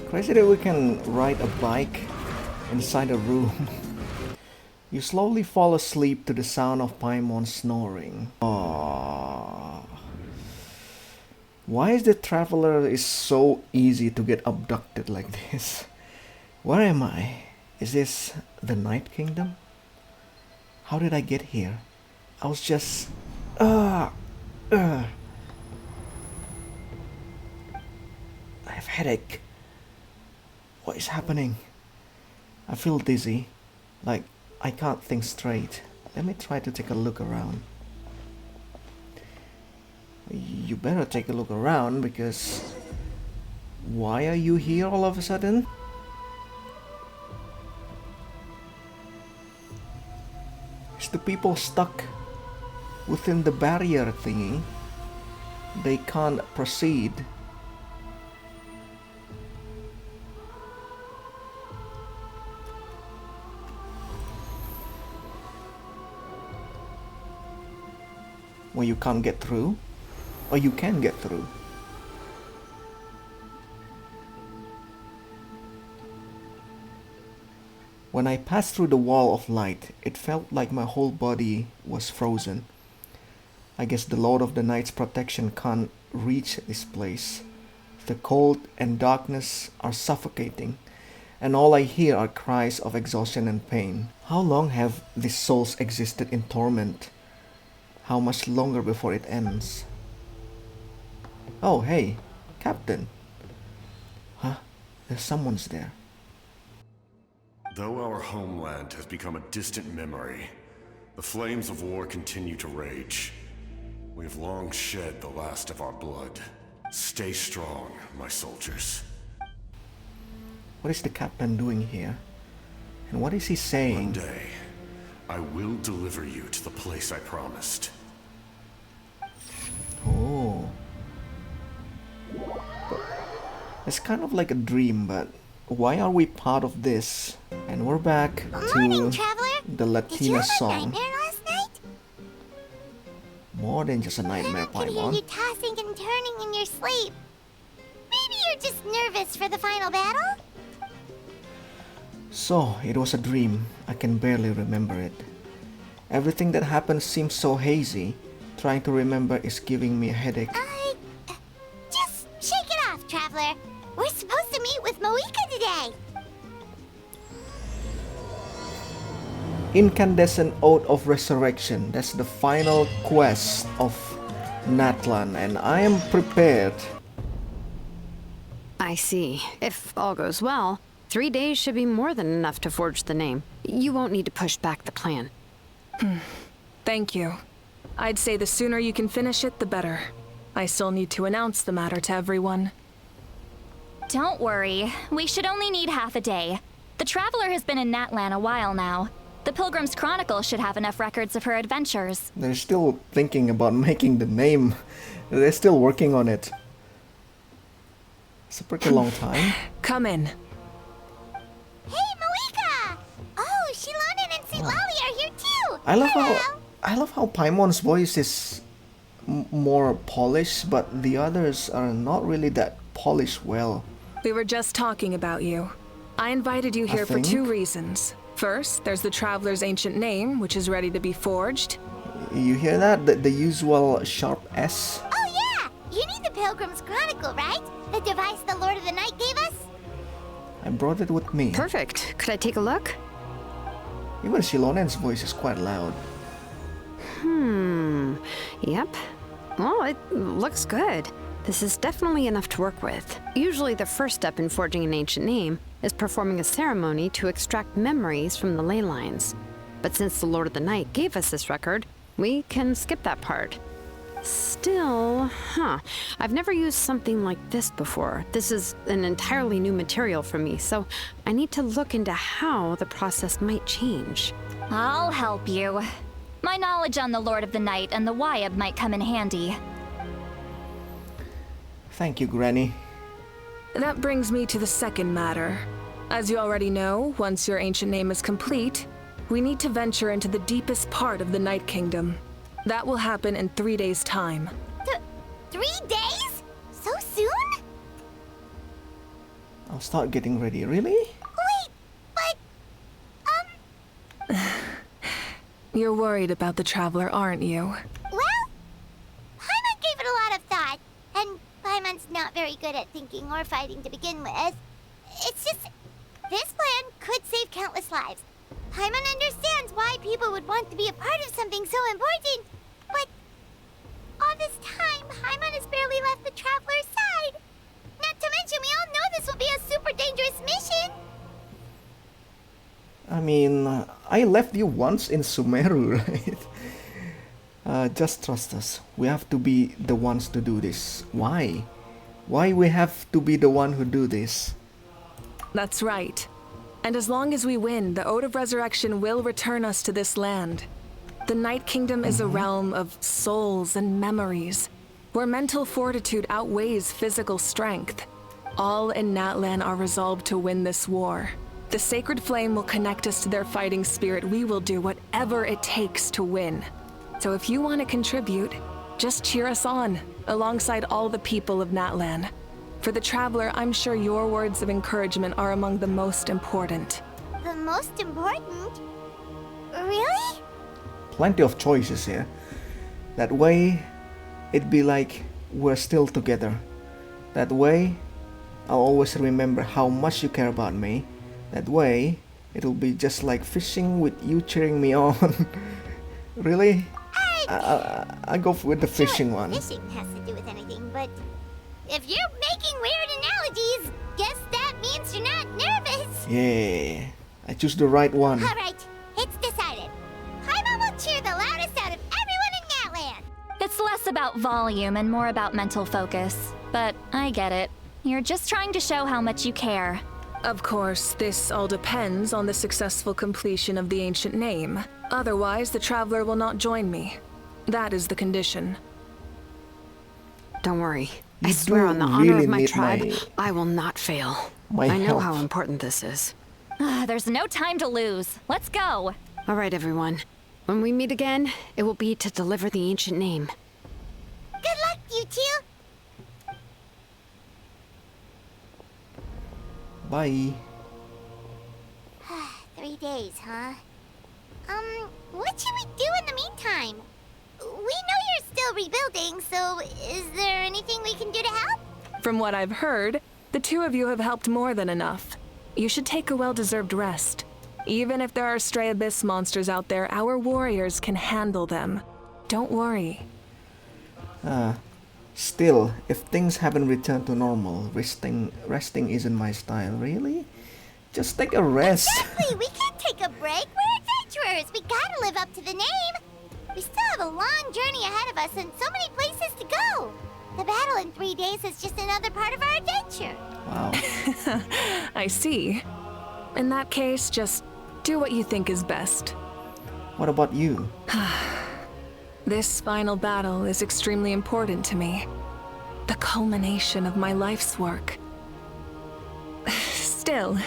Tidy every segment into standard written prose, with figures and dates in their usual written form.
Crazy that we can ride a bike inside a room. You slowly fall asleep to the sound of Paimon snoring. Aww. Why is the traveler is so easy to get abducted like this? Where am I? Is this the Night Kingdom? How did I get here? I was just... I have headache. What is happening? I feel dizzy. Like I can't think straight. Let me try to take a look around. You better take a look around because... Why are you here all of a sudden? Is the people stuck within the barrier thingy? They can't proceed. Well, you can't get through? Or you can get through? When I passed through the wall of light, it felt like my whole body was frozen. I guess the Lord of the Night's protection can't reach this place. The cold and darkness are suffocating, and all I hear are cries of exhaustion and pain. How long have these souls existed in torment? How much longer before it ends? Oh, hey, Captain. Huh? There's someone's there. Though our homeland has become a distant memory, the flames of war continue to rage. We have long shed the last of our blood. Stay strong, my soldiers. What is the captain doing here? And what is he saying? One day, I will deliver you to the place I promised. Oh. It's kind of like a dream, but why are we part of this? And we're back Morning, to traveler. the Did you Latina have a song. nightmare last night? More than just a nightmare, I could hear Paimon. you tossing and turning in your sleep. Maybe you're just nervous for the final battle? So, it was a dream. I can barely remember it. Everything that happened seems so hazy. Trying to remember is giving me a headache. Just shake it off, traveler. We're supposed to meet with Moika today. Incandescent Oath of Resurrection. That's the final quest of Natlan, and I am prepared. I see. If all goes well, 3 days should be more than enough to forge the name. You won't need to push back the plan. Thank you. I'd say the sooner you can finish it, the better. I still need to announce the matter to everyone. Don't worry. We should only need half a day. The Traveler has been in Natlan a while now. The Pilgrim's Chronicle should have enough records of her adventures. They're still thinking about making the name. They're still working on it. It's a pretty long time. Come in. Hey, Moika! Oh, Shilonen and St. Lally are here too! I love how Paimon's voice is more polished, but the others are not really that polished well. We were just talking about you. I invited you here for 2 reasons. First, there's the Traveler's ancient name, which is ready to be forged. You hear that? The usual sharp S? Oh yeah! You need the Pilgrim's Chronicle, right? The device the Lord of the Night gave us? I brought it with me. Perfect. Could I take a look? Even Shilonen's voice is quite loud. Yep. Well, it looks good. This is definitely enough to work with. Usually the first step in forging an ancient name is performing a ceremony to extract memories from the ley lines. But since the Lord of the Night gave us this record, we can skip that part. Still, I've never used something like this before. This is an entirely new material for me, so I need to look into how the process might change. I'll help you. My knowledge on the Lord of the Night and the Wyab might come in handy. Thank you, Granny. That brings me to the second matter. As you already know, once your ancient name is complete, we need to venture into the deepest part of the Night Kingdom. That will happen in 3 days' time. 3 days? So soon? I'll start getting ready. Really? Wait, but, You're worried about the Traveler, aren't you? well, Paimon gave it a lot of thought, and Paimon's not very good at thinking or fighting to begin with. It's just, this plan could save countless lives. Paimon understands why people would want to be a part of something so important, but all this time, Paimon has barely left the Traveler's side. Not to mention, we all know this will be a super dangerous mission. I mean, I left you once in Sumeru, right? Just trust us. We have to be the ones to do this. Why? Why we have to be the one who do this? That's right. And as long as we win, the Ode of Resurrection will return us to this land. The Night Kingdom is a realm of souls and memories, where mental fortitude outweighs physical strength. All in Natlan are resolved to win this war. The sacred flame will connect us to their fighting spirit. We will do whatever it takes to win. So if you want to contribute, just cheer us on, alongside all the people of Natlan. For the Traveler, I'm sure your words of encouragement are among the most important. The most important? Really? Plenty of choices here. That way, it'd be like we're still together. That way, I'll always remember how much you care about me. That way, it'll be just like fishing with you cheering me on. Really? I go with the fishing one. Fishing has to do with anything, but if you're making weird analogies, guess that means you're not nervous. Yeah, I choose the right one. All right, it's decided. Paimon will cheer the loudest out of everyone in Natlan. It's less about volume and more about mental focus. But I get it. You're just trying to show how much you care. Of course, this all depends on the successful completion of the ancient name. Otherwise, the Traveler will not join me. That is the condition. Don't worry. I You swear do on the honor really of my need tribe, I will not fail. my I know help. how important this is. There's no time to lose. Let's go. All right, everyone. When we meet again, it will be to deliver the ancient name. Good luck, you two. Bye. 3 days, huh? What should we do in the meantime? We know you're still rebuilding, so is there anything we can do to help? From what I've heard, the two of you have helped more than enough. You should take a well-deserved rest. Even if there are stray abyss monsters out there, our warriors can handle them. Don't worry. Still, if things haven't returned to normal, resting isn't my style, really? Just take a rest. Exactly, we can't take a break. We're adventurers. We gotta live up to the name. We still have a long journey ahead of us and so many places to go. The battle in 3 days is just another part of our adventure. Wow. I see. In that case, just do what you think is best. What about you? This final battle is extremely important to me. The culmination of my life's work. Still,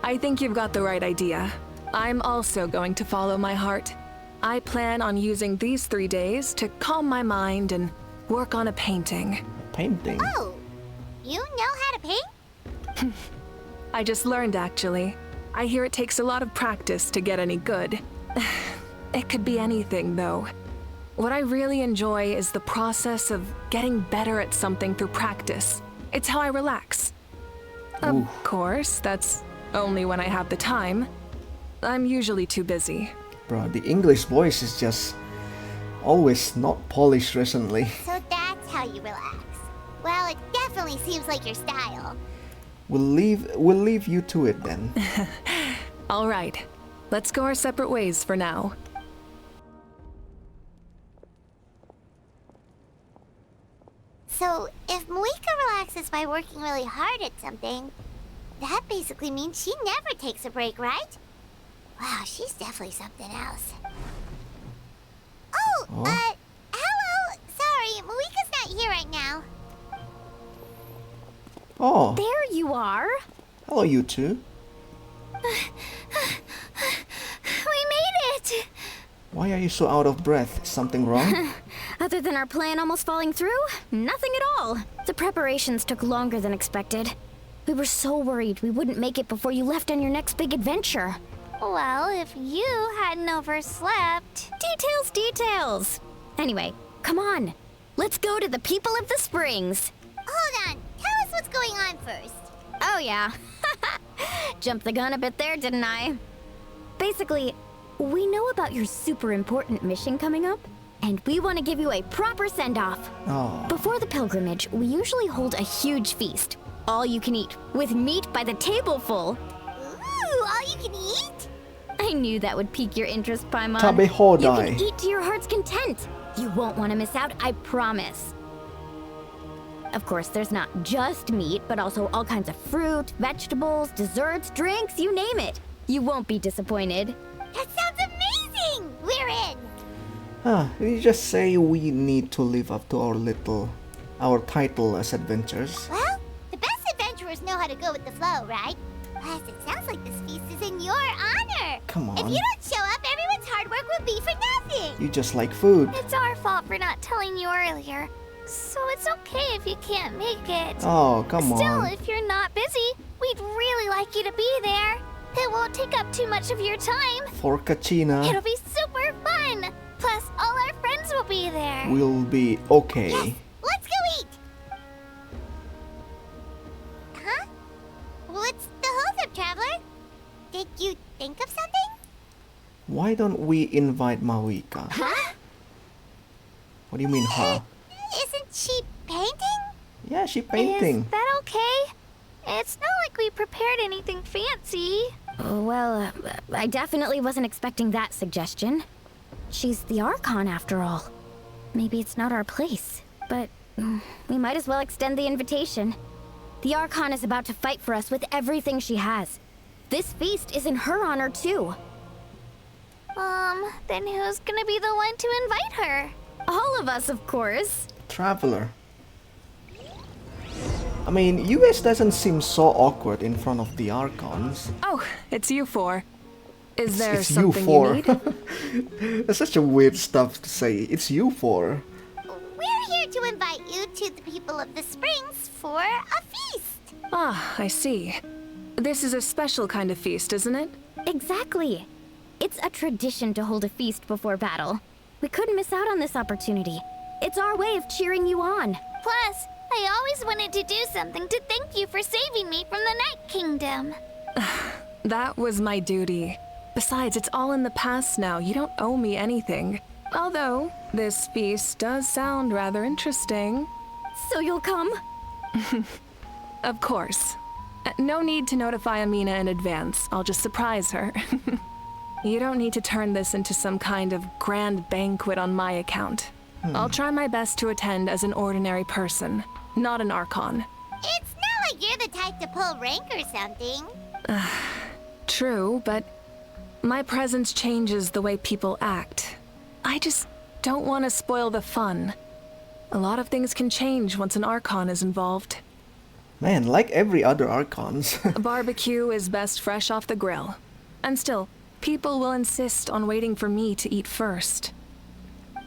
I think you've got the right idea. I'm also going to follow my heart. I plan on using these 3 days to calm my mind and work on a painting. Painting? Oh, you know how to paint? I just learned, actually. I hear it takes a lot of practice to get any good. It could be anything, though. What I really enjoy is the process of getting better at something through practice. It's how I relax. Of course, that's only when I have the time. I'm usually too busy. Bro, the English voice is just always not polished recently. So that's how you relax. Well, it definitely seems like your style. We'll leave you to it then. All right, let's go our separate ways for now. So, if Moika relaxes by working really hard at something, that basically means she never takes a break, right? Wow, she's definitely something else. Oh, hello! Sorry, Moika's not here right now. Oh, There you are. hello you two. We made it. Why are you so out of breath? Something wrong? Other than our plan almost falling through, nothing at all. The preparations took longer than expected. We were so worried we wouldn't make it before you left on your next big adventure. Well, if you hadn't overslept... Details! Anyway, come on. Let's go to the people of the springs. Hold on. Tell us what's going on first. Oh, yeah. Jumped the gun a bit there, didn't I? Basically, we know about your super important mission coming up, and we want to give you a proper send-off. Oh. Before the pilgrimage, we usually hold a huge feast. All you can eat, with meat by the tableful. Ooh, all you can eat? I knew that would pique your interest, Paimon. Tabe You hodai. can eat to your heart's content. You won't want to miss out, I promise. Of course, there's not just meat, but also all kinds of fruit, vegetables, desserts, drinks, you name it. You won't be disappointed. That sounds amazing! We're in! Did you just say we need to live up to our title as adventurers? Well, the best adventurers know how to go with the flow, right? Plus, it sounds like this feast is in your honor. Come on. If you don't show up, everyone's hard work would be for nothing. You just like food. It's our fault for not telling you earlier. So it's okay if you can't make it. Oh, come Still, on. if you're not busy, we'd really like you to be there. It won't take up too much of your time. For Kachina, It'll be super fun. Plus, all our friends will be there. we'll be okay. Yes, let's go eat. Huh? What's the hold-up, Traveler? Did you think of something? Why don't we invite Mawika? Huh? What do you mean, huh? Isn't she painting? Yeah, she painting. Is that okay? It's not like we prepared anything fancy. Well, I definitely wasn't expecting that suggestion. She's the Archon, after all. Maybe it's not our place, but we might as well extend the invitation. The Archon is about to fight for us with everything she has. This feast is in her honor, too. Then who's gonna be the one to invite her? All of us, of course. Traveler. I mean, you guys doesn't seem so awkward in front of the Archons. Oh, it's you four. Is there It's you something four. you need? That's such a weird stuff to say. It's you four. We're here to invite you to the people of the springs for a feast. Ah, I see. This is a special kind of feast, isn't it? Exactly. It's a tradition to hold a feast before battle. We couldn't miss out on this opportunity. It's our way of cheering you on. Plus, I always wanted to do something to thank you for saving me from the Night Kingdom. That was my duty. Besides, it's all in the past now. You don't owe me anything. Although, this feast does sound rather interesting. So you'll come? Of course. No need to notify Amina in advance. I'll just surprise her. You don't need to turn this into some kind of grand banquet on my account. I'll try my best to attend as an ordinary person, not an Archon. It's not like you're the type to pull rank or something. True, but my presence changes the way people act. I just don't want to spoil the fun. A lot of things can change once an Archon is involved. Man, like every other Archons. A barbecue is best fresh off the grill. And still, people will insist on waiting for me to eat first.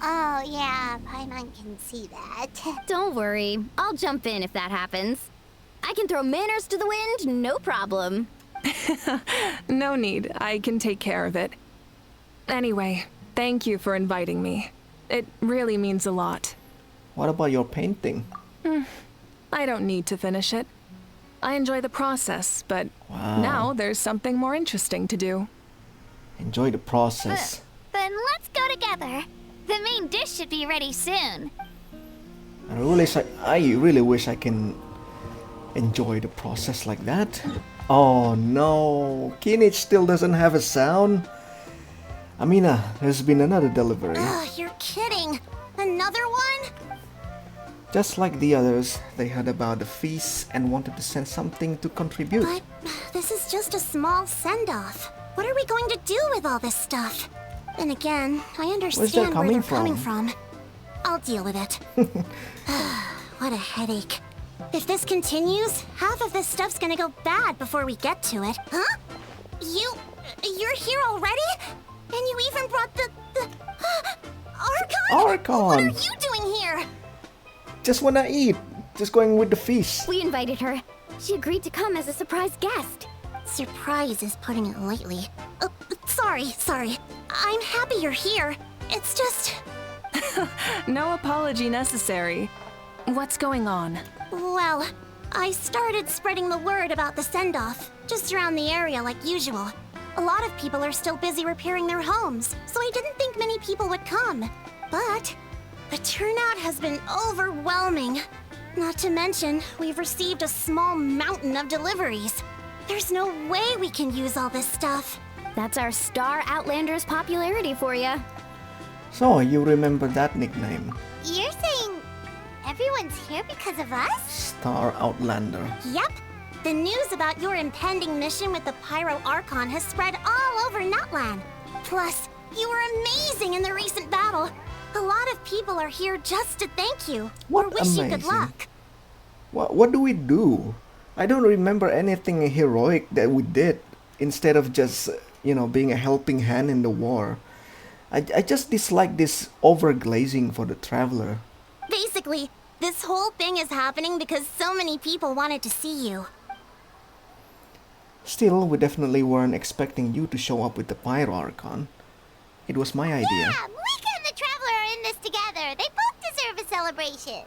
Oh, yeah, Paimon can see that. Don't worry. I'll jump in if that happens. I can throw manners to the wind, no problem. No need, I can take care of it. Anyway, thank you for inviting me. It really means a lot. What about your painting? I don't need to finish it. I enjoy the process, but now there's something more interesting to do. Enjoy the process. Then let's go together. The main dish should be ready soon. I really wish I can enjoy the process like that. Oh no, Kinich still doesn't have a sound. Amina, there's been another delivery. Ugh, you're kidding. Another one? Just like the others, they heard about the feast and wanted to send something to contribute. But this is just a small send-off. What are we going to do with all this stuff? And again, I understand where they're coming from. I'll deal with it. What a headache. If this continues, half of this stuff's gonna go bad before we get to it. Huh? You're here already? And you even brought the Archon? Archon! What are you doing here? Just wanna eat. Just going with the feast. We invited her. She agreed to come as a surprise guest. Surprise is putting it lightly. Sorry. I'm happy you're here. It's just... No apology necessary. What's going on? Well, I started spreading the word about the send-off, just around the area like usual. A lot of people are still busy repairing their homes, so I didn't think many people would come. But the turnout has been overwhelming. Not to mention, we've received a small mountain of deliveries. There's no way we can use all this stuff. That's our Star Outlander's popularity for you. So, you remember that nickname? You're saying everyone's here because of us? Star Outlander. Yep. The news about your impending mission with the Pyro Archon has spread all over Natlan. Plus, you were amazing in the recent battle. A lot of people are here just to thank you. What or wish you good amazing? luck. What do we do? I don't remember anything heroic that we did instead of just, being a helping hand in the war. I just dislike this overglazing for the traveler. Basically, this whole thing is happening because so many people wanted to see you. Still, we definitely weren't expecting you to show up with the Pyro Archon. It was my idea. Yeah, Malika and the Traveler are in this together. They both deserve a celebration.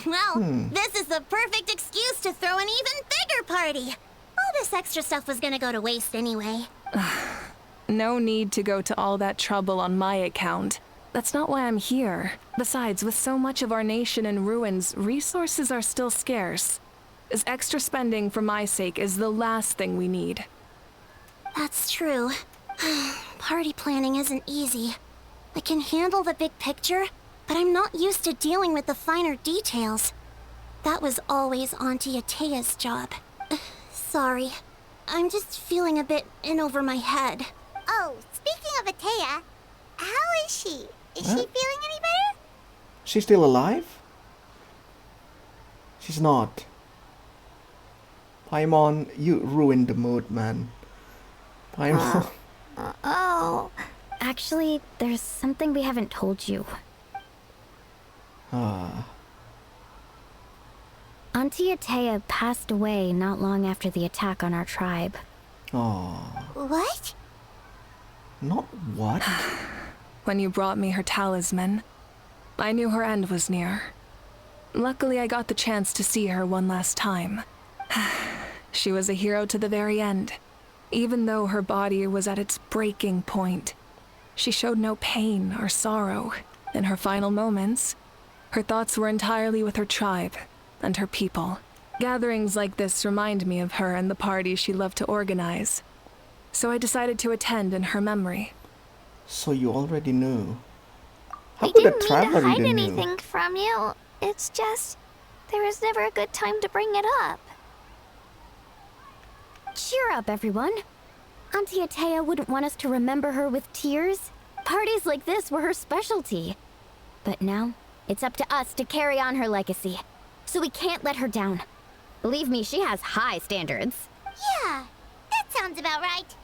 Well, this is the perfect excuse to throw an even bigger party. All this extra stuff was gonna go to waste anyway. No need to go to all that trouble on my account. That's not why I'm here. Besides, with so much of our nation in ruins, resources are still scarce. This extra spending for my sake is the last thing we need. That's true. Party planning isn't easy. I can handle the big picture, but I'm not used to dealing with the finer details. That was always Auntie Atea's job. Sorry. I'm just feeling a bit in over my head. Oh, speaking of Atea, how is she? Is she feeling any better? She's still alive? She's not. Paimon, you ruined the mood, man. Paimon. Oh. Actually, there's something we haven't told you. Auntie Atea passed away not long after the attack on our tribe. Oh. What? Not what? When you brought me her talisman, I knew her end was near. Luckily, I got the chance to see her one last time. She was a hero to the very end. Even though her body was at its breaking point, she showed no pain or sorrow. In her final moments, her thoughts were entirely with her tribe and her people. Gatherings like this remind me of her and the parties she loved to organize. So I decided to attend in her memory. So you already knew. How I could a didn't mean traveler to hide even knew? anything from you. It's just, there was never a good time to bring it up. Cheer up, everyone. Auntie Atea wouldn't want us to remember her with tears. Parties like this were her specialty. But now, it's up to us to carry on her legacy. So we can't let her down. Believe me, she has high standards. Yeah, that sounds about right.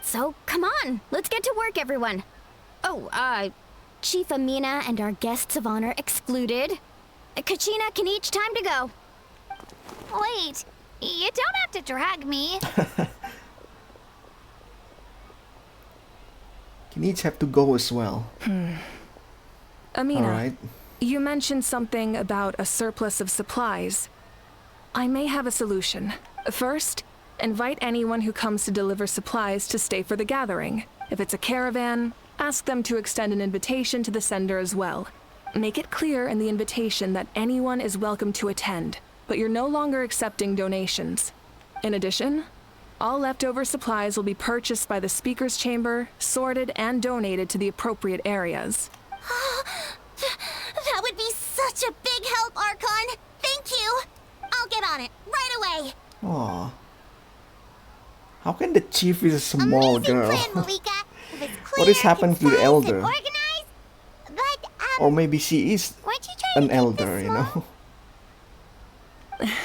So, come on, let's get to work, everyone. Oh, Chief Amina and our guests of honor excluded. Kachina, Kanich, time to go. Wait, you don't have to drag me. You each have to go as well. Amina, Alright. you mentioned something about a surplus of supplies. I may have a solution. First, invite anyone who comes to deliver supplies to stay for the gathering. If it's a caravan, ask them to extend an invitation to the sender as well. Make it clear in the invitation that anyone is welcome to attend, but you're no longer accepting donations. In addition, all leftover supplies will be purchased by the speaker's chamber, sorted, and donated to the appropriate areas. That would be such a big help, Archon. Thank you. I'll get on it right away. Aw. How can the chief is a small Amazing girl? plan, Malika. If it's What is clear, happening to the concise, elder? and organized, but, Or maybe she is weren't you trying an to keep elder, this you small?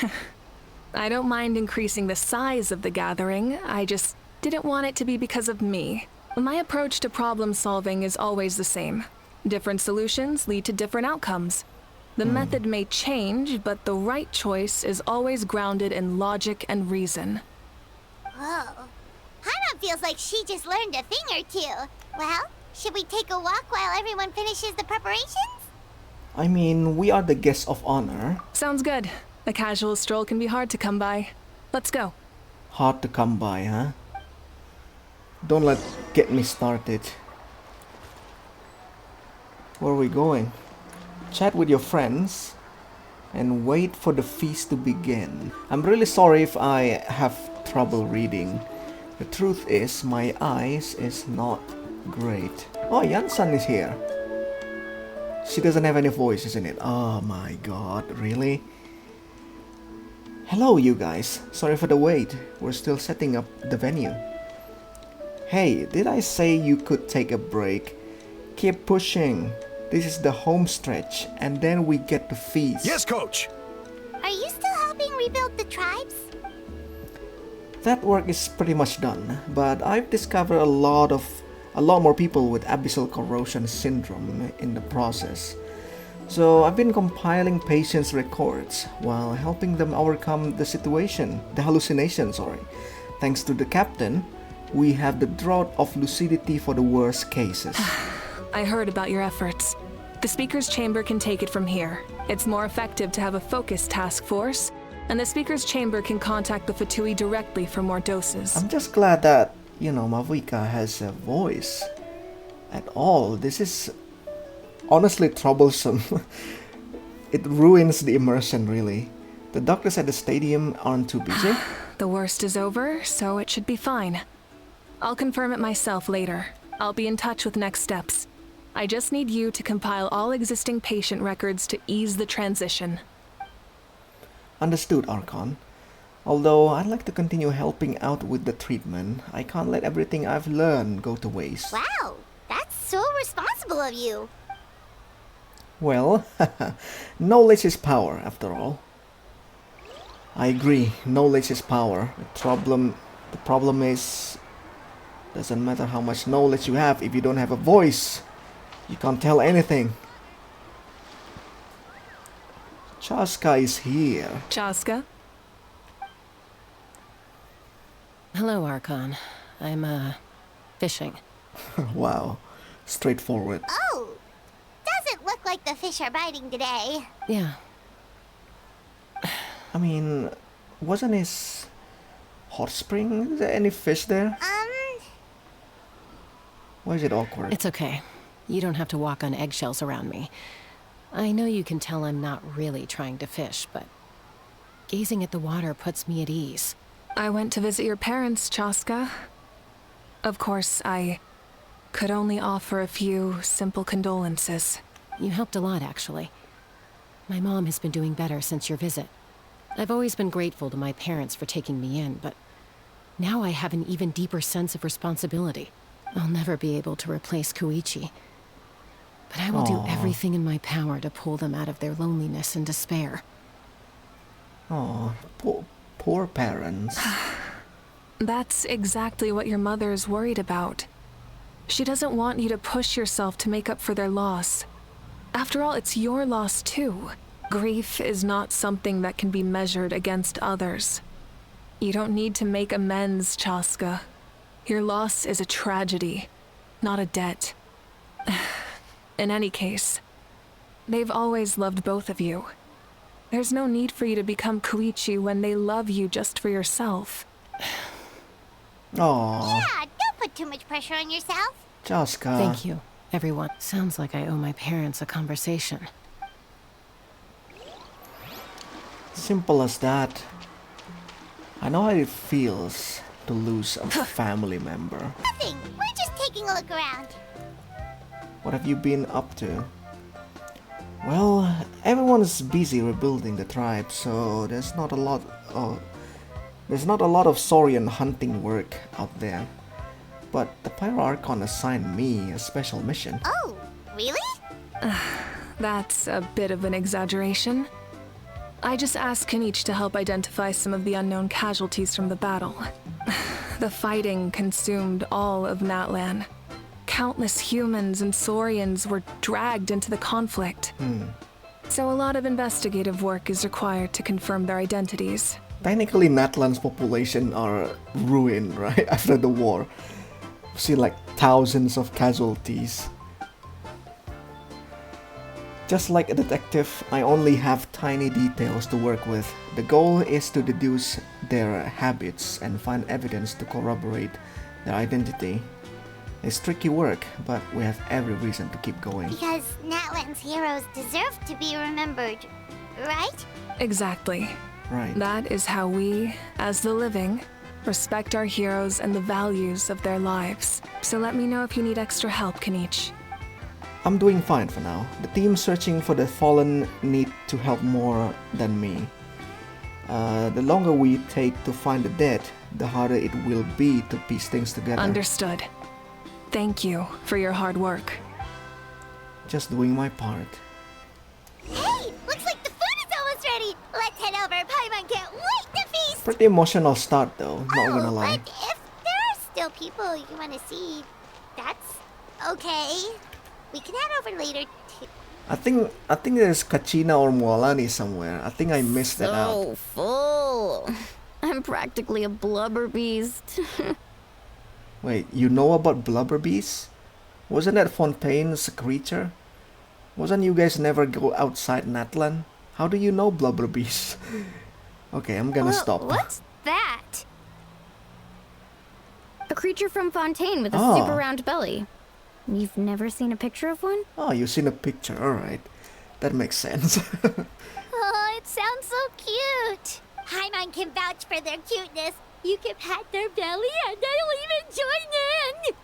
know? I don't mind increasing the size of the gathering, I just didn't want it to be because of me. My approach to problem solving is always the same. Different solutions lead to different outcomes. The method may change, but the right choice is always grounded in logic and reason. Whoa. Hana feels like she just learned a thing or two. Well, should we take a walk while everyone finishes the preparations? I mean, we are the guests of honor. Sounds good. A casual stroll can be hard to come by. Let's go. Hard to come by, huh? Don't get me started. Where are we going? Chat with your friends and wait for the feast to begin. I'm really sorry if I have trouble reading. The truth is, my eyes is not great. Oh, Yansan is here. She doesn't have any voice, isn't it? Oh my god, really? Hello, you guys. Sorry for the wait. We're still setting up the venue. Hey, did I say you could take a break? Keep pushing. This is the home stretch, and then we get the feast. Yes, Coach! Are you still helping rebuild the tribes? That work is pretty much done, but I've discovered a lot more people with abyssal corrosion syndrome in the process. So I've been compiling patients' records while helping them overcome the hallucination. Thanks to the captain, we have the drought of lucidity for the worst cases. I heard about your efforts. The Speaker's Chamber can take it from here. It's more effective to have a focused task force, and the Speaker's Chamber can contact the Fatui directly for more doses. I'm just glad that, Mavuika has a voice at all. This is honestly troublesome. It ruins the immersion, really. The doctors at the stadium aren't too busy. The worst is over, so it should be fine. I'll confirm it myself later. I'll be in touch with next steps. I just need you to compile all existing patient records to ease the transition. Understood, Archon. Although I'd like to continue helping out with the treatment, I can't let everything I've learned go to waste. Wow, that's so responsible of you. Well, knowledge is power, after all. I agree, knowledge is power. The problem is, doesn't matter how much knowledge you have if you don't have a voice. You can't tell anything. Chaska is here. Chaska? Hello, Archon. I'm, fishing. Wow, straightforward. Oh, doesn't look like the fish are biting today. Yeah. I mean, wasn't his hot spring? Is there any fish there? Why is it awkward? It's okay. You don't have to walk on eggshells around me. I know you can tell I'm not really trying to fish, but gazing at the water puts me at ease. I went to visit your parents, Chaska. Of course, I could only offer a few simple condolences. You helped a lot, actually. My mom has been doing better since your visit. I've always been grateful to my parents for taking me in, but now I have an even deeper sense of responsibility. I'll never be able to replace Koichi, but I will do everything in my power to pull them out of their loneliness and despair. Oh, poor parents. That's exactly what your mother's worried about. She doesn't want you to push yourself to make up for their loss. After all, it's your loss too. Grief is not something that can be measured against others. You don't need to make amends, Chaska. Your loss is a tragedy, not a debt. In any case, they've always loved both of you. There's no need for you to become Koichi when they love you just for yourself. Aww. Yeah, don't put too much pressure on yourself. Chaska. Thank you, everyone. Sounds like I owe my parents a conversation. Simple as that. I know how it feels to lose a family member. Nothing. We're just taking a look around. What have you been up to? Well, everyone's busy rebuilding the tribe, so there's not a lot of Saurian hunting work out there. But the Pyroarchon assigned me a special mission. Oh, really? That's a bit of an exaggeration. I just asked Kenichi to help identify some of the unknown casualties from the battle. The fighting consumed all of Natlan. Countless humans and Saurians were dragged into the conflict. So a lot of investigative work is required to confirm their identities. Technically, Natlan's population are ruined, right? After the war. We've seen like thousands of casualties. Just like a detective, I only have tiny details to work with. The goal is to deduce their habits and find evidence to corroborate their identity. It's tricky work, but we have every reason to keep going. Because Natlan's heroes deserve to be remembered, right? Exactly. Right. That is how we, as the living, respect our heroes and the values of their lives. So let me know if you need extra help, Kenichi. I'm doing fine for now. The team searching for the fallen need to help more than me. The longer we take to find the dead, the harder it will be to piece things together. Understood. Thank you for your hard work. Just doing my part. Hey, looks like the food is almost ready. Let's head over. Paimon can't wait to feast. Pretty emotional start though, not gonna lie. But if there are still people you want to see, that's okay. We can head over later too. I think there's Kachina or Moalani somewhere. I think I missed that out. So full. I'm practically a blubber beast. Wait, you know about blubber beasts? Wasn't that Fontaine's creature? Wasn't you guys never go outside Natlan? How do you know blubber beasts? Okay, I'm gonna stop. What's that? A creature from Fontaine with a Ah. super round belly. You've never seen a picture of one? Oh, you've seen a picture, alright. That makes sense. Oh, it sounds so cute. Paimon can vouch for their cuteness. You can pat their belly and I'll even join in.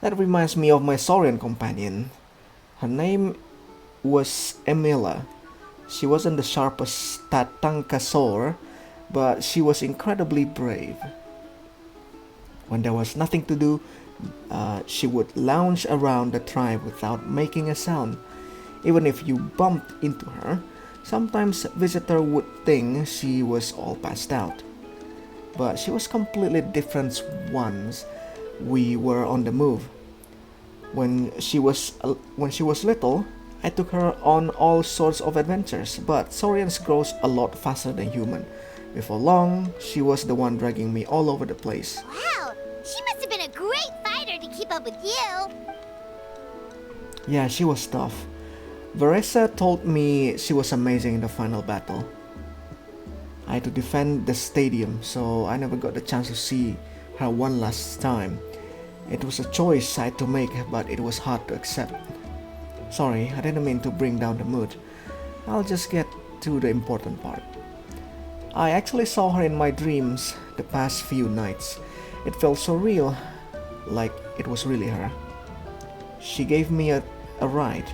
That reminds me of my Saurian companion. Her name was Emila. She wasn't the sharpest Tatankasaur, but she was incredibly brave. When there was nothing to do, she would lounge around the tribe without making a sound. Even if you bumped into her, sometimes visitor would think she was all passed out. But she was completely different once we were on the move. When she was little, I took her on all sorts of adventures, but Saurians grow a lot faster than human. Before long, she was the one dragging me all over the place. Wow, she must have been a great fighter to keep up with you. Yeah, she was tough. Veresa told me she was amazing in the final battle. I had to defend the stadium, so I never got the chance to see her one last time. It was a choice I had to make, but it was hard to accept. Sorry, I didn't mean to bring down the mood. I'll just get to the important part. I actually saw her in my dreams the past few nights. It felt so real, like it was really her. She gave me a ride,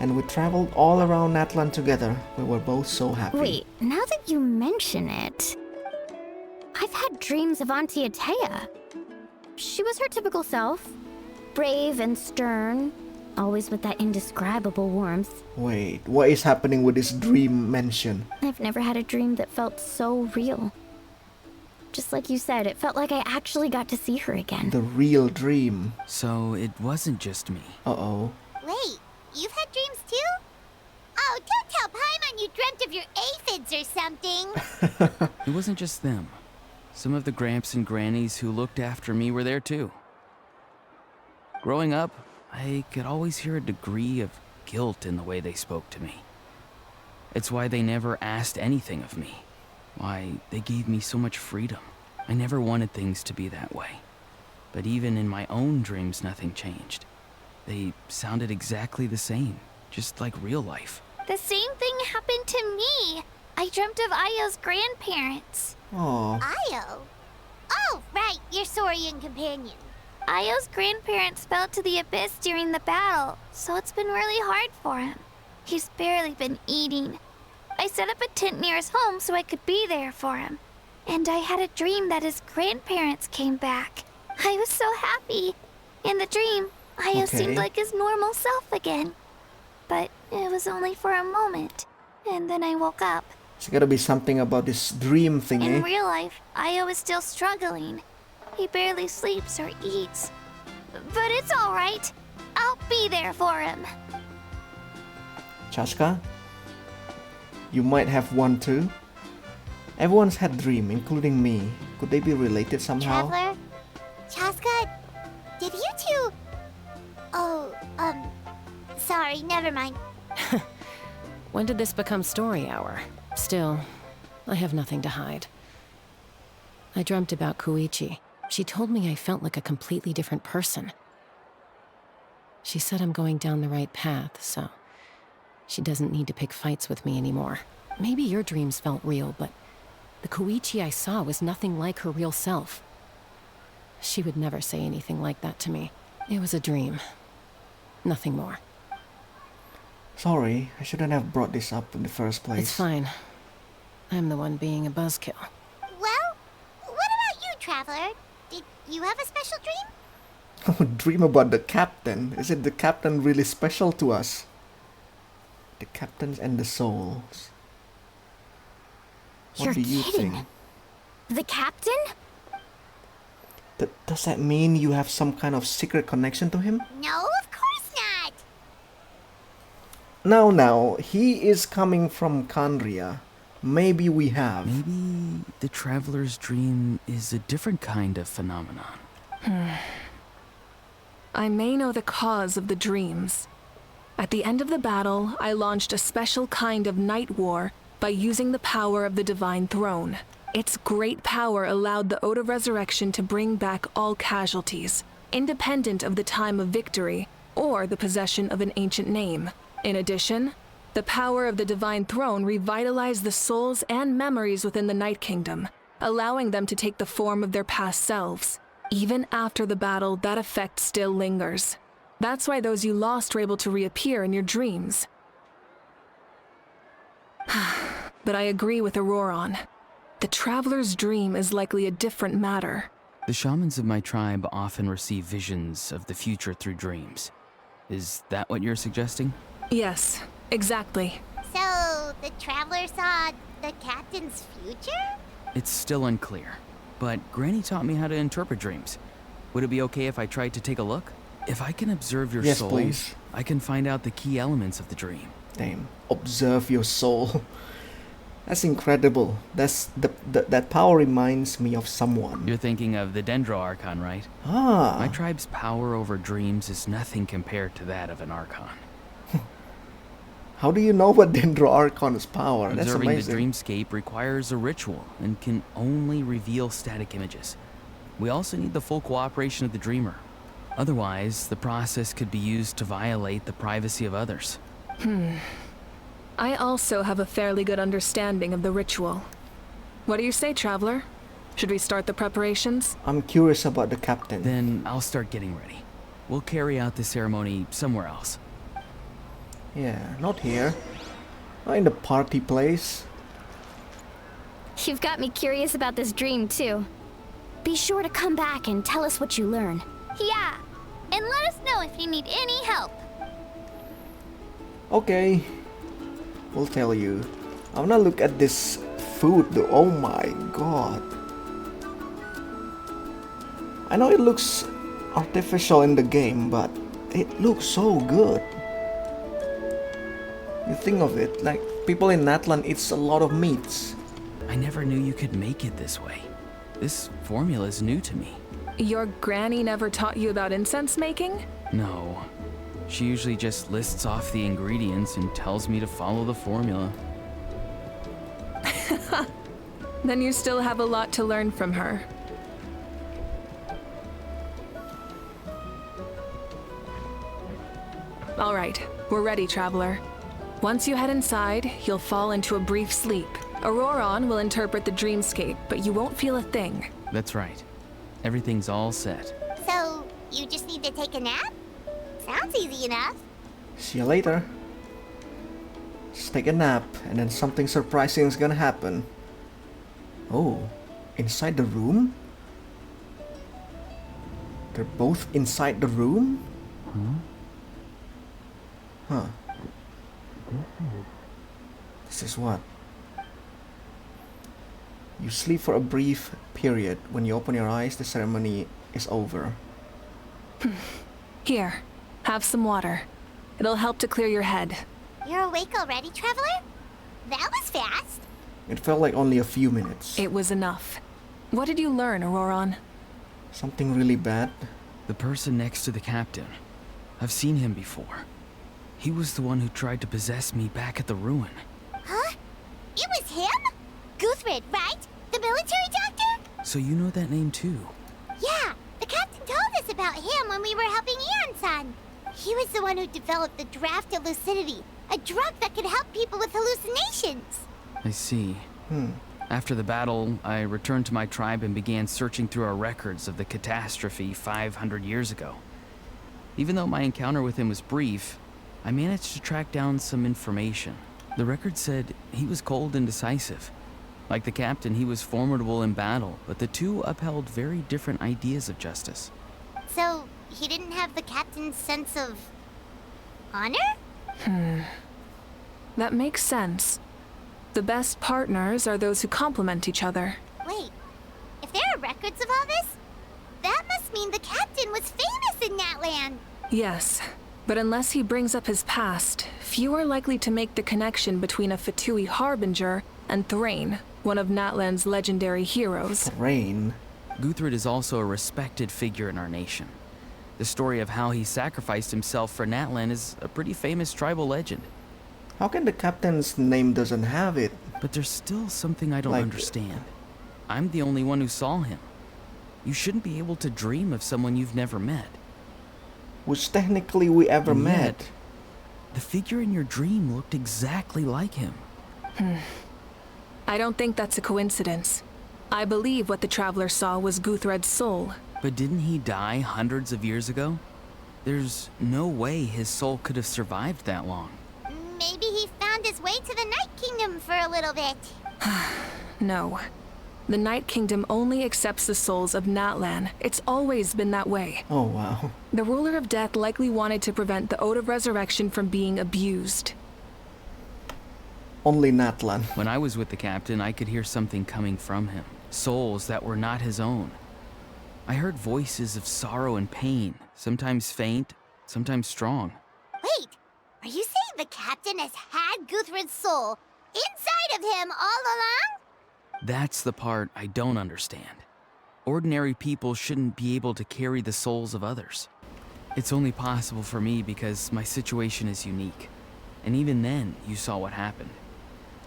and we traveled all around Natlan together. We were both so happy. Wait, now that you mention it, I've had dreams of Auntie Atea. She was her typical self, brave and stern, always with that indescribable warmth. Wait, what is happening with this dream mention? I've never had a dream that felt so real. Just like you said, it felt like I actually got to see her again. The real dream. So it wasn't just me. Uh-oh. Wait, you've had dreams too? Oh, don't tell Paimon you dreamt of your aphids or something. It wasn't just them. Some of the Gramps and Grannies who looked after me were there too. Growing up, I could always hear a degree of guilt in the way they spoke to me. It's why they never asked anything of me. Why they gave me so much freedom. I never wanted things to be that way. But even in my own dreams, nothing changed. They sounded exactly the same, just like real life. The same thing happened to me. I dreamt of Ayo's grandparents. Aw. Ayo? Oh, right, your Saurian companion. Ayo's grandparents fell to the abyss during the battle, so it's been really hard for him. He's barely been eating. I set up a tent near his home so I could be there for him. And I had a dream that his grandparents came back. I was so happy. In the dream, Ayo seemed like his normal self again. But it was only for a moment. And then I woke up. It's gotta be something about this dream thing, In eh? real life, Ayo is still struggling. He barely sleeps or eats. But it's all right. I'll be there for him. Chaska? You might have one too. Everyone's had dream, including me. Could they be related somehow? Traveler? Chaska? Did you two... Oh, sorry, never mind. When did this become story hour? Still, I have nothing to hide. I dreamt about Koichi. She told me I felt like a completely different person. She said I'm going down the right path, so she doesn't need to pick fights with me anymore. Maybe your dreams felt real, but the Koichi I saw was nothing like her real self. She would never say anything like that to me. It was a dream. Nothing more. Sorry, I shouldn't have brought this up in the first place. It's fine. I'm the one being a buzzkill. Well, what about you, Traveler? Did you have a special dream? Dream about the captain. Is it the captain really special to us? The captains and the souls. What You're do you kidding. think? The captain? Does that mean you have some kind of secret connection to him? No, of course not. Now, he is coming from Kandria. Maybe we have. Maybe the traveler's dream is a different kind of phenomenon. I may know the cause of the dreams. At the end of the battle, I launched a special kind of night war by using the power of the Divine Throne. Its great power allowed the Ode of Resurrection to bring back all casualties, independent of the time of victory or the possession of an ancient name. In addition, the power of the Divine Throne revitalized the souls and memories within the Night Kingdom, allowing them to take the form of their past selves. Even after the battle, that effect still lingers. That's why those you lost were able to reappear in your dreams. But I agree with Auroron. The Traveler's dream is likely a different matter. The shamans of my tribe often receive visions of the future through dreams. Is that what you're suggesting? Yes, exactly. So, the Traveler saw the captain's future? It's still unclear, but Granny taught me how to interpret dreams. Would it be okay if I tried to take a look? If I can observe your Yes, soul, please. I can find out the key elements of the dream. Damn. Observe your soul. That's incredible. That power reminds me of someone. You're thinking of the Dendro Archon, right? Ah. My tribe's power over dreams is nothing compared to that of an Archon. How do you know what Dendro Archon's power? That's Observing the amazing. dreamscape requires a ritual and can only reveal static images. We also need the full cooperation of the dreamer. Otherwise, the process could be used to violate the privacy of others. I also have a fairly good understanding of the ritual. What do you say, Traveler? Should we start the preparations? I'm curious about the captain. Then I'll start getting ready. We'll carry out the ceremony somewhere else. Yeah, not here. Not in the party place. You've got me curious about this dream, too. Be sure to come back and tell us what you learn. Yeah, and let us know if you need any help. Okay. We'll tell you. I wanna look at this food though. Oh my god. I know it looks artificial in the game, but it looks so good. You think of it, like people in Natlan eats a lot of meats. I never knew you could make it this way. This formula is new to me. Your granny never taught you about incense making? No. She usually just lists off the ingredients and tells me to follow the formula. Then you still have a lot to learn from her. All right, we're ready, Traveler. Once you head inside, you'll fall into a brief sleep. Auroron will interpret the dreamscape, but you won't feel a thing. That's right. Everything's all set. So, you just need to take a nap? Sounds easy enough. See you later. Just take a nap and then something surprising is gonna happen. Oh, inside the room? They're both inside the room? Huh. This is what? You sleep for a brief period. When you open your eyes, the ceremony is over. Here, have some water. It'll help to clear your head. You're awake already, Traveler? That was fast. It felt like only a few minutes. It was enough. What did you learn, Auroron? Something really bad. The person next to the captain. I've seen him before. He was the one who tried to possess me back at the ruin. Huh? It was him? Guthrid, right? The military doctor? So you know that name too? Yeah, the captain told us about him when we were helping Eon-san. He was the one who developed the draft of lucidity, a drug that could help people with hallucinations. I see. After the battle, I returned to my tribe and began searching through our records of the catastrophe 500 years ago. Even though my encounter with him was brief, I managed to track down some information. The record said he was cold and decisive. Like the captain, he was formidable in battle, but the two upheld very different ideas of justice. So, he didn't have the captain's sense of... honor? That makes sense. The best partners are those who complement each other. Wait, if there are records of all this, that must mean the captain was famous in Natlan. Yes, but unless he brings up his past, few are likely to make the connection between a Fatui Harbinger and Thrain, one of Natlan's legendary heroes. Rain. Guthrid is also a respected figure in our nation. The story of how he sacrificed himself for Natlan is a pretty famous tribal legend. How can the captain's name doesn't have it? But there's still something I don't Like- understand. I'm the only one who saw him. You shouldn't be able to dream of someone you've never met. Which technically we ever And met. yet, the figure in your dream looked exactly like him. I don't think that's a coincidence. I believe what the Traveler saw was Guthred's soul. But didn't he die hundreds of years ago? There's no way his soul could have survived that long. Maybe he found his way to the Night Kingdom for a little bit. No. The Night Kingdom only accepts the souls of Natlan. It's always been that way. Oh wow. The Ruler of Death likely wanted to prevent the Ode of Resurrection from being abused. Only Natlan. When I was with the captain, I could hear something coming from him. Souls that were not his own. I heard voices of sorrow and pain, sometimes faint, sometimes strong. Wait, are you saying the captain has had Guthrid's soul inside of him all along? That's the part I don't understand. Ordinary people shouldn't be able to carry the souls of others. It's only possible for me because my situation is unique. And even then, you saw what happened.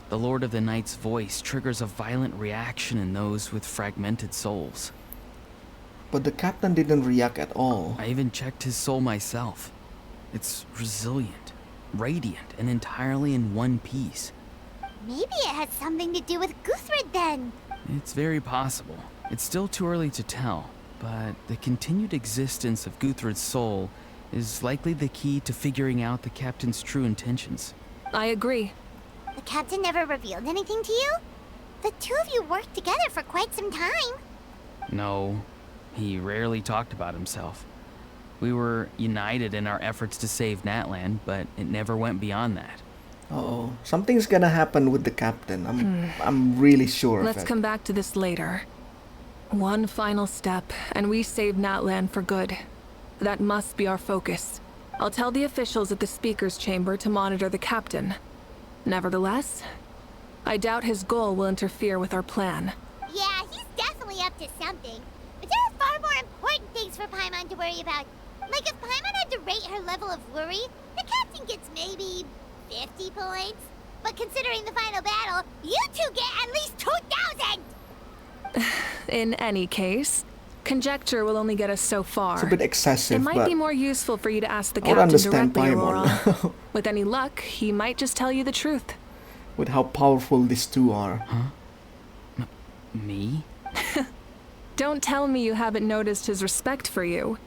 The Lord of the Night's voice triggers a violent reaction in those with fragmented souls. But the captain didn't react at all. I even checked his soul myself. It's resilient, radiant, and entirely in one piece. Maybe it has something to do with Guthrid then. It's very possible. It's still too early to tell, but the continued existence of Guthrid's soul is likely the key to figuring out the captain's true intentions. I agree. The captain never revealed anything to you? The two of you worked together for quite some time. No, he rarely talked about himself. We were united in our efforts to save Natlan, but it never went beyond that. Uh-oh. Something's gonna happen with the captain. I'm really sure of Let's it. come back to this later. One final step, and we save Natlan for good. That must be our focus. I'll tell the officials at the speaker's chamber to monitor the captain. Nevertheless, I doubt his goal will interfere with our plan. Yeah, he's definitely up to something. But there are far more important things for Paimon to worry about. Like if Paimon had to rate her level of worry, the captain gets maybe 50 points. But considering the final battle, you two get at least 2,000! In any case, conjecture will only get us so far. It's a bit excessive, It might but be more useful for you to ask the I would captain understand directly, Paimon. Aurora. With any luck, he might just tell you the truth. with how powerful these two are. Me? Don't tell me you haven't noticed his respect for you.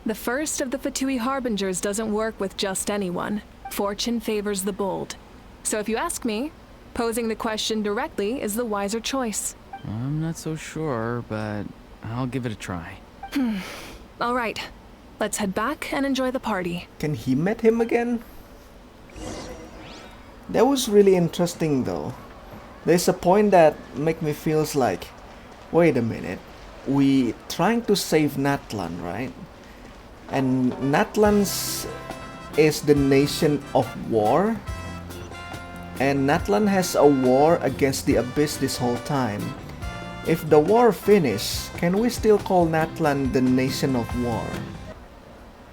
The first of the Fatui Harbingers doesn't work with just anyone. Fortune favors the bold. So if you ask me, posing the question directly is the wiser choice. I'm not so sure, but I'll give it a try. All right, let's head back and enjoy the party. Can he met him again? That was really interesting though. There's a point that make me feels like, wait a minute, we trying to save Natlan, right? And Natlan's is the nation of war, And Natlan has a war against the Abyss this whole time. If the war finishes, can we still call Natlan the Nation of War?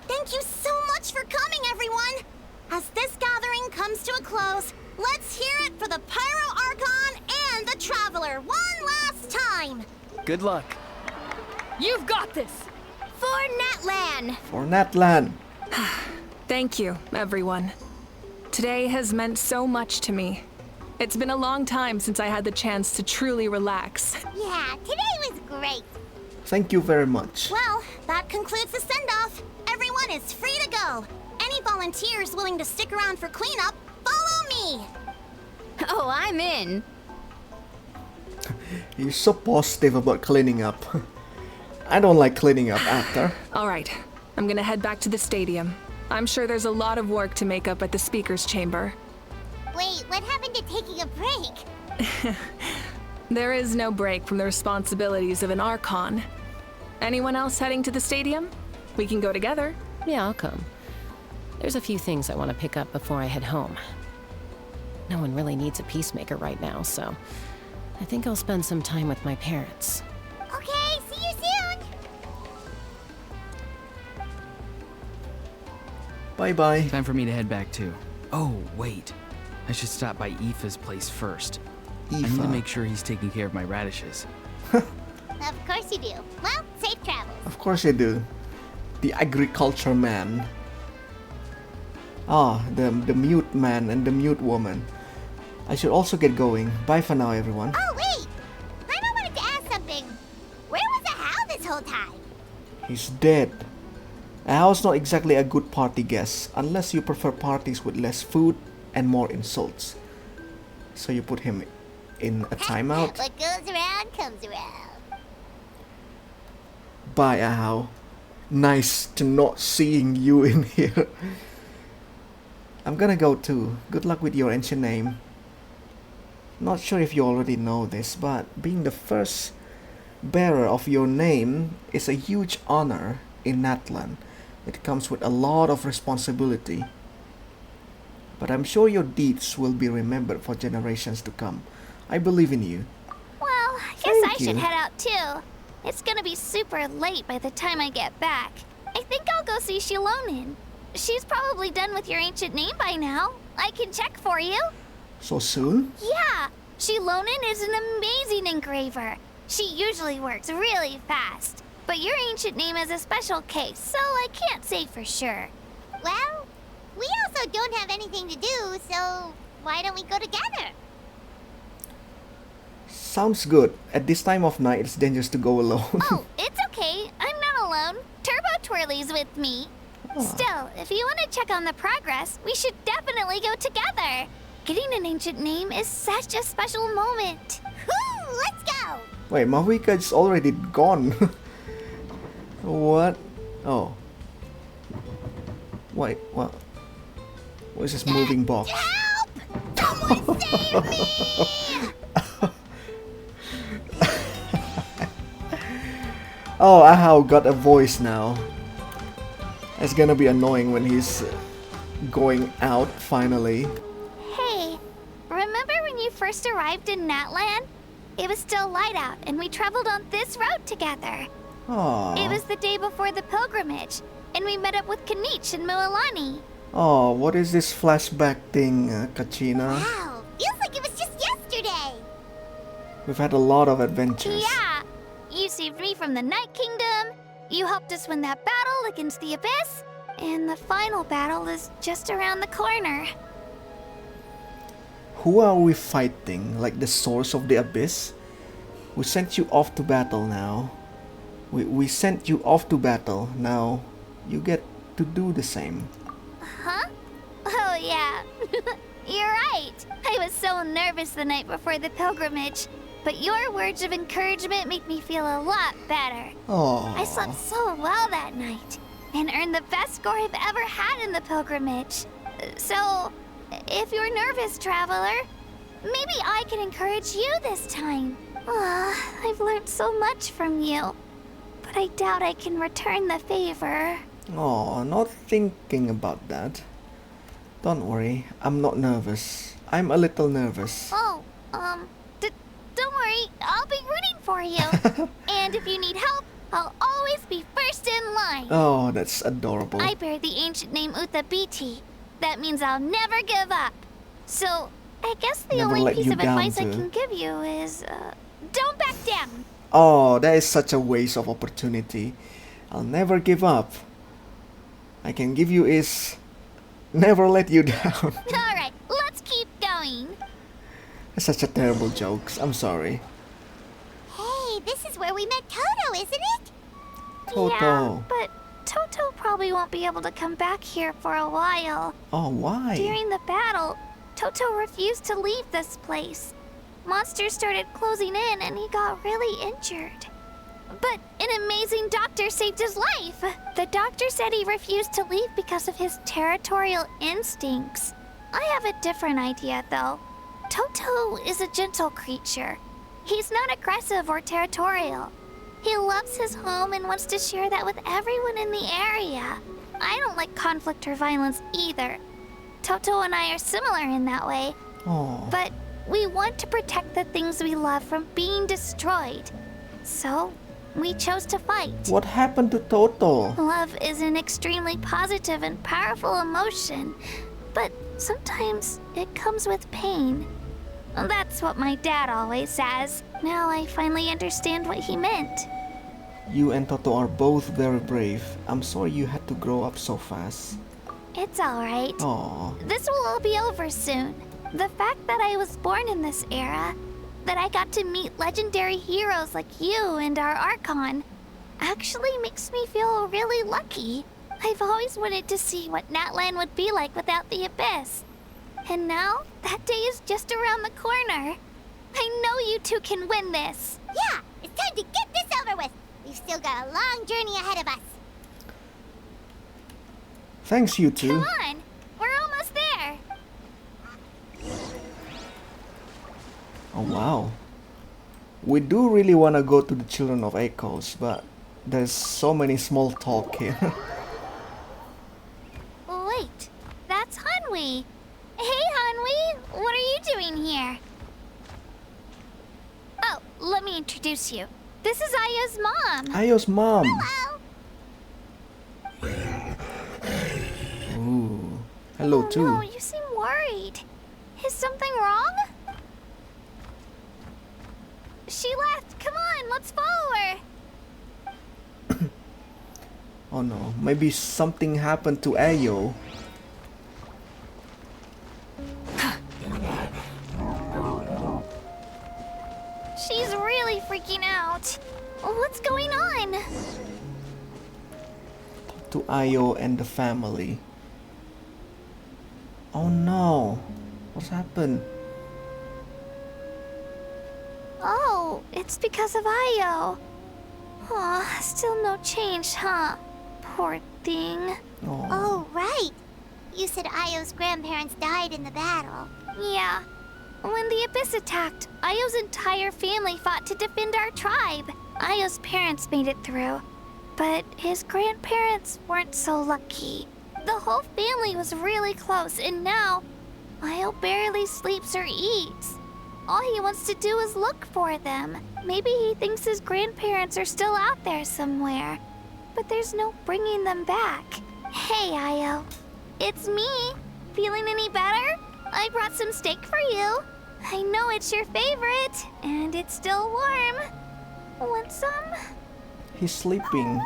Thank you so much for coming, everyone! As this gathering comes to a close, let's hear it for the Pyro Archon and the Traveler one last time! Good luck. You've got this! For Natlan! For Natlan! Thank you, everyone. Today has meant so much to me. It's been a long time since I had the chance to truly relax. Yeah, today was great. Thank you very much. Well, that concludes the send-off. Everyone is free to go. Any volunteers willing to stick around for cleanup, follow me! Oh, I'm in. You're so positive about cleaning up. I don't like cleaning up after. All right, I'm gonna head back to the stadium. I'm sure there's a lot of work to make up at the speaker's chamber. Wait, what happened to taking a break? There is no break from the responsibilities of an Archon. Anyone else heading to the stadium? We can go together. Yeah, I'll come. There's a few things I want to pick up before I head home. No one really needs a peacemaker right now, so I think I'll spend some time with my parents. Okay, see you soon! Bye-bye. Time for me to head back too. Oh, wait. I should stop by Aoife's place first. I need to make sure he's taking care of my radishes. Of course you do. Well, safe travels. Of course you do. The agriculture man. Ah, the mute man and the mute woman. I should also get going. Bye for now, everyone. Oh, wait! I wanted to ask something. Where was Ahau this whole time? He's dead. Ahao's not exactly a good party guest, unless you prefer parties with less food and more insults. So you put him in a timeout? What goes around comes around. Bye, Ahao. Nice to not seeing you in here. I'm gonna go too. Good luck with your ancient name. Not sure if you already know this, but being the first bearer of your name is a huge honor in Natlan. It comes with a lot of responsibility. But I'm sure your deeds will be remembered for generations to come. I believe in you. Well, I guess Thank I should you. head out too. It's gonna be super late by the time I get back. I think I'll go see Shilonin. She's probably done with your ancient name by now. I can check for you. So soon? Yeah, Shilonin is an amazing engraver. She usually works really fast. But your ancient name is a special case, so I can't say for sure. Well, we also don't have anything to do, so why don't we go together? Sounds good. At this time of night, it's dangerous to go alone. Oh, it's okay. I'm not alone. Turbo Twirly's with me. Still, if you want to check on the progress, we should definitely go together. Getting an ancient name is such a special moment. Woo! Let's go! Wait, Mahwika is already gone. What? Oh. Wait, what? What is this moving box? Help! Someone save me! Oh, Ahao got a voice now. It's gonna be annoying when he's going out finally. Hey, remember when you first arrived in Natlan? It was still light out, and we traveled on this road together. Aww. It was the day before the pilgrimage, and we met up with Kanich and Moalani. Oh, what is this flashback thing, Kachina? Wow, feels like it was just yesterday. We've had a lot of adventures. Yeah, you saved me from the Night Kingdom, you helped us win that battle against the Abyss, and the final battle is just around the corner. Who are we fighting? Like the source of the Abyss? We sent you off to battle now. We sent you off to battle. Now, you get to do the same. Huh? Oh, yeah. You're right. I was so nervous the night before the pilgrimage. But your words of encouragement make me feel a lot better. Oh. I slept so well that night and earned the best score I've ever had in the pilgrimage. So, if you're nervous, traveler, maybe I can encourage you this time. I've learned so much from you, but I doubt I can return the favor. Oh, not thinking about that. Don't worry, I'm not nervous. I'm a little nervous. Oh, don't worry, I'll be rooting for you. And if you need help, I'll always be first in line. Oh, that's adorable. I bear the ancient name Utha Biti. That means I'll never give up. So, I guess the Never only let piece you of down, advice I too. can give you is, don't back down. Oh, that is such a waste of opportunity. I'll never give up. I can give you is never let you down. Alright, let's keep going. That's such a terrible joke. I'm sorry. Hey, this is where we met Toto, isn't it? Toto. Yeah, but Toto probably won't be able to come back here for a while. Oh, why? During the battle, Toto refused to leave this place. Monsters started closing in and he got really injured. But an amazing doctor saved his life. The doctor said he refused to leave because of his territorial instincts. I have a different idea, though. Toto is a gentle creature. He's not aggressive or territorial. He loves his home and wants to share that with everyone in the area. I don't like conflict or violence either. Toto and I are similar in that way, Oh. but we want to protect the things we love from being destroyed. So, we chose to fight. What happened to Toto? Love is an extremely positive and powerful emotion, but sometimes it comes with pain. That's what my dad always says. Now I finally understand what he meant. You and Toto are both very brave. I'm sorry you had to grow up so fast. It's alright. Oh. This will all be over soon. The fact that I was born in this era, that I got to meet legendary heroes like you and our Archon, actually makes me feel really lucky. I've always wanted to see what Natlan would be like without the Abyss. And now, that day is just around the corner. I know you two can win this. Yeah, it's time to get this over with. We've still got a long journey ahead of us. Thanks, you two. Come on, we're almost there. Oh, wow. We do really want to go to the Children of Echoes, but there's so many small talk here. Wait, that's Hanwi. Hey, Hanwi, what are you doing here? Oh, let me introduce you. This is Aya's mom. Ayo's mom. Hello. Ooh. Hello, Oh, too. no, you seem worried. Is something wrong? She left. Come on, let's follow her. Oh no, maybe something happened to Ayo. She's really freaking out. What's going on? To Ayo and the family. Oh no, what's happened? Oh, it's because of Ayo. Aw, still no change, huh? Poor thing. Oh. Oh, right. You said Ayo's grandparents died in the battle. Yeah. When the Abyss attacked, Ayo's entire family fought to defend our tribe. Ayo's parents made it through, but his grandparents weren't so lucky. The whole family was really close, and now Ayo barely sleeps or eats. All he wants to do is look for them. Maybe he thinks his grandparents are still out there somewhere, but there's no bringing them back. Hey, Ayo. It's me. Feeling any better? I brought some steak for you. I know it's your favorite, and it's still warm. Want some? He's sleeping.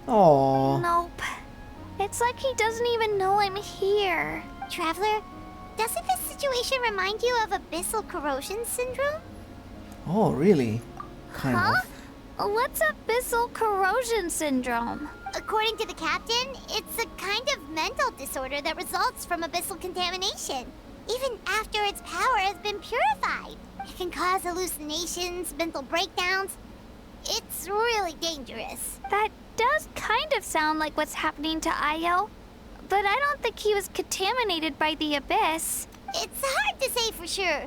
Oh. Nope. It's like he doesn't even know I'm here. Traveler, doesn't this situation remind you of abyssal corrosion syndrome? Oh, really? Kind Huh? of. What's abyssal corrosion syndrome? According to the captain, it's a kind of mental disorder that results from abyssal contamination. Even after its power has been purified, it can cause hallucinations, mental breakdowns. It's really dangerous. That does kind of sound like what's happening to Ayo, but I don't think he was contaminated by the Abyss. It's hard to say for sure.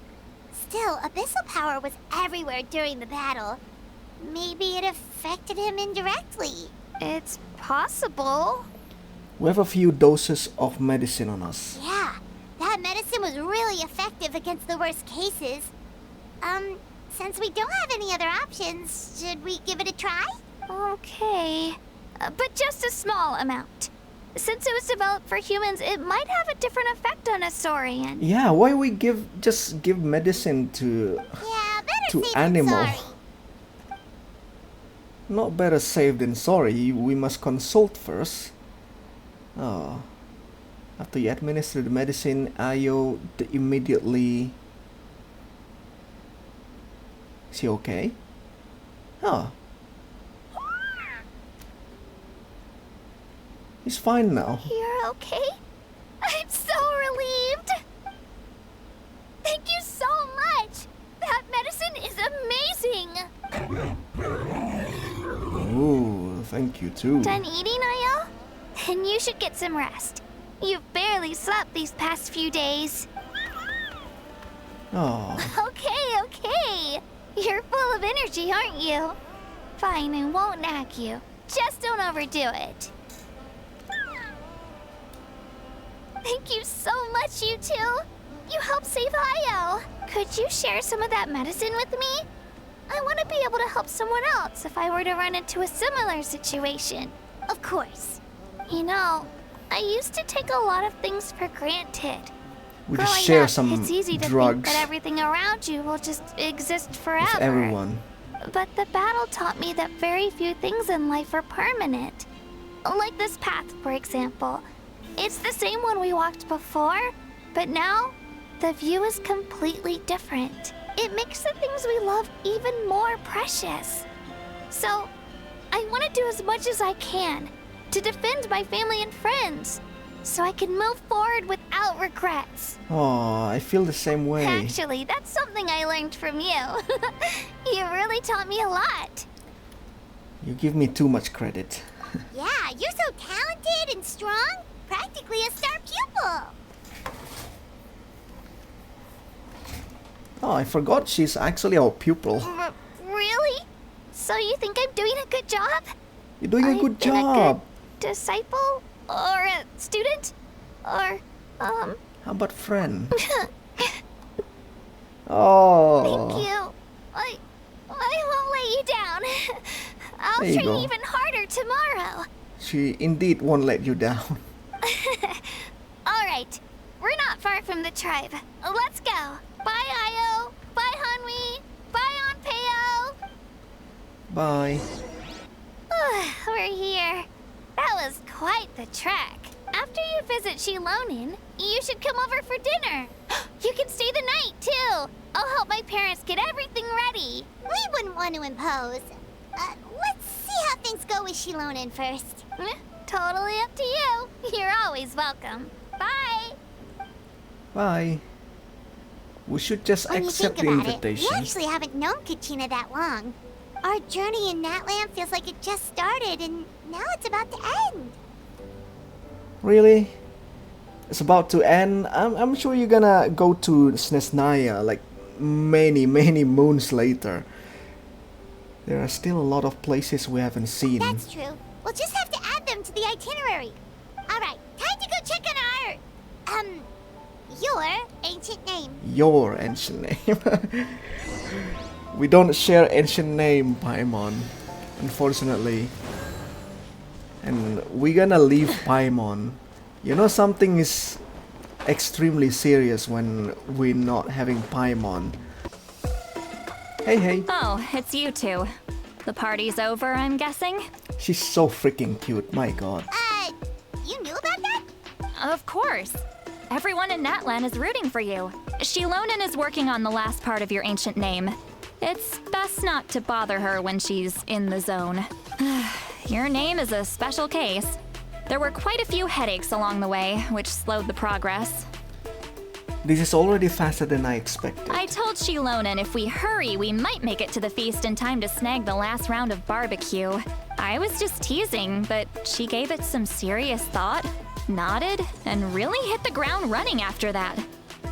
Still, abyssal power was everywhere during the battle. Maybe it affected him indirectly. It's possible. We have a few doses of medicine on us. Yeah, that that medicine was really effective against the worst cases. Since we don't have any other options, should we give it a try? Okay. But just a small amount. Since it was developed for humans, it might have a different effect on a saurian. Yeah, why we just give medicine to Yeah, better safe animal? than sorry. Not better safe than sorry. We must consult first. Oh. After you administer the medicine, Ayo immediately. Is he okay? Oh. He's fine now. You're okay? I'm so relieved! Thank you so much! That medicine is amazing! Ooh, thank you too. Done eating, Ayo? Then you should get some rest. You've barely slept these past few days. Oh. Okay. You're full of energy, aren't you? Fine, I won't nag you. Just don't overdo it. Thank you so much, you two. You helped save Ayo. Could you share some of that medicine with me? I want to be able to help someone else if I were to run into a similar situation. Of course. You know, I used to take a lot of things for granted. We just Growing share up, some it's easy to drugs think that everything around you will just exist forever. with everyone. But the battle taught me that very few things in life are permanent. Like this path, for example. It's the same one we walked before, but now the view is completely different. It makes the things we love even more precious. So, I want to do as much as I can to defend my family and friends, so I can move forward without regrets. Oh, I feel the same way. Actually, that's something I learned from you. You really taught me a lot. You give me too much credit. Yeah, you're so talented and strong. Practically a star pupil. Oh, I forgot she's actually our pupil. Really? So you think I'm doing a good job? You're doing a I've good been job. A good disciple? Or a student? Or, How about friend? Oh. Thank you. I won't let you down. I'll There you train go. even harder tomorrow. She indeed won't let you down. All right. We're not far from the tribe. Let's go. Bye, Ayo. Bye, Hanwi. Bye, Onpeo. Bye. We're here. That was quite the trek. After you visit Shilonin, you should come over for dinner. You can stay the night, too. I'll help my parents get everything ready. We wouldn't want to impose. Let's see how things go with Shilonin first. Totally up to you. You're always welcome. Bye. Bye. We should just When you accept think the about it, invitation. we actually haven't known Kachina that long. Our journey in Natlan feels like it just started, and now it's about to end. Really? It's about to end. I'm sure you're gonna go to Snesnaya like many moons later. There are still a lot of places we haven't seen. That's true. We'll just have to add them to the itinerary. All right, time to go check on our, your ancient name. Your ancient name. We don't share ancient name, Paimon, unfortunately. And we're gonna leave Paimon. You know, something is extremely serious when we're not having Paimon. Hey. Oh, it's you two. The party's over, I'm guessing? She's so freaking cute, my god. You knew about that? Of course. Everyone in Natlan is rooting for you. Shilonin is working on the last part of your ancient name. It's best not to bother her when she's in the zone. Your name is a special case. There were quite a few headaches along the way, which slowed the progress. This is already faster than I expected. I told Shilonin if we hurry, we might make it to the feast in time to snag the last round of barbecue. I was just teasing, but she gave it some serious thought, nodded, and really hit the ground running after that.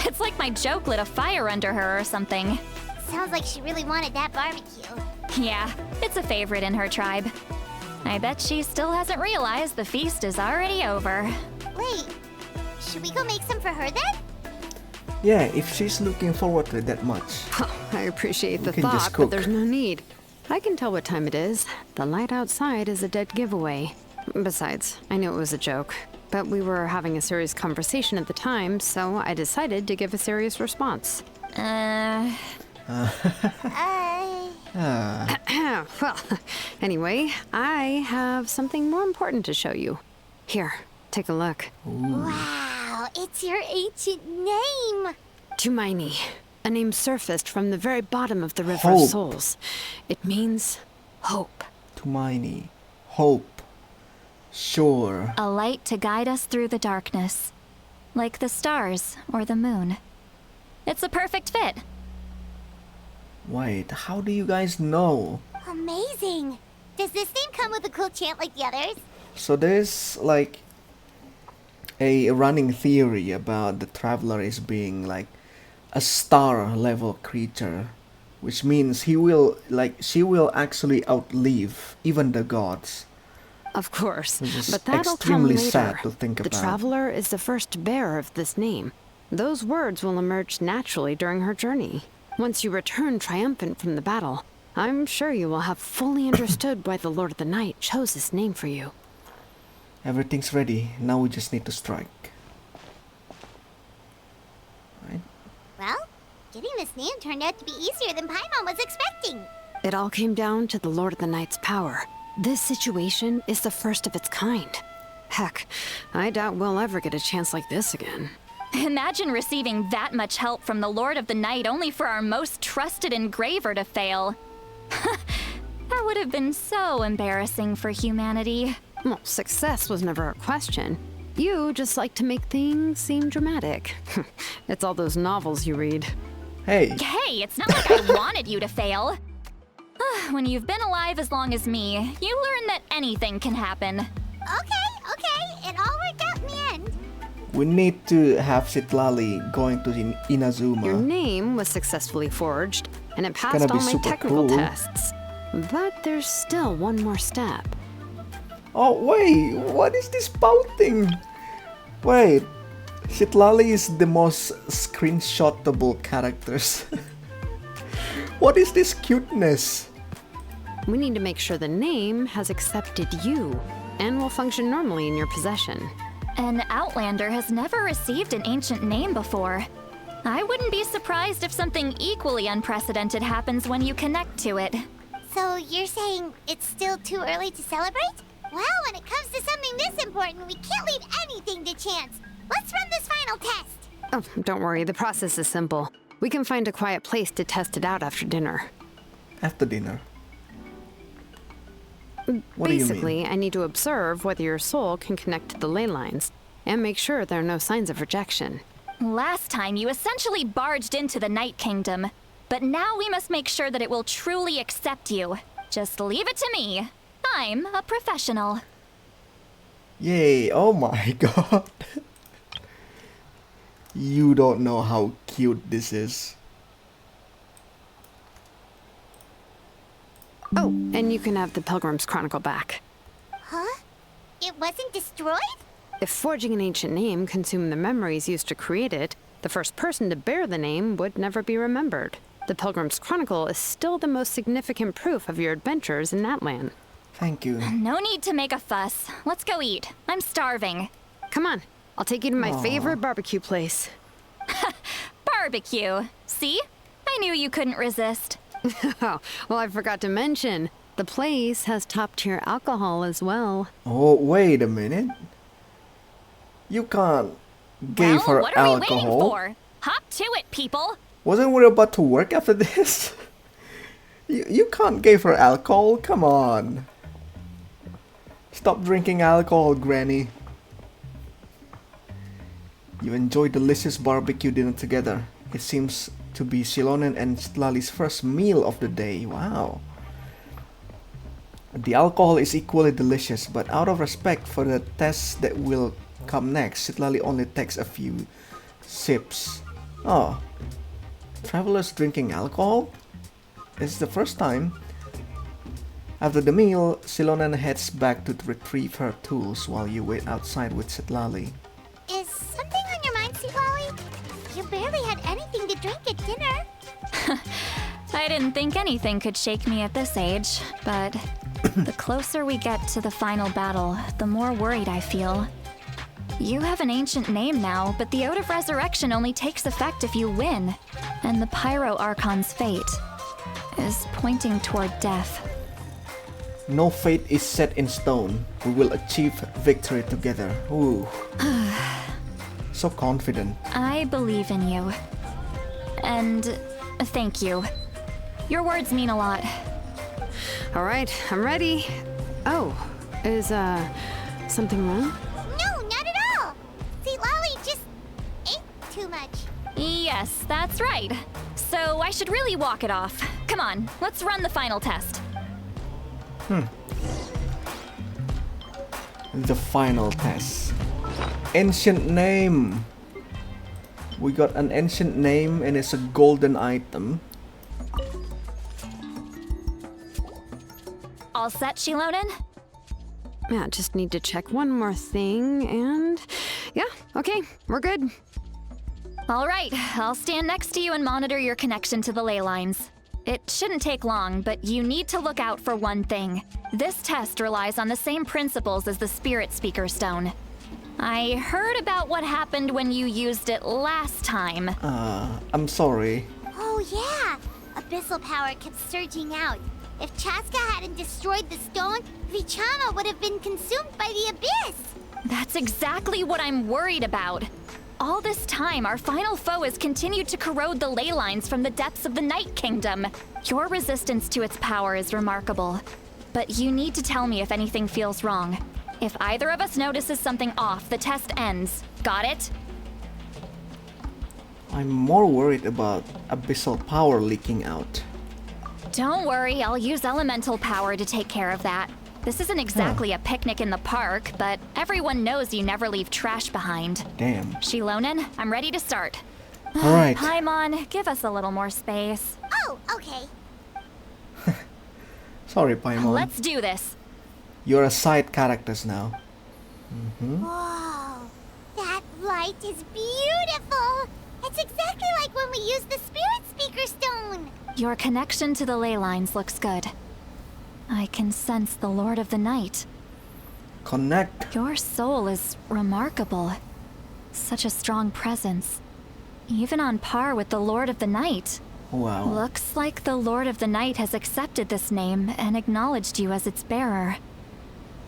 It's like my joke lit a fire under her or something. Sounds like she really wanted that barbecue. Yeah, it's a favorite in her tribe. I bet she still hasn't realized the feast is already over. Wait, should we go make some for her then? Yeah, if she's looking forward to it that much. I appreciate the can just thought, cook. but there's no need. I can tell what time it is. The light outside is a dead giveaway. Besides, I knew it was a joke, but we were having a serious conversation at the time, so I decided to give a serious response. Well, anyway, I have something more important to show you. Here, take a look. Wow, it's your ancient name. Tumaini, a name surfaced from the very bottom of the River Hope. of Souls. It means hope. Tumaini. Hope. Sure. A light to guide us through the darkness, like the stars or the moon. It's a perfect fit. Wait, how do you guys know? Amazing. Does this name come with a cool chant like the others? So there's like a running theory about the traveler is being like a star level creature, which means she will actually outlive even the gods. Of course, Which is but that'll extremely come later. sad to think the about. traveler is the first bearer of this name. Those words will emerge naturally during her journey. Once you return triumphant from the battle, I'm sure you will have fully understood why the Lord of the Night chose this name for you. Everything's ready. Now we just need to strike. Right? Well, getting this name turned out to be easier than Paimon was expecting. It all came down to the Lord of the Night's power. This situation is the first of its kind. Heck, I doubt we'll ever get a chance like this again. Imagine receiving that much help from the Lord of the Night only for our most trusted engraver to fail. That would have been so embarrassing for humanity. Well, success was never a question. You just like to make things seem dramatic. It's all those novels you read. Hey, Hey, it's not like I wanted you to fail. When you've been alive as long as me, you learn that anything can happen. Okay, it all worked out in the end. we need to have Citlali going to Inazuma. Your name was successfully forged, and it gonna passed be all my super technical cool. tests. But there's still one more step. Oh wait, what is this boat thing? Wait, Citlali is the most screenshotable characters. What is this cuteness? We need to make sure the name has accepted you and will function normally in your possession. An Outlander has never received an ancient name before. I wouldn't be surprised if something equally unprecedented happens when you connect to it. So you're saying it's still too early to celebrate? Well, when it comes to something this important, we can't leave anything to chance. Let's run this final test. Oh, don't worry, the process is simple. We can find a quiet place to test it out after dinner. After dinner. What do you mean? Basically, I need to observe whether your soul can connect to the ley lines and make sure there are no signs of rejection. Last time, you essentially barged into the Night Kingdom. But now we must make sure that it will truly accept you. Just leave it to me. I'm a professional. Yay, oh my god. You don't know how cute this is. Oh, and you can have the Pilgrim's Chronicle back. Huh? It wasn't destroyed? If forging an ancient name consumed the memories used to create it, the first person to bear the name would never be remembered. The Pilgrim's Chronicle is still the most significant proof of your adventures in Natlan. Thank you. No need to make a fuss. Let's go eat. I'm starving. Come on, I'll take you to my Aw. favorite barbecue place. Barbecue. See? I knew you couldn't resist. Oh, well, I forgot to mention, the place has top-tier alcohol as well. Oh, wait a minute. You can't give her what are we waiting alcohol. for? Hop to it, people. Wasn't we about to work after this? You can't give her alcohol, come on. Stop drinking alcohol, Granny. You enjoy delicious barbecue dinner together. It seems to be Silonen and Citlali's first meal of the day. Wow. The alcohol is equally delicious, but out of respect for the tests that will come next, Citlali only takes a few sips. Oh. Travelers drinking alcohol? It's the first time. After the meal, Silonen heads back to retrieve her tools while you wait outside with Citlali. Is something on your mind, Citlali? You barely had anything to drink at dinner. I didn't think anything could shake me at this age, but the closer we get to the final battle, the more worried I feel. You have an ancient name now, but the Oath of Resurrection only takes effect if you win, and the Pyro Archon's fate is pointing toward death. No fate is set in stone. We will achieve victory together. Ooh. So confident. I believe in you. And thank you. Your words mean a lot. All right, I'm ready. Oh, is, something wrong? No, not at all. See, Lolly just ate too much. Yes, that's right. So I should really walk it off. Come on, let's run the final test. The final test. Ancient name. We got an ancient name and it's a golden item. All set, Shilonen? Yeah, just need to check one more thing and... Yeah, okay, we're good. All right, I'll stand next to you and monitor your connection to the ley lines. It shouldn't take long, but you need to look out for one thing. This test relies on the same principles as the Spirit Speaker Stone. I heard about what happened when you used it last time. I'm sorry. Oh yeah, abyssal power kept surging out. If Chaska hadn't destroyed the stone, Vichama would have been consumed by the abyss. That's exactly what I'm worried about. All this time, our final foe has continued to corrode the ley lines from the depths of the Night Kingdom. Your resistance to its power is remarkable. But you need to tell me if anything feels wrong. If either of us notices something off, the test ends. Got it? I'm more worried about abyssal power leaking out. Don't worry, I'll use elemental power to take care of that. This isn't exactly a picnic in the park, but everyone knows you never leave trash behind. Damn. Shilonen, I'm ready to start. Alright. Paimon, give us a little more space. Oh, okay. Sorry, Paimon. Let's do this. You're a side characters now. Whoa, that light is beautiful. It's exactly like when we used the Spirit Speaker Stone. Your connection to the ley lines looks good. I can sense the Lord of the Night. Connect. Your soul is remarkable. Such a strong presence. Even on par with the Lord of the Night. Wow. Looks like the Lord of the Night has accepted this name and acknowledged you as its bearer.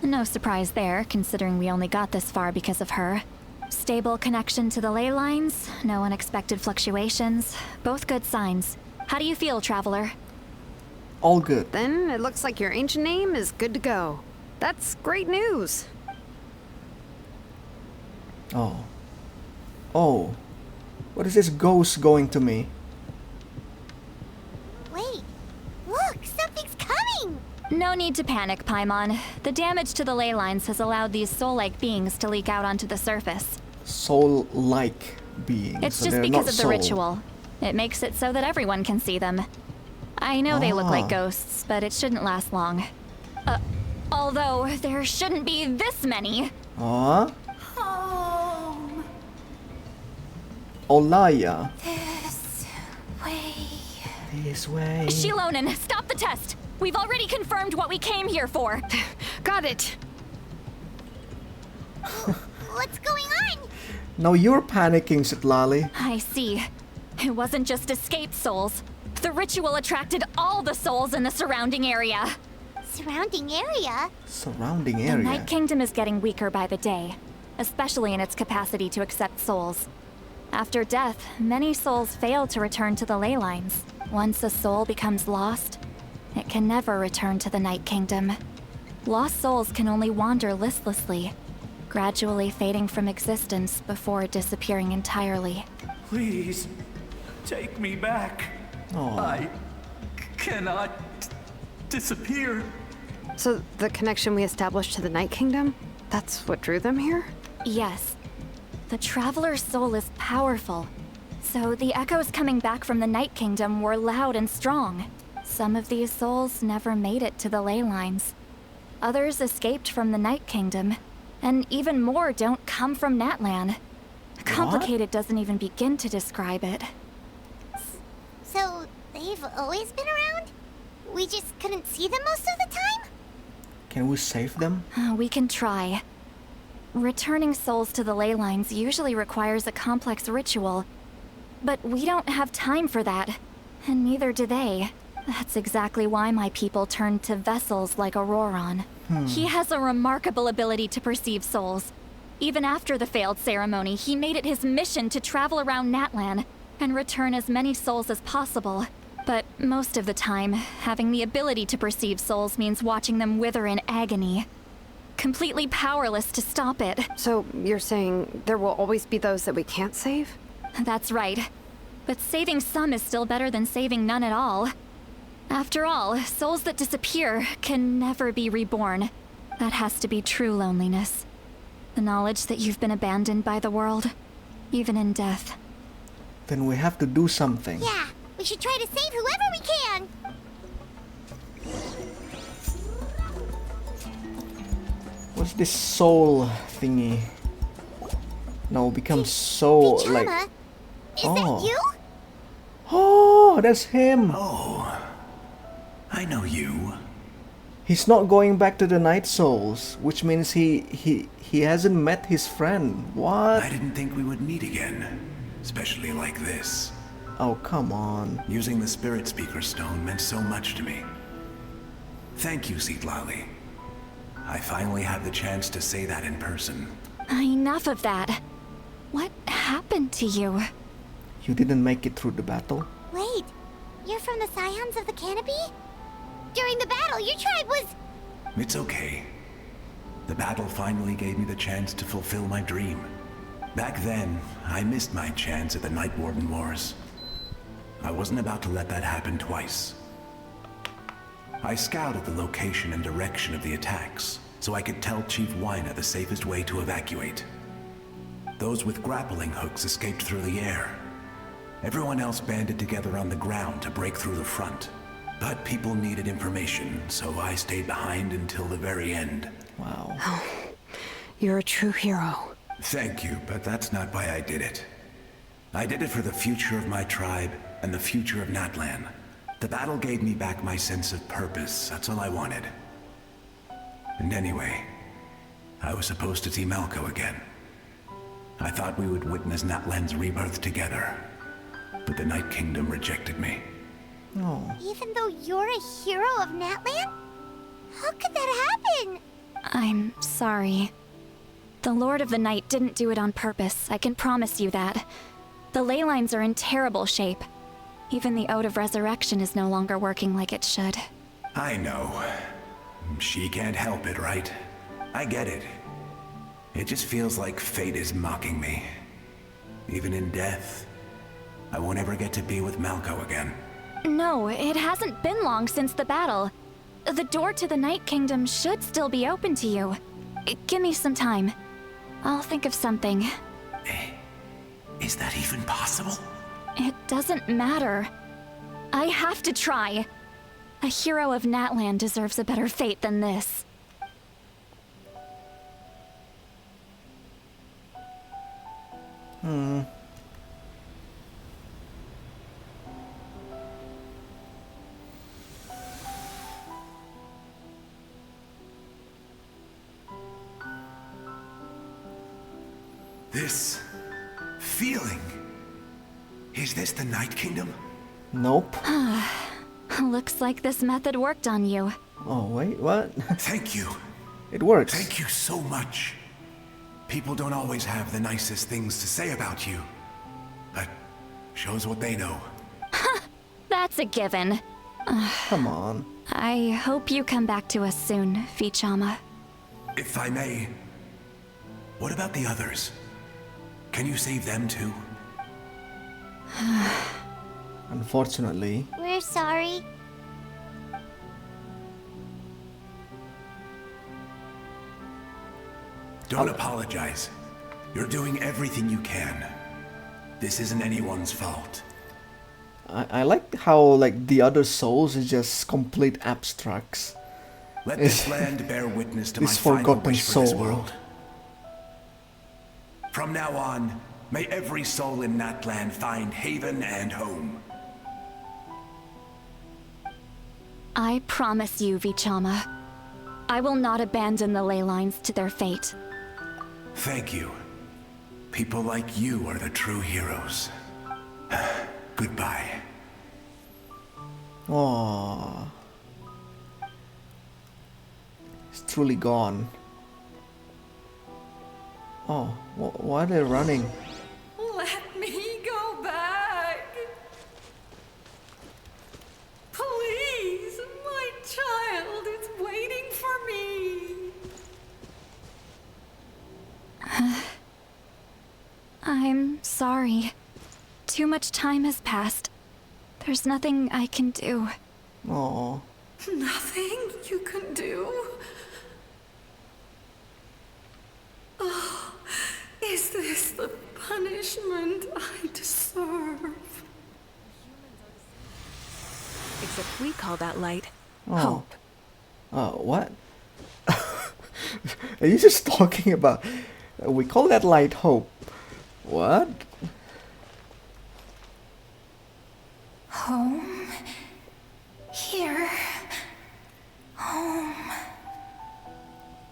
No surprise there, considering we only got this far because of her. Stable connection to the ley lines, no unexpected fluctuations, both good signs. How do you feel, Traveler? All good. Then it looks like your ancient name is good to go. That's great news. Oh. Oh. What is this ghost going to me? Wait, look, something's coming. No need to panic, Paimon. The damage to the ley lines has allowed these soul-like beings to leak out onto the surface. Soul-like beings. It's so just they're because not of the soul. ritual. It makes it so that everyone can see them. I know they look like ghosts, but it shouldn't last long. Although there shouldn't be this many. Home. Olaya. This way. Shilonen, stop the test! We've already confirmed what we came here for. Got it. What's going on? Now you're panicking, Sitlali. I see. It wasn't just escaped souls. The ritual attracted all the souls in the surrounding area. Surrounding area? Surrounding The area. Night Kingdom is getting weaker by the day, especially in its capacity to accept souls. After death, many souls fail to return to the ley lines. Once a soul becomes lost, it can never return to the Night Kingdom. Lost souls can only wander listlessly, gradually fading from existence before disappearing entirely. Please, take me back. Oh. I cannot disappear. So the connection we established to the Night Kingdom, that's what drew them here? Yes. The Traveler's soul is powerful, so the echoes coming back from the Night Kingdom were loud and strong. Some of these souls never made it to the ley lines. Others escaped from the Night Kingdom, and even more don't come from Natlan. Complicated doesn't even begin to describe it. So, they've always been around? We just couldn't see them most of the time? Can we save them? We can try. Returning souls to the ley lines usually requires a complex ritual, but we don't have time for that, and neither do they. That's exactly why my people turned to vessels like Auroron. He has a remarkable ability to perceive souls. Even after the failed ceremony, he made it his mission to travel around Natlan and return as many souls as possible. But most of the time, having the ability to perceive souls means watching them wither in agony. Completely powerless to stop it. So you're saying there will always be those that we can't save? That's right. But saving some is still better than saving none at all. After all, souls that disappear can never be reborn. That has to be true loneliness. The knowledge that you've been abandoned by the world, even in death. Then we have to do something. Yeah, we should try to save whoever we can. What's this soul thingy? No, becomes so like. Vichama, is Oh. that you? Oh, that's him. Oh, I know you. He's not going back to the Night Souls, which means he hasn't met his friend. What? I didn't think we would meet again, especially like this. Oh, come on. Using the Spirit Speaker Stone meant so much to me. Thank you, Citlali. I finally had the chance to say that in person. Enough of that. What happened to you? You didn't make it through the battle? Wait, you're from the Scions of the Canopy? During the battle, your tribe was... It's okay. The battle finally gave me the chance to fulfill my dream. Back then, I missed my chance at the Night Warden Wars. I wasn't about to let that happen twice. I scouted the location and direction of the attacks, so I could tell Chief Wyna the safest way to evacuate. Those with grappling hooks escaped through the air. Everyone else banded together on the ground to break through the front. But people needed information, so I stayed behind until the very end. Wow. You're a true hero. Thank you, but that's not why I did it. I did it for the future of my tribe and the future of Natlan. The battle gave me back my sense of purpose, that's all I wanted. And anyway, I was supposed to see Malco again. I thought we would witness Natlan's rebirth together, but the Night Kingdom rejected me. Oh. Even though you're a hero of Natlan? How could that happen? I'm sorry. The Lord of the Night didn't do it on purpose, I can promise you that. The ley lines are in terrible shape. Even the Ode of Resurrection is no longer working like it should. I know. She can't help it, right? I get it. It just feels like fate is mocking me. Even in death, I won't ever get to be with Malco again. No, it hasn't been long since the battle. The door to the Night Kingdom should still be open to you. Give me some time. I'll think of something. Is that even possible? It doesn't matter. I have to try. A hero of Natlan deserves a better fate than this. This feeling. Is this the Night Kingdom? Nope. Looks like this method worked on you. Oh, wait, what? Thank you. It works. Thank you so much. People don't always have the nicest things to say about you. But shows what they know. That's a given. Come on. I hope you come back to us soon, Vichama. If I may, what about the others? Can you save them too? Unfortunately. We're sorry. Don't apologize. You're doing everything you can. This isn't anyone's fault. I like how like the other souls is just complete abstracts. Let this land bear witness to my This final forgotten wish for this soul. world. From now on, May every soul in Natlan find haven and home. I promise you, Vichama, I will not abandon the ley lines to their fate. Thank you. People like you are the true heroes. Goodbye. Aww. It's truly gone. Oh, why are they running? Let me go back. Please, my child is waiting for me. I'm sorry. Too much time has passed. There's nothing I can do. Aww. Nothing you can do? Oh, is this the punishment I deserve? Except we call that light Oh. hope. What? Are you just talking about... We call that light hope. What? Home. Here. Home.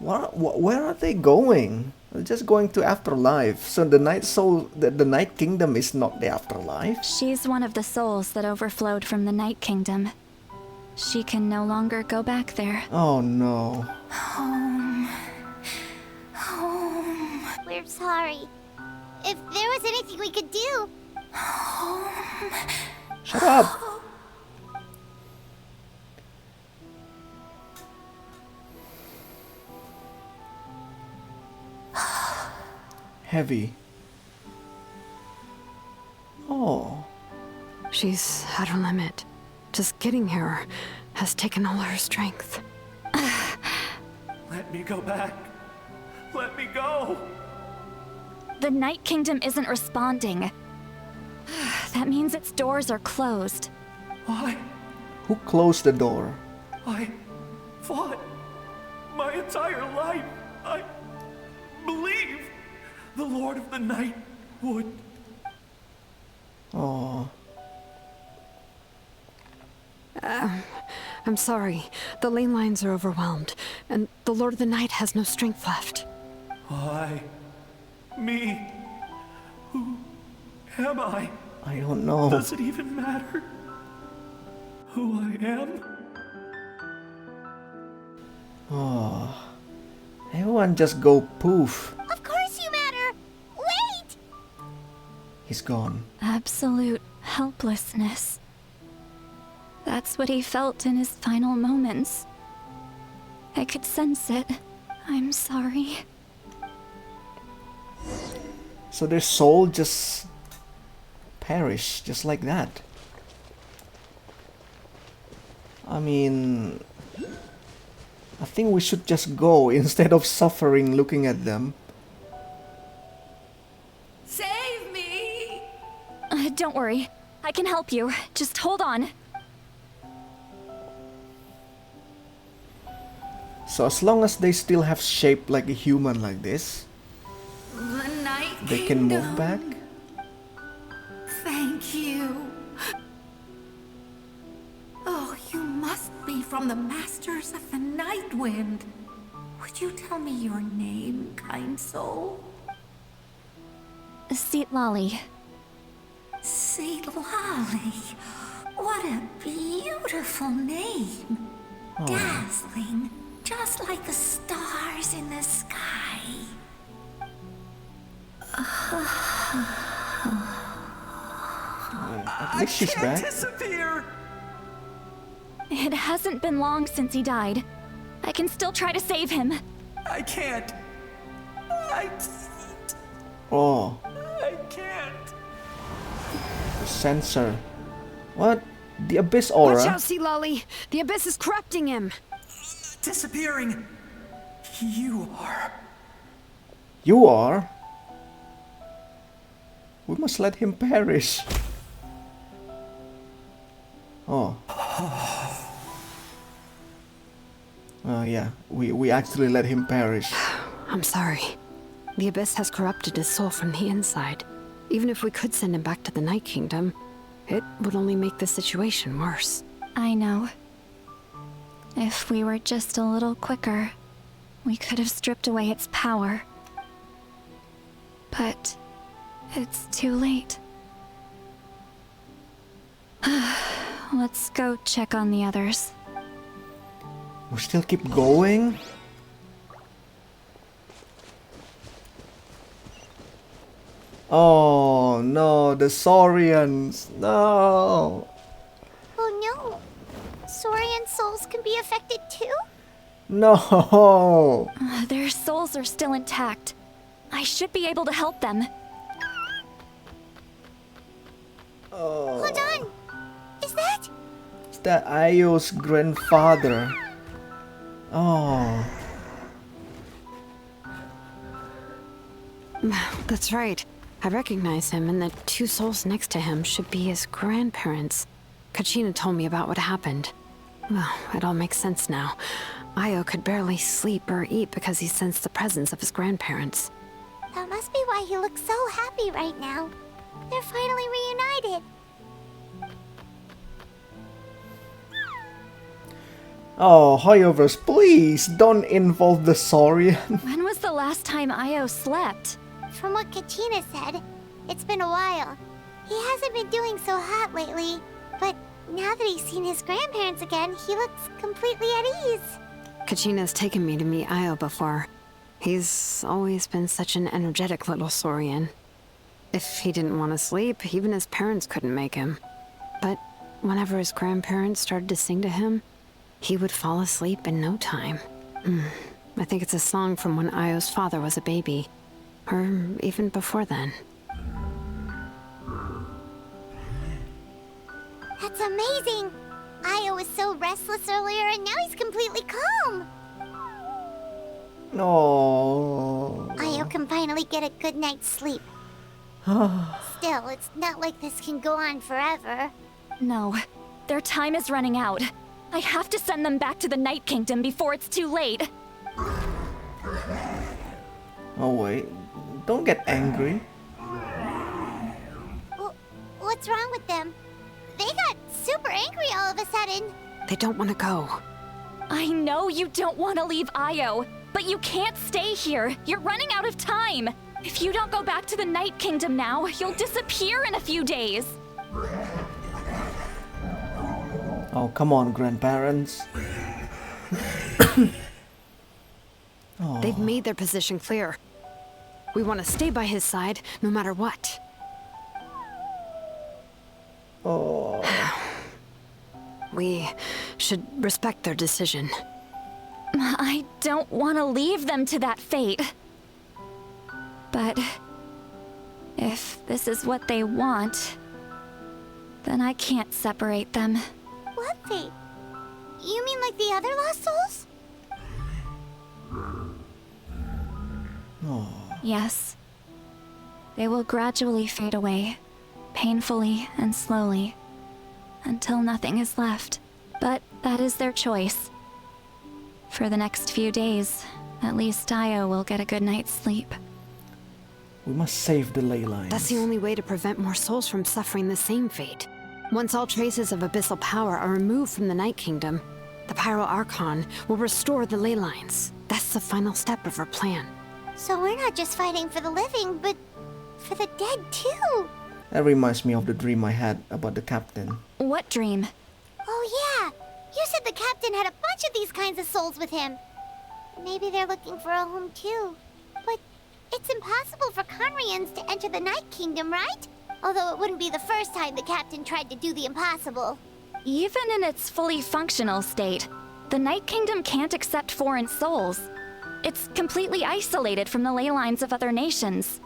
Where are they going? They're just going to afterlife. So the night soul, the night kingdom is not the afterlife. She's one of the souls that overflowed from the Night Kingdom. She can no longer go back there. Oh no. Home. Home. We're sorry. If there was anything we could do. Home. Shut up. Heavy. Oh. She's at her limit. Just getting here has taken all her strength. Let me go back. Let me go. The Night Kingdom isn't responding. That means its doors are closed. Why? Who closed the door? I fought my entire life. I believe the Lord of the Night would. Oh. I'm sorry. The ley lines are overwhelmed, and the Lord of the Night has no strength left. Why? Me? Who am I? I don't know. Does it even matter who I am? Oh. Everyone just go poof. Of course you matter. Wait! He's gone. Absolute helplessness. That's what he felt in his final moments. I could sense it. I'm sorry. So their soul just perished just like that. I mean, I think we should just go instead of suffering looking at them. Save me! Don't worry. I can help you. Just hold on. So as long as they still have shape like a human like this, The Night they can move Kingdom. back. Thank you. Oh, you must be from the Masters of the Night Wind. Would you tell me your name, kind soul? Seatlolly. Seatlolly. What a beautiful name. Dazzling, just like the stars in the sky. At least she's back. Disappear! It hasn't been long since he died. I can still try to save him. I can't. Oh, I can't. the sensor. What? The abyss Watch aura? out, Sea Lolly! The abyss is corrupting him! Disappearing. You are. You are? We must let him perish. Oh. Oh yeah, we actually let him perish. I'm sorry. The abyss has corrupted his soul from the inside. Even if we could send him back to the Night Kingdom, it would only make the situation worse. I know. If we were just a little quicker, we could have stripped away its power. But it's too late. Let's go check on the others. We still keep going? Oh no, the Saurians. No. Oh no. Saurian souls can be affected too? No. Their souls are still intact. I should be able to help them. Oh. Hold on. Is that? Is that Ayo's grandfather? Oh. That's right. I recognize him, and the two souls next to him should be his grandparents. Kachina told me about what happened. Well, it all makes sense now. Ayo could barely sleep or eat because he sensed the presence of his grandparents. That must be why he looks so happy right now. They're finally reunited. Oh, Hoyoverse, please don't involve the Saurian. When was the last time Ayo slept? From what Kachina said, it's been a while. He hasn't been doing so hot lately, but now that he's seen his grandparents again, he looks completely at ease. Kachina's taken me to meet Ayo before. He's always been such an energetic little Saurian. If he didn't want to sleep, even his parents couldn't make him. But whenever his grandparents started to sing to him, he would fall asleep in no time. I think it's a song from when Ayo's father was a baby. Or even before then. That's amazing! Ayo was so restless earlier and now he's completely calm. No. Ayo can finally get a good night's sleep. Still, it's not like this can go on forever. No, their time is running out. I have to send them back to the Night Kingdom before it's too late. Oh wait, don't get angry. What's wrong with them? They got super angry all of a sudden. They don't want to go. I know you don't want to leave Ayo, but you can't stay here. You're running out of time. If you don't go back to the Night Kingdom now, you'll disappear in a few days. Oh, come on, grandparents. Oh. They've made their position clear. We want to stay by his side, no matter what. Oh. We should respect their decision. I don't want to leave them to that fate. But if this is what they want, then I can't separate them. What fate? You mean like the other lost souls? Oh. Yes. They will gradually fade away, painfully and slowly, until nothing is left. But that is their choice. For the next few days, at least Ayo will get a good night's sleep. We must save the ley lines. That's the only way to prevent more souls from suffering the same fate. Once all traces of abyssal power are removed from the Night Kingdom, the Pyro Archon will restore the ley lines. That's the final step of our plan. So we're not just fighting for the living, but for the dead too. That reminds me of the dream I had about the captain. What dream? Oh yeah, you said the captain had a bunch of these kinds of souls with him. Maybe they're looking for a home too. But it's impossible for Conrians to enter the Night Kingdom, right? Although it wouldn't be the first time the captain tried to do the impossible. Even in its fully functional state, the Night Kingdom can't accept foreign souls. It's completely isolated from the ley lines of other nations.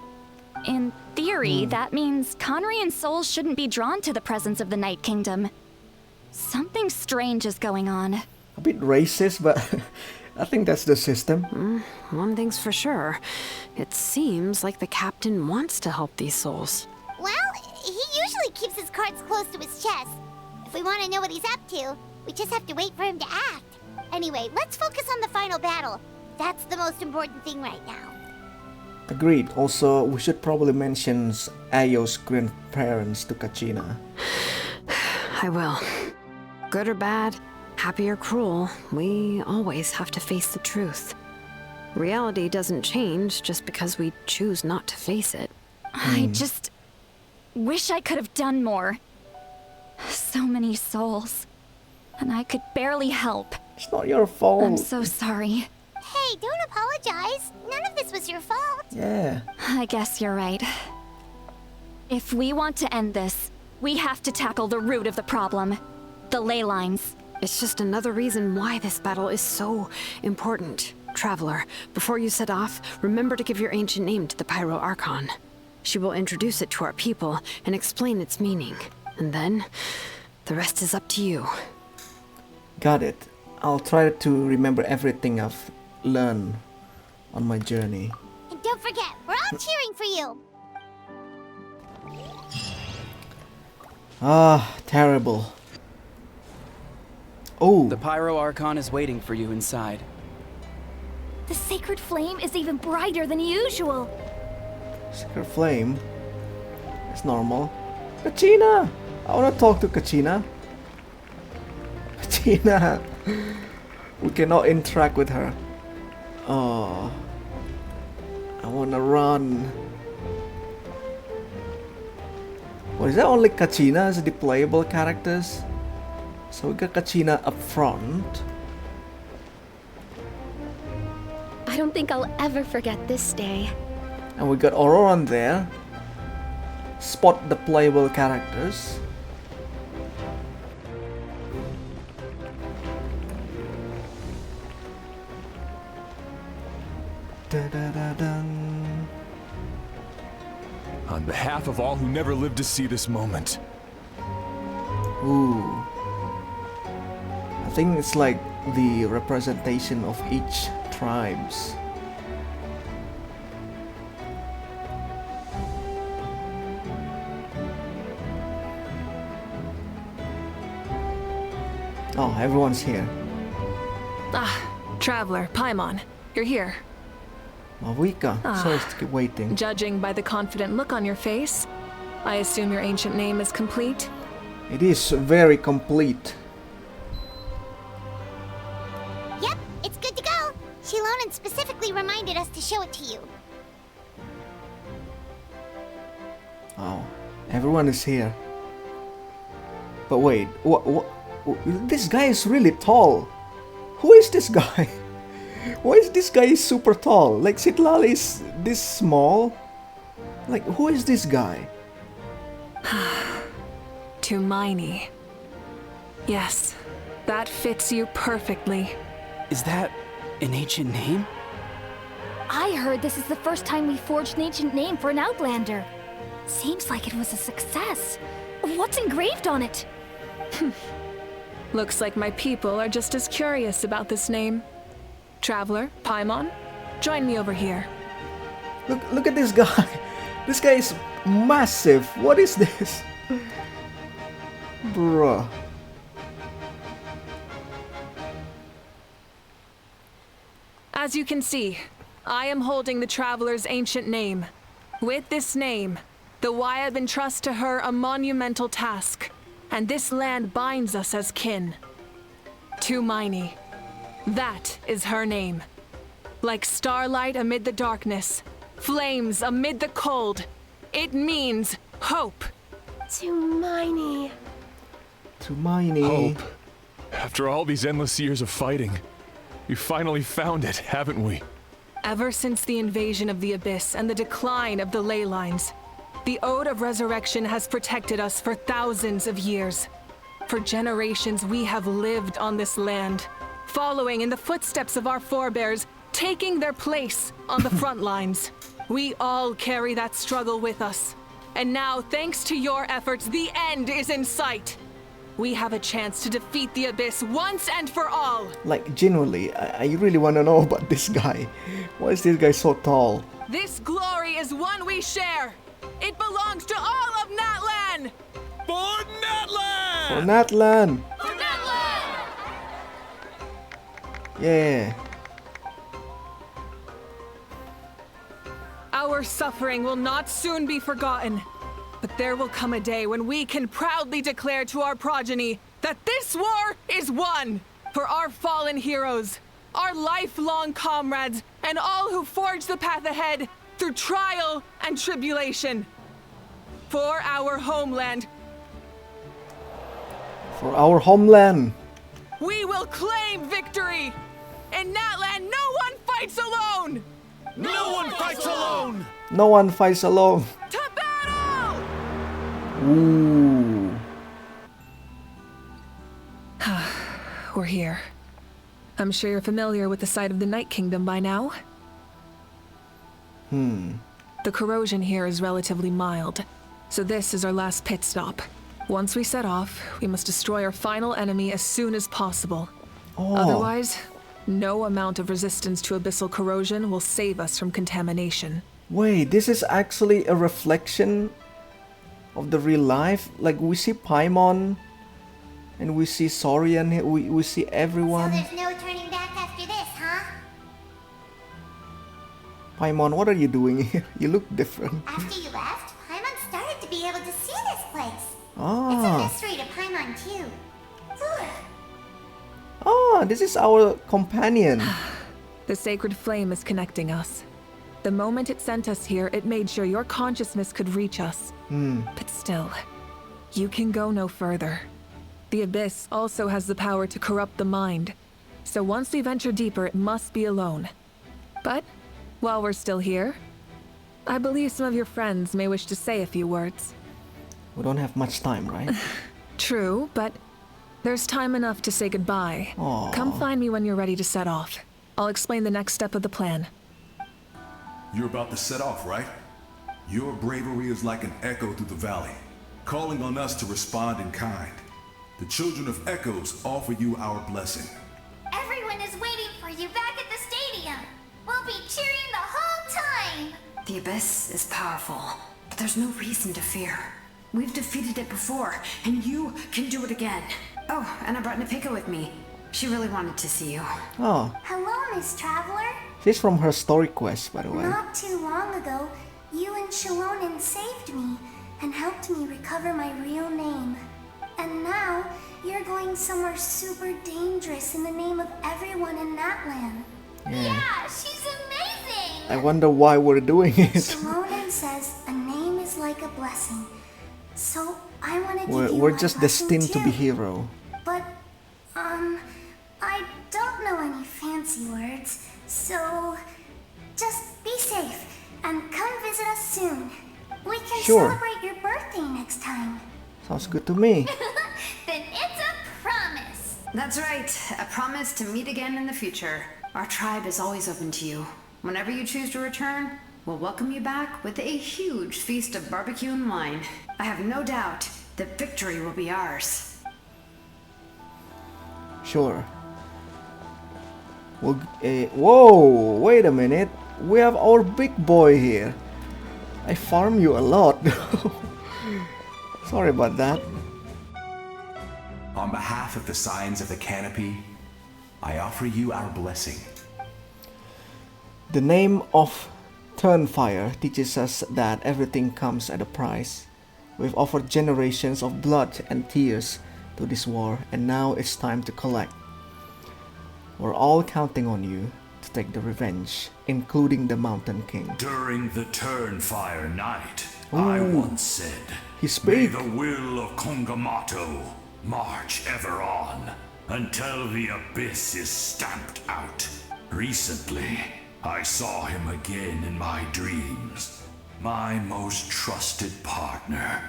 In theory, that means Conrian souls shouldn't be drawn to the presence of the Night Kingdom. Something strange is going on. A bit racist, but I think that's the system. One thing's for sure. It seems like the captain wants to help these souls. Well, he usually keeps his cards close to his chest. If we want to know what he's up to, we just have to wait for him to act. Anyway, let's focus on the final battle. That's the most important thing right now. Agreed. Also, we should probably mention Ayo's grandparents to Kachina. I will. Good or bad, happy or cruel, we always have to face the truth. Reality doesn't change just because we choose not to face it. I just wish I could have done more. So many souls. And I could barely help. It's not your fault. I'm so sorry. Hey, don't apologize. None of this was your fault. Yeah. I guess you're right. If we want to end this, we have to tackle the root of the problem. The ley lines. It's just another reason why this battle is so important. Traveler, before you set off, remember to give your ancient name to the Pyro Archon. She will introduce it to our people and explain its meaning. And then, the rest is up to you. Got it. I'll try to remember everything I've learned on my journey. And don't forget, we're all cheering for you. Ah, terrible. Oh, The Pyro Archon is waiting for you inside. The sacred flame is even brighter than usual. Sacred Flame. It's normal. Kachina! I wanna talk to Kachina. Kachina! We cannot interact with her. Oh. I wanna run. Well, is that only Kachina as the playable characters? So we got Kachina up front. I don't think I'll ever forget this day. And we got Auroran there. Spot the playable characters. Da-da-da-dun. On behalf of all who never lived to see this moment. Ooh. I think it's like the representation of each tribes. Oh, everyone's here. Ah, Traveler, Paimon, you're here. Mavika, sorry to keep waiting. Judging by the confident look on your face, I assume your ancient name is complete? It is very complete. Yep, it's good to go. Shilonan specifically reminded us to show it to you. Oh, everyone is here. But wait, what? This guy is really tall. Who is this guy? Why is this guy super tall? Like Citlali is this small? Like, who is this guy? Tumaini. Yes, that fits you perfectly. Is that an ancient name? I heard this is the first time we forged an ancient name for an Outlander. Seems like it was a success. What's engraved on it? Looks like my people are just as curious about this name. Traveler, Paimon, join me over here. Look at this guy. This guy is massive. What is this? Bruh. As you can see, I am holding the Traveler's ancient name. With this name, the Wyab entrusts to her a monumental task, and this land binds us as kin. Tumaini. That is her name. Like starlight amid the darkness, flames amid the cold, it means hope. Tumaini. Tumaini. Hope. After all these endless years of fighting, we finally found it, haven't we? Ever since the invasion of the Abyss and the decline of the ley lines, the Ode of Resurrection has protected us for thousands of years. For generations we have lived on this land, following in the footsteps of our forebears, taking their place on the front lines. We all carry that struggle with us. And now, thanks to your efforts, the end is in sight. We have a chance to defeat the Abyss once and for all. Like, genuinely, I really want to know about this guy. Why is this guy so tall? This glory is one we share. It belongs to all of Natlan! For Natlan! For Natlan! For Natlan! Yeah. Our suffering will not soon be forgotten. But there will come a day when we can proudly declare to our progeny that this war is won for our fallen heroes, our lifelong comrades, and all who forge the path ahead through trial and tribulation. For our homeland. For our homeland. We will claim victory! In Natlan, no one fights alone! No one fights alone! No one fights alone. To battle! Ooh. We're here. I'm sure you're familiar with the site of the Night Kingdom by now. The corrosion here is relatively mild, so this is our last pit stop. Once we set off, we must destroy our final enemy as soon as possible. Oh. Otherwise, no amount of resistance to abyssal corrosion will save us from contamination. Wait, this is actually a reflection of the real life? Like, we see Paimon, and we see Saurian, we see everyone. So there's no turning back after this, huh? Paimon, what are you doing here? You look different. After you left, Paimon started to be able to see this place. Ah. It's a mystery to Paimon too. Ah, this is our companion. The sacred flame is connecting us. The moment it sent us here, it made sure your consciousness could reach us. But still, you can go no further. The Abyss also has the power to corrupt the mind. So once we venture deeper, it must be alone. But while we're still here, I believe some of your friends may wish to say a few words. We don't have much time, right? True, but there's time enough to say goodbye. Aww. Come find me when you're ready to set off. I'll explain the next step of the plan. You're about to set off, right? Your bravery is like an echo through the valley, calling on us to respond in kind. The Children of Echoes offer you our blessing. Everyone is waiting for you back at the stadium. We'll be cheering the whole time. The Abyss is powerful, but there's no reason to fear. We've defeated it before, and you can do it again. Oh, and I brought Nepika with me. She really wanted to see you. Oh. Hello, Miss Traveler. She's from her story quest, by the way. Not too long ago, you and Shalonen saved me and helped me recover my real name. And now, you're going somewhere super dangerous in the name of everyone in Natlan. Yeah, she's amazing! I wonder why we're doing it. Shalonen says a name is like a blessing. So, I want to give you We're my just blessing destined to be too. hero. But, I don't know any fancy words, so just be safe and come visit us soon. We can Sure. celebrate your birthday next time. Sounds good to me. Then it's a promise. That's right. A promise to meet again in the future. Our tribe is always open to you. Whenever you choose to return, we'll welcome you back with a huge feast of barbecue and wine. I have no doubt that victory will be ours. Sure. We'll, whoa, wait a minute. We have our big boy here. I farm you a lot. Sorry about that. On behalf of the Scions of the Canopy, I offer you our blessing. The name of Turnfire teaches us that everything comes at a price. We've offered generations of blood and tears to this war, and now it's time to collect. We're all counting on you to take the revenge, including the Mountain King. During the Turnfire night, Ooh. I once said, He "May speak. the will of Kongamato march ever on until the Abyss is stamped out." Recently, I saw him again in my dreams. My most trusted partner,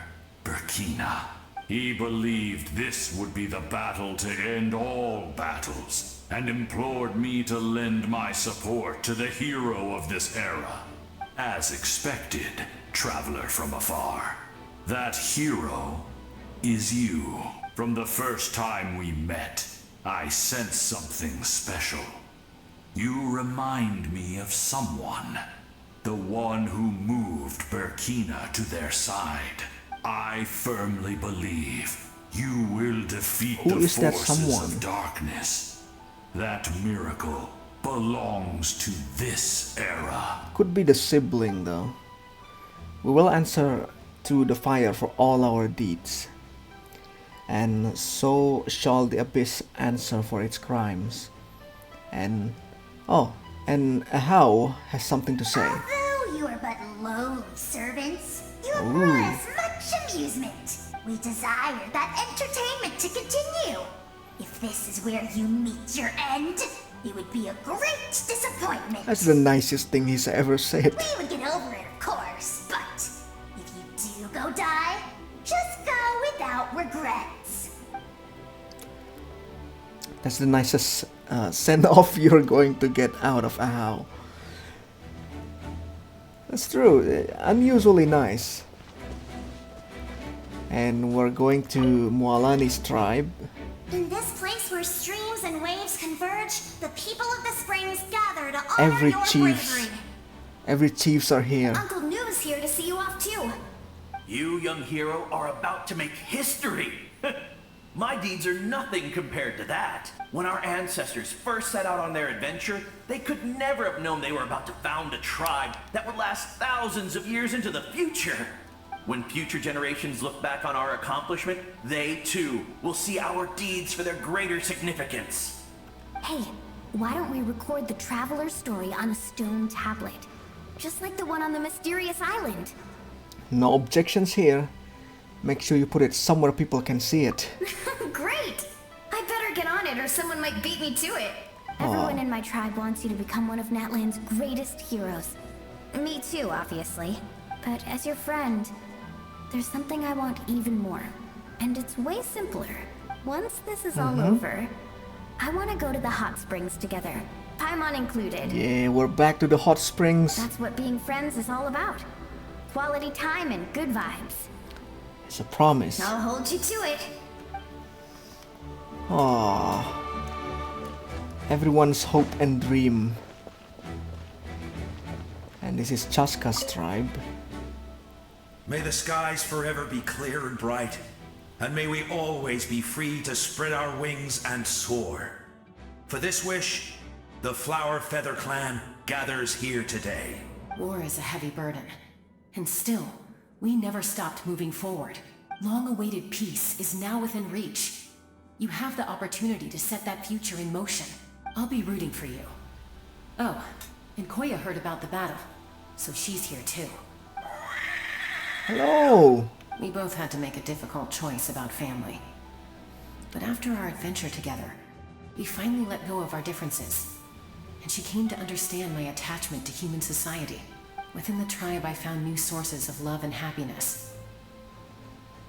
Burkina. He believed this would be the battle to end all battles, and implored me to lend my support to the hero of this era. As expected, traveler from afar. That hero is you. From the first time we met, I sensed something special. You remind me of someone. The one who moved Burkina to their side. I firmly believe you will defeat Who the is that forces someone? of darkness. That miracle belongs to this era. Could be the sibling though. We will answer to the fire for all our deeds, and so shall the abyss answer for its crimes. And and Ahau has something to say. Although you are but lowly servants, you have brought us much amusement. We desire that entertainment to continue. If this is where you meet your end, it would be a great disappointment. That's the nicest thing he's ever said. We would get over it, of course, but if you do go die, just go without regrets. That's the nicest send-off you're going to get out of Ahau. That's true. Unusually nice. And we're going to Mualani's tribe. In this place where streams and waves converge, the people of the springs gather to honor your bravery. Every chiefs are here. Uncle Noo's here to see you off too. You, young hero, are about to make history. My deeds are nothing compared to that. When our ancestors first set out on their adventure, they could never have known they were about to found a tribe that would last thousands of years into the future. When future generations look back on our accomplishment, they too will see our deeds for their greater significance. Hey, why don't we record the traveler's story on a stone tablet? Just like the one on the mysterious island. No objections here. Make sure you put it somewhere people can see it. Great! I better get on it or someone might beat me to it. Everyone in my tribe wants you to become one of Natlan's greatest heroes. Me too, obviously. But as your friend, there's something I want even more. And it's way simpler. Once this is all over, I want to go to the hot springs together. Paimon included. Yeah, we're back to the hot springs. That's what being friends is all about. Quality time and good vibes. It's a promise. I'll hold you to it. Aww. Everyone's hope and dream. And this is Chaska's tribe. May the skies forever be clear and bright, and may we always be free to spread our wings and soar. For this wish, the Flower Feather Clan gathers here today. War is a heavy burden, and still, we never stopped moving forward. Long-awaited peace is now within reach. You have the opportunity to set that future in motion. I'll be rooting for you. Oh, and Koya heard about the battle, so she's here too. Hello! We both had to make a difficult choice about family. But after our adventure together, we finally let go of our differences. And she came to understand my attachment to human society. Within the tribe, I found new sources of love and happiness.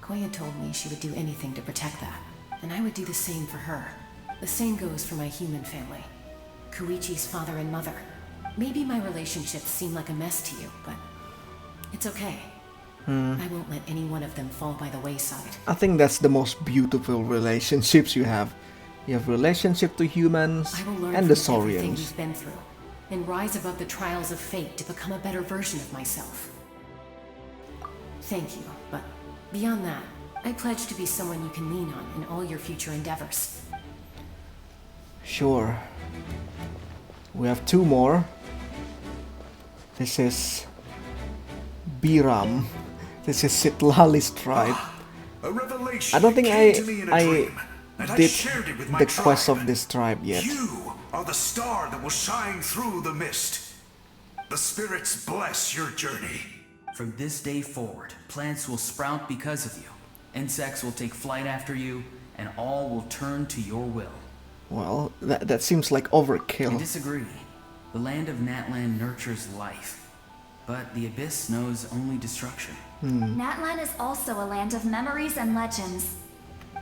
Koya told me she would do anything to protect that, and I would do the same for her. The same goes for my human family. Koichi's father and mother. Maybe my relationships seem like a mess to you, but it's okay. I won't let any one of them fall by the wayside. I think that's the most beautiful relationships you have. You have relationship to humans I will learn and the from everything Saurians. we've been through, and rise above the trials of fate to become a better version of myself. Thank you, but beyond that, I pledge to be someone you can lean on in all your future endeavors. Sure. We have two more. This is Biram. This is Sitlali's tribe. A revelation I don't think came to me in a dream, and I did shared it with my the quest tribe. of this tribe yet. You are the star that will shine through the mist. The spirits bless your journey. From this day forward, plants will sprout because of you. Insects will take flight after you, and all will turn to your will. Well, that seems like I overkill. disagree. The land of Natlan nurtures life, but the Abyss knows only destruction. Natlan is also a land of memories and legends.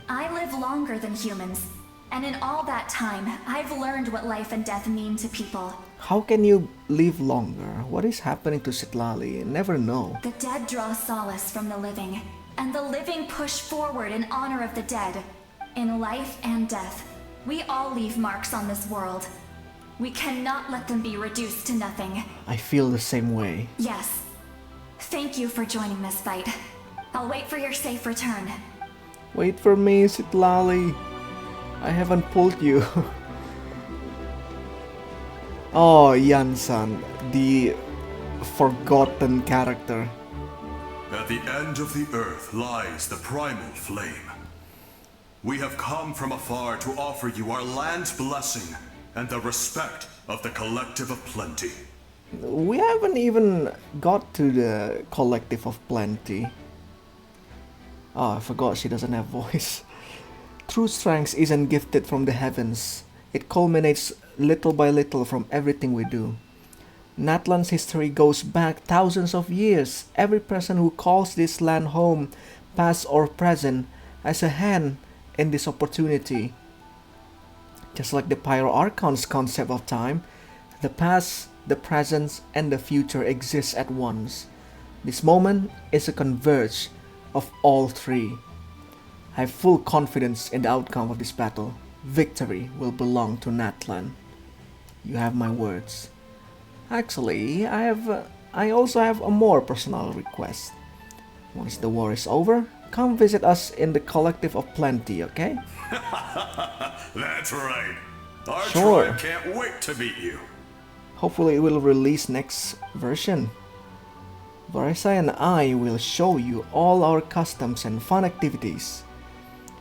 I live longer than humans, and in all that time, I've learned what life and death mean to people. How can you live longer? What is happening to Sitlali? Never know. The dead draw solace from the living, and the living push forward in honor of the dead. In life and death, we all leave marks on this world. We cannot let them be reduced to nothing. I feel the same way. Yes. Thank you for joining this fight. I'll wait for your safe return. Wait for me, Sitlali. I haven't pulled you. Oh, Yansan, the forgotten character. At the end of the earth lies the primal flame. We have come from afar to offer you our land's blessing and the respect of the Collective of Plenty. We haven't even got to the Collective of Plenty. Oh, I forgot she doesn't have voice. True strength isn't gifted from the heavens. It culminates little by little from everything we do. Natlan's history goes back thousands of years. Every person who calls this land home, past or present, has a hand in this opportunity. Just like the Pyro Archon's concept of time, the past, the present, and the future exist at once. This moment is a converge of all three. I have full confidence in the outcome of this battle. Victory will belong to Natlan. You have my words. Actually, I also have a more personal request. Once the war is over, come visit us in the Collective of Plenty, okay? That's right. Our Sure. tribe can't wait to meet you. Hopefully it will release next version. Varisa and I will show you all our customs and fun activities.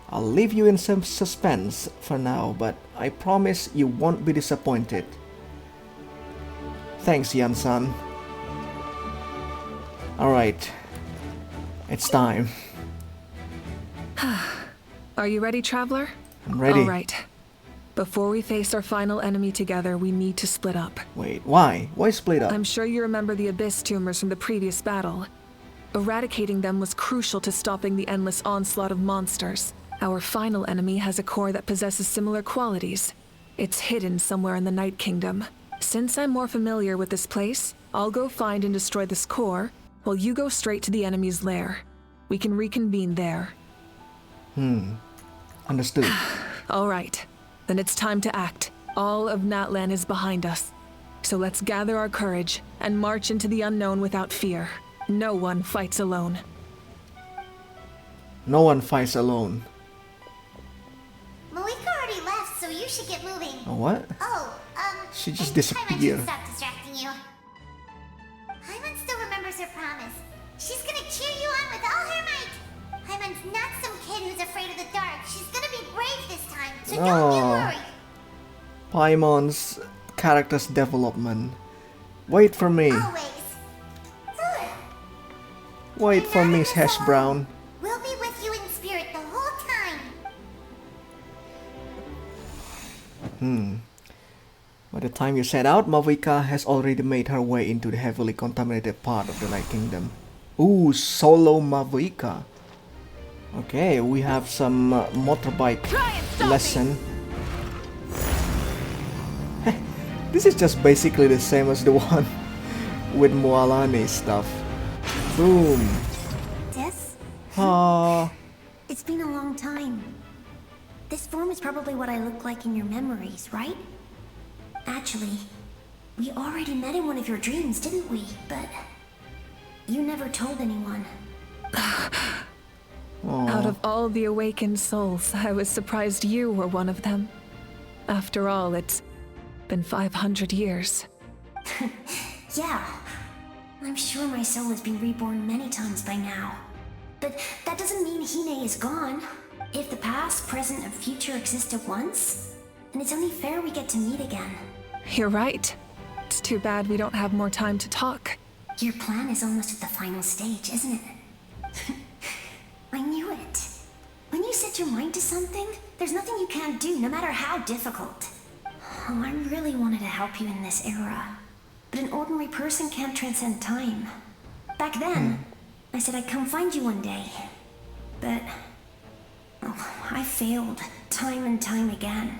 I'll leave you in some suspense for now, but I promise you won't be disappointed. Thanks, Yan-san. Alright. It's time. Are you ready, traveler? I'm ready. All right. Before we face our final enemy together, we need to split up. Wait, why? Why split up? I'm sure you remember the Abyss tumors from the previous battle. Eradicating them was crucial to stopping the endless onslaught of monsters. Our final enemy has a core that possesses similar qualities. It's hidden somewhere in the Night Kingdom. Since I'm more familiar with this place, I'll go find and destroy this core, while you go straight to the enemy's lair. We can reconvene there. Understood. All right. Then it's time to act. All of Natlan is behind us. So let's gather our courage and march into the unknown without fear. No one fights alone. No one fights alone. Malika already left, so you should get moving. Oh, what? Oh, She just and disappeared. Paimon should stop distracting you. Paimon still remembers her promise. She's gonna cheer you on with all her might. Paimon's not some kid who's afraid of the dark. She's gonna be brave this time, so don't you worry. Paimon's character's development. Wait for me. Always. Wait for Miss Hash Brown. We'll be with you in spirit the whole time. By the time you set out, Mavuika has already made her way into the heavily contaminated part of the Night Kingdom. Ooh, solo Mavuika. Okay, we have some motorbike lesson. This is just basically the same as the one with Moalani stuff. Boom. Des? It's been a long time. This form is probably what I look like in your memories, right? Actually, we already met in one of your dreams, didn't we? But you never told anyone. Out of all the awakened souls, I was surprised you were one of them. After all, it's been 500 years. Yeah. I'm sure my soul has been reborn many times by now. But that doesn't mean Hine is gone. If the past, present, and future exist at once, then it's only fair we get to meet again. You're right. It's too bad we don't have more time to talk. Your plan is almost at the final stage, isn't it? I knew it. When you set your mind to something, there's nothing you can't do, no matter how difficult. Oh, I really wanted to help you in this era. But an ordinary person can't transcend time. Back then, I said I'd come find you one day. But I failed, time and time again.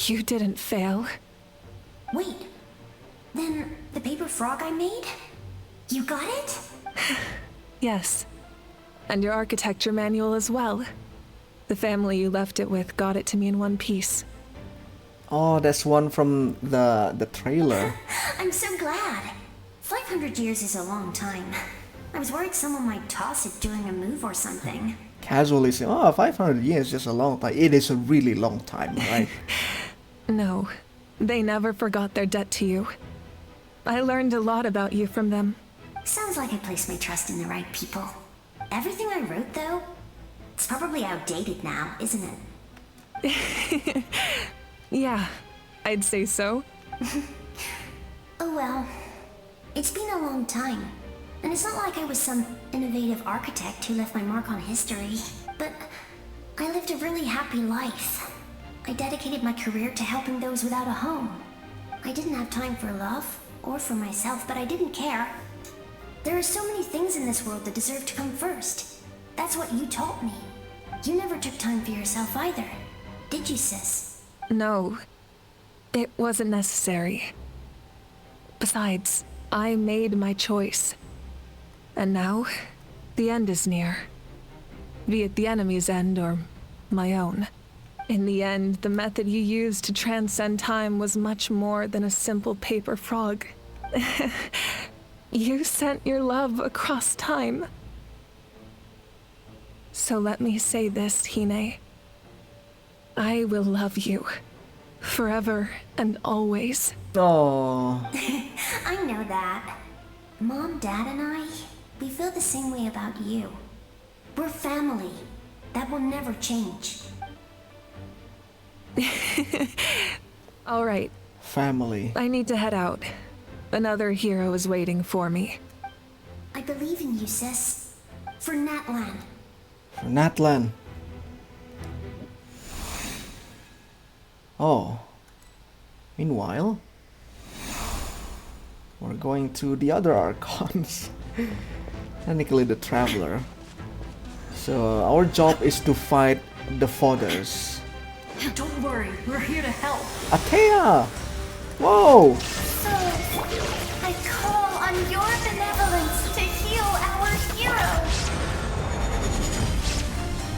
You didn't fail. Wait, then the paper frog I made? You got it? Yes. And your architecture manual as well. The family you left it with got it to me in one piece. Oh, that's one from the trailer. I'm so glad. 500 years is a long time. I was worried someone might toss it during a move or something. Casually saying, oh, 500 years is just a long time. It is a really long time, right? No, they never forgot their debt to you. I learned a lot about you from them. Sounds like I placed my trust in the right people. Everything I wrote, though, it's probably outdated now, isn't it? Yeah, I'd say so. Oh well. It's been a long time. And it's not like I was some innovative architect who left my mark on history. But I lived a really happy life. I dedicated my career to helping those without a home. I didn't have time for love, or for myself, but I didn't care. There are so many things in this world that deserve to come first. That's what you taught me. You never took time for yourself either, did you, sis? No, it wasn't necessary. Besides, I made my choice. And now, the end is near. Be it the enemy's end or my own. In the end, the method you used to transcend time was much more than a simple paper frog. You sent your love across time. So let me say this, Hine. I will love you. Forever and always. Oh. I know that. Mom, Dad, and I, we feel the same way about you. We're family. That will never change. All right. Family. I need to head out. Another hero is waiting for me. I believe in you, sis. For Natlan. For Natlan. Oh. Meanwhile, we're going to the other Archons. Technically the Traveler. So our job is to fight the Fodders. Don't worry, we're here to help. Atea! Whoa! So, I call on your benevolence to heal our hero.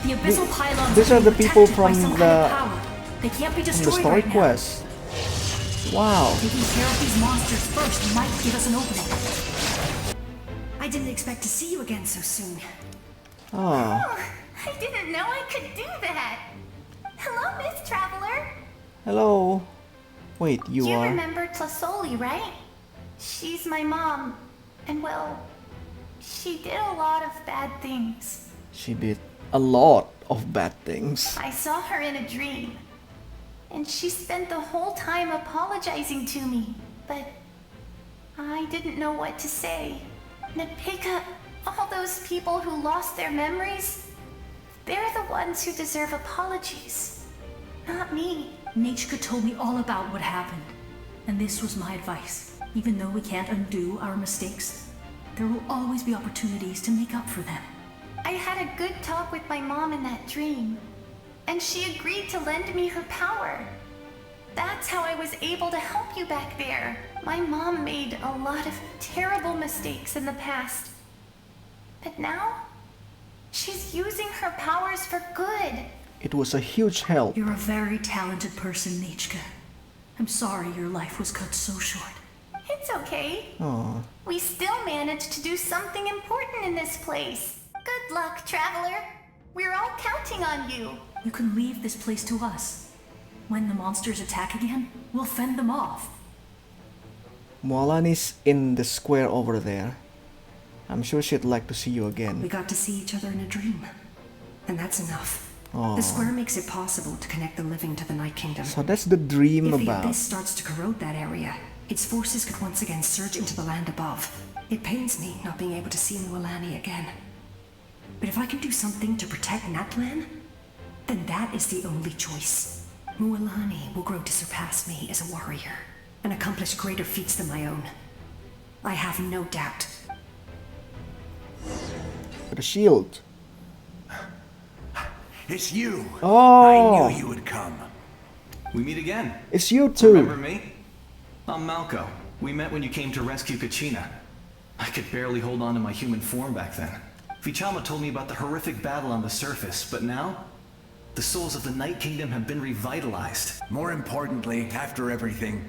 The abyssal pylons These are the people from the power. They can't be from the destroyed story right quest. Wow. Taking care of these monsters first might give us an opening. I didn't expect to see you again so soon. Ah. Oh, I didn't know I could do that. Hello, Miss Traveler. Hello. Wait, you You are... remember Tlasoli, right? She's my mom. And well, she did a lot of bad things. She did a lot of bad things. I saw her in a dream. And she spent the whole time apologizing to me. But I didn't know what to say. Napika, all those people who lost their memories, they're the ones who deserve apologies. Not me. Nachka told me all about what happened. And this was my advice. Even though we can't undo our mistakes, there will always be opportunities to make up for them. I had a good talk with my mom in that dream. And she agreed to lend me her power. That's how I was able to help you back there. My mom made a lot of terrible mistakes in the past. But now, she's using her powers for good. It was a huge help. You're a very talented person, Nachka. I'm sorry your life was cut so short. It's okay. Aww. We still managed to do something important in this place. Good luck, Traveler. We're all counting on you. You can leave this place to us. When the monsters attack again, we'll fend them off. Mualani's in the square over there. I'm sure she'd like to see you again. We got to see each other in a dream. And that's enough. Aww. The square makes it possible to connect the living to the Night Kingdom. So that's the dream if about. the abyss starts to corrode that area, its forces could once again surge into the land above. It pains me not being able to see Mualani again. But if I can do something to protect Natlan, then that is the only choice. Mualani will grow to surpass me as a warrior and accomplish greater feats than my own. I have no doubt. The shield. It's you. Oh. I knew you would come. We meet again. It's you too. Remember me? I'm Malco. We met when you came to rescue Kachina. I could barely hold on to my human form back then. Vichama told me about the horrific battle on the surface, but now, the souls of the Night Kingdom have been revitalized. More importantly, after everything,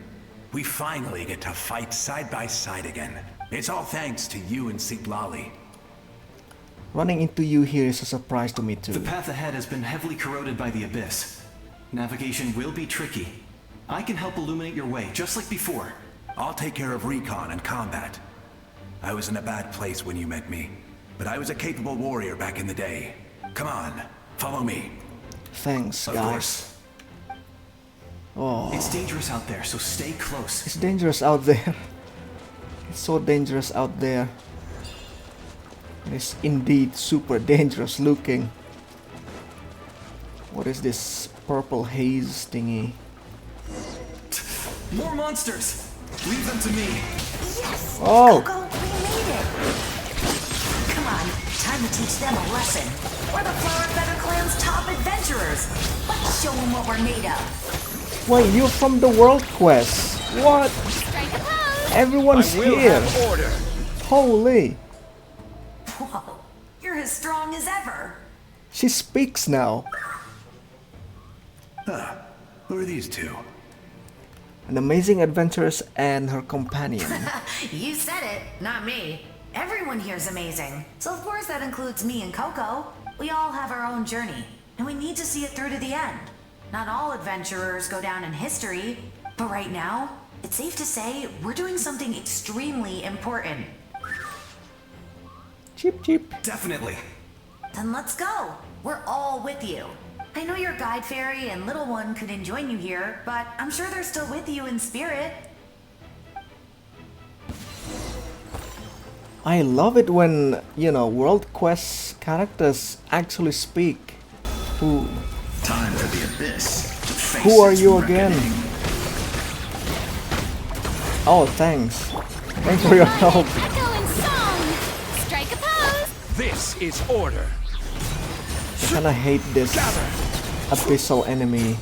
we finally get to fight side by side again. It's all thanks to you and Siglali. Running into you here is a surprise to me too. The path ahead has been heavily corroded by the abyss. Navigation will be tricky, I can help illuminate your way, just like before. I'll take care of recon and combat. I was in a bad place when you met me, but I was a capable warrior back in the day. Come on, follow me. Thanks, guys. Oh. It's dangerous out there, so stay close. It's dangerous out there. It's so dangerous out there. It's indeed super dangerous looking. What is this purple haze thingy? More monsters! Leave them to me. Yes! Oh! Coco, we made it! Come on, time to teach them a lesson. We're the Flower Feather Clan's top adventurers. Let's show them what we're made of. Wait, you're from the World Quest. What? Everyone's here. Holy. Whoa, you're as strong as ever. She speaks now. Who are these two? An amazing adventuress and her companion. You said it, not me. Everyone here's amazing. So of course that includes me and Coco. We all have our own journey, and we need to see it through to the end. Not all adventurers go down in history, but right now, it's safe to say we're doing something extremely important. Cheep cheep. Definitely. Then let's go. We're all with you. I know your guide fairy and little one couldn't join you here, but I'm sure they're still with you in spirit. I love it when, you know, World Quest characters actually speak. Who? Time for the abyss. Who are you again? Oh, thanks. Thanks for your help. Echo and song. Strike a pose. This is order. I kinda hate this abyssal enemy.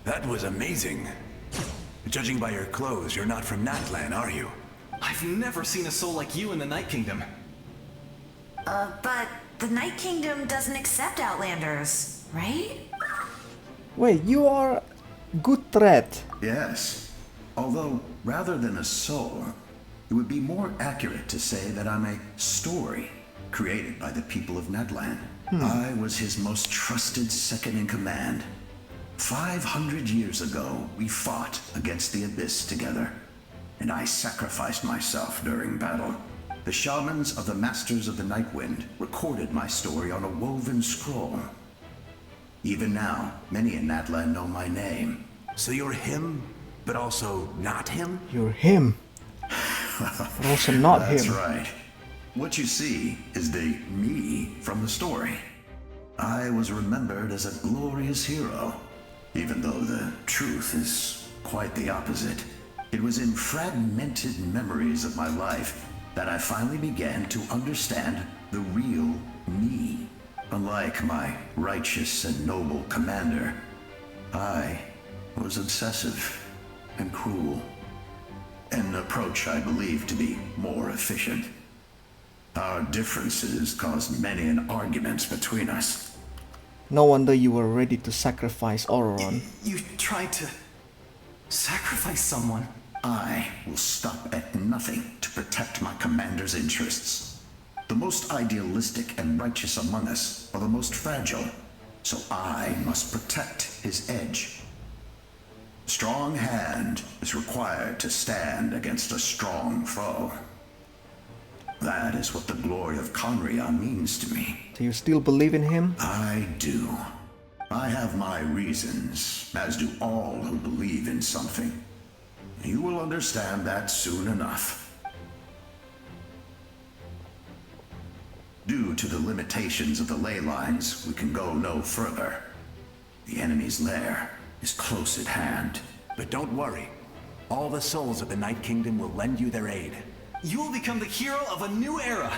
That was amazing. Judging by your clothes, you're not from Natlan, are you? I've never seen a soul like you in the Night Kingdom. But the Night Kingdom doesn't accept Outlanders, right? Wait, you are good threat. Yes. Although, rather than a soul, it would be more accurate to say that I'm a story created by the people of Natlan. I was his most trusted second-in-command. 500 years ago, we fought against the Abyss together, and I sacrificed myself during battle. The shamans of the Masters of the Nightwind recorded my story on a woven scroll. Even now, many in Natlan know my name. So you're him, but also not him? You're him. But also not him. That's right. What you see is the me from the story. I was remembered as a glorious hero, even though the truth is quite the opposite. It was in fragmented memories of my life that I finally began to understand the real me. Unlike my righteous and noble commander, I was obsessive and cruel. An approach I believe to be more efficient. Our differences caused many an arguments between us. No wonder you were ready to sacrifice Auroron. You tried to sacrifice someone? I will stop at nothing to protect my commander's interests. The most idealistic and righteous among us are the most fragile, so I must protect his edge. A strong hand is required to stand against a strong foe. That is what the glory of Conria means to me. Do you still believe in him? I do. I have my reasons, as do all who believe in something. You will understand that soon enough. Due to the limitations of the ley lines, we can go no further. The enemy's lair is close at hand. But don't worry. All the souls of the Night Kingdom will lend you their aid. You will become the hero of a new era.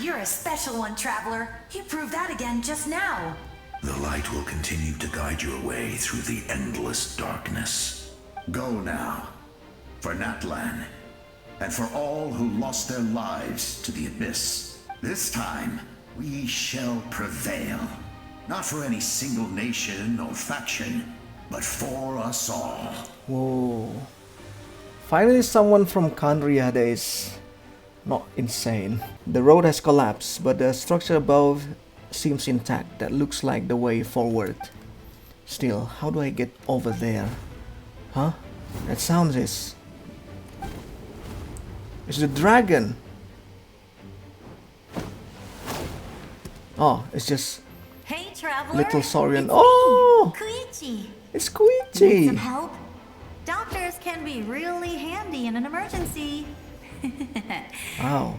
You're a special one, Traveler. You proved that again just now. The light will continue to guide your way through the endless darkness. Go now, for Natlan, and for all who lost their lives to the Abyss. This time, we shall prevail. Not for any single nation or faction, but for us all. Whoa. Finally someone from Conria that is not insane. The road has collapsed, but the structure above seems intact. That looks like the way forward. Still, how do I get over there? Huh? That sounds is... It's the dragon! Oh, it's just... Hey, traveler. Little Saurian. It's Oh! me, Koichi. It's Need Koichi! some help? Doctors can be really handy in an emergency. Wow.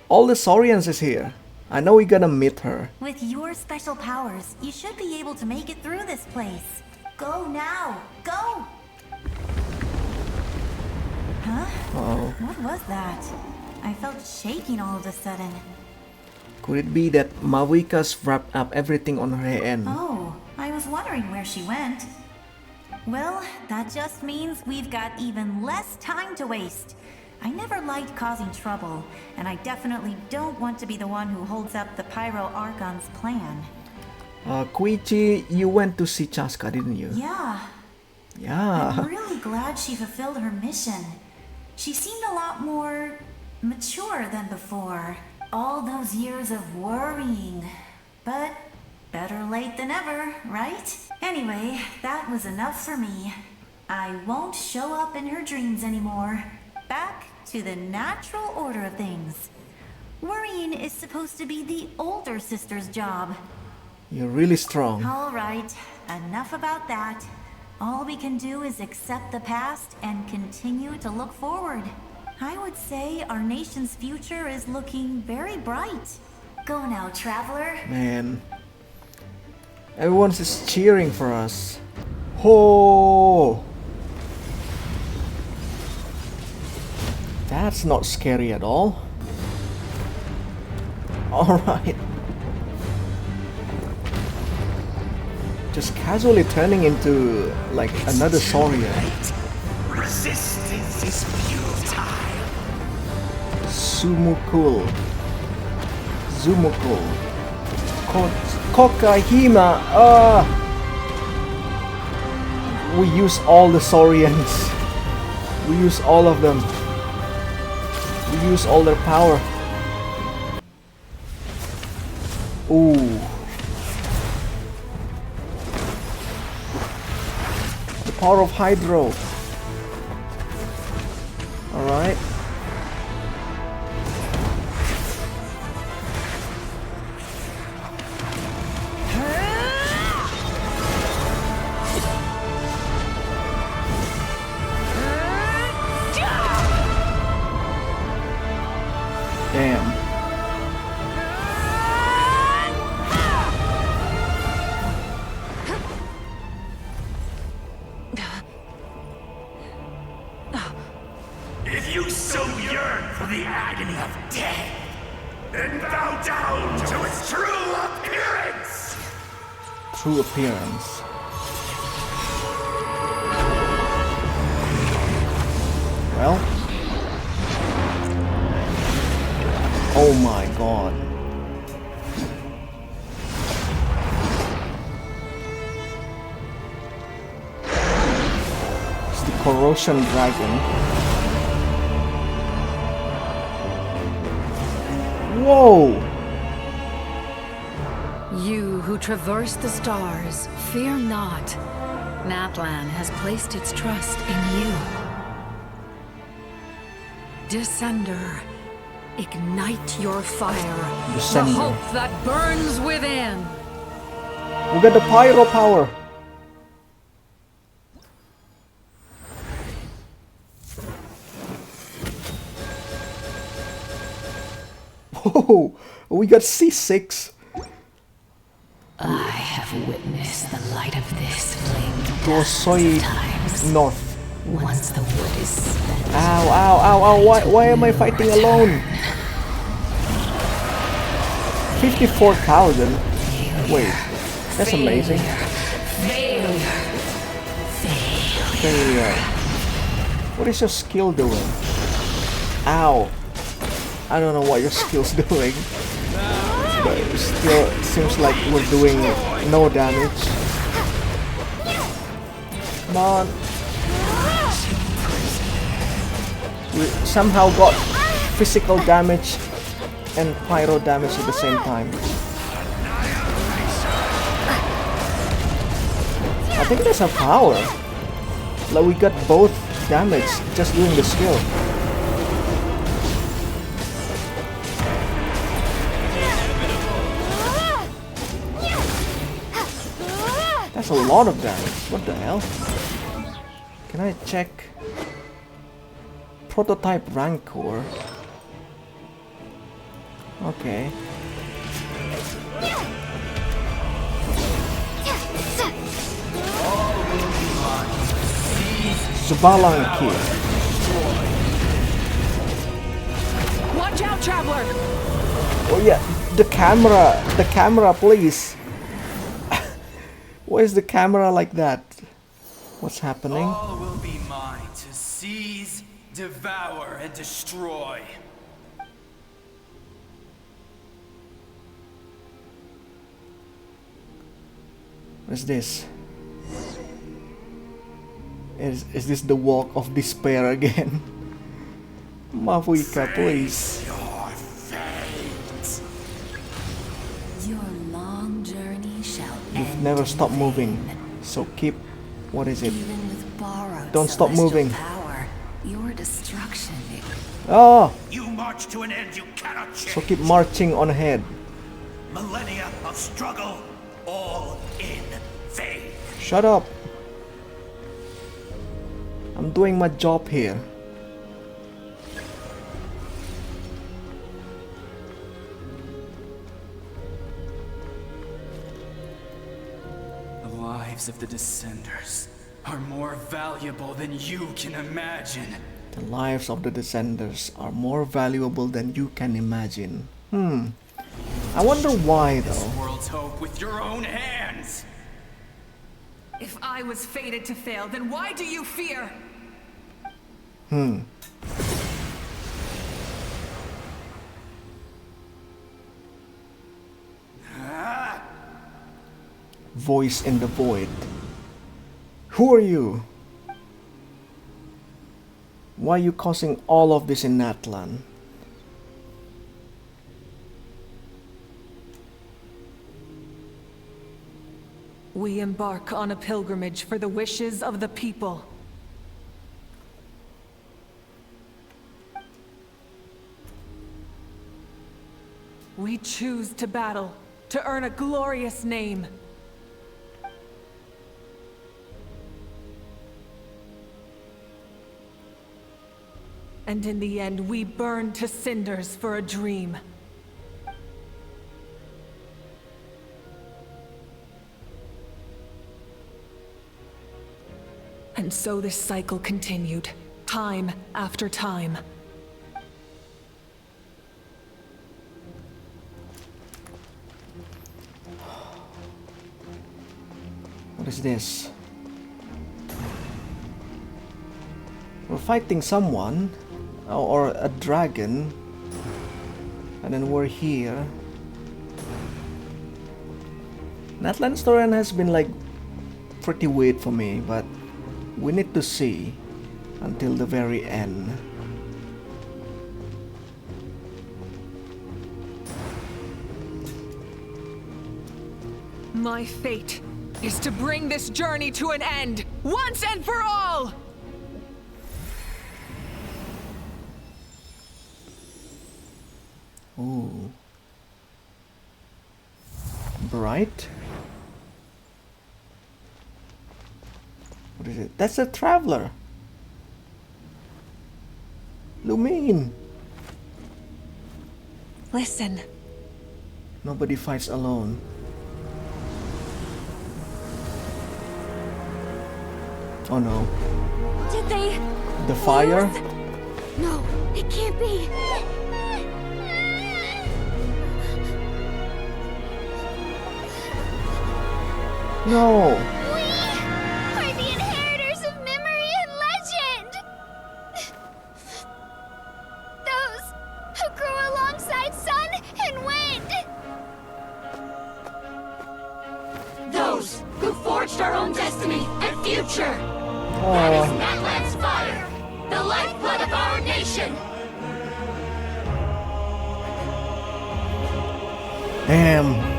All the Saurians is here. I know we're gonna meet her. With your special powers, you should be able to make it through this place. Go now! Go! Huh? Uh-oh. What was that? I felt shaking all of a sudden. Could it be that Mavika's wrapped up everything on her hand? Oh, I was wondering where she went. Well, that just means we've got even less time to waste. I never liked causing trouble, and I definitely don't want to be the one who holds up the Pyro Archon's plan. Koichi, you went to see Chaska, didn't you? Yeah. Yeah. I'm really glad she fulfilled her mission. She seemed a lot more mature than before. All those years of worrying. But better late than ever, right? Anyway, that was enough for me. I won't show up in her dreams anymore. Back to the natural order of things. Worrying is supposed to be the older sister's job. You're really strong. All right, enough about that. All we can do is accept the past and continue to look forward. I would say our nation's future is looking very bright. Go now, traveler. Man. Everyone's just cheering for us. Oh! That's not scary at all. Alright. Just casually turning into like another Saurian. Resistance is futile. Sumukul. Zumukul. Kokahima. We use all the Saurians. We use all of them. We use all their power. Ooh. The power of Hydro. Alright. Damn. If you so yearn for the agony of death, then bow down to its true appearance! True appearance. Well. Oh my god. It's the Corrosion Dragon. Whoa! You who traverse the stars, fear not. Natlan has placed its trust in you. Descender, ignite your fire. Descender. The hope that burns within. We got the pyro power. Whoa, we got C6. I have witnessed the light of this flame Gosoi North. once the wood is spent. Ow, ow, ow, ow, why am I fighting alone? 54,000? Wait, that's amazing. Failure. What is your skill doing? Ow. I don't know what your skill's doing. But it still seems like we're doing no damage. Come on. We somehow got physical damage and pyro damage at the same time. I think that's a power. Like we got both damage just doing the skill. That's a lot of damage. What the hell? Can I check? Prototype Rancor. Okay. Zubalanki. Watch out, traveler! Oh yeah, the camera, please. Why is the camera like that? What's happening? All will be mine to seize, devour, and destroy. What is this? Is this the walk of despair again? Mafuika, please. Your long journey shall You've never stopped moving, so keep. What is it? even with borrowed Don't stop moving. power. Your destruction. Oh! You march to an end you cannot change. So keep marching on ahead. Millennia of struggle, all in vain. Shut up. I'm doing my job here. The lives of the Descenders are more valuable than you can imagine. The lives of the Descenders are more valuable than you can imagine. I wonder why This though. world's hope with your own hands. If I was fated to fail, then why do you fear? Voice in the void. Who are you? Why are you causing all of this in Natlan? We embark on a pilgrimage for the wishes of the people. We choose to battle, to earn a glorious name. And in the end, we burn to cinders for a dream. And so this cycle continued, time after time. What is this? We're fighting someone, or a dragon, and then we're here. Natlan storyline has been like pretty weird for me, but we need to see until the very end. My fate is to bring this journey to an end, once and for all! Ooh. Bright? What is it? That's a traveler! Lumine! Listen. Nobody fights alone. Oh no. Did they? The fire? No, it can't be. No! We are the inheritors of memory and legend! Those who grew alongside sun and wind! Those who forged our own destiny and future! That is Natlan's fire! The lifeblood of our nation! Damn.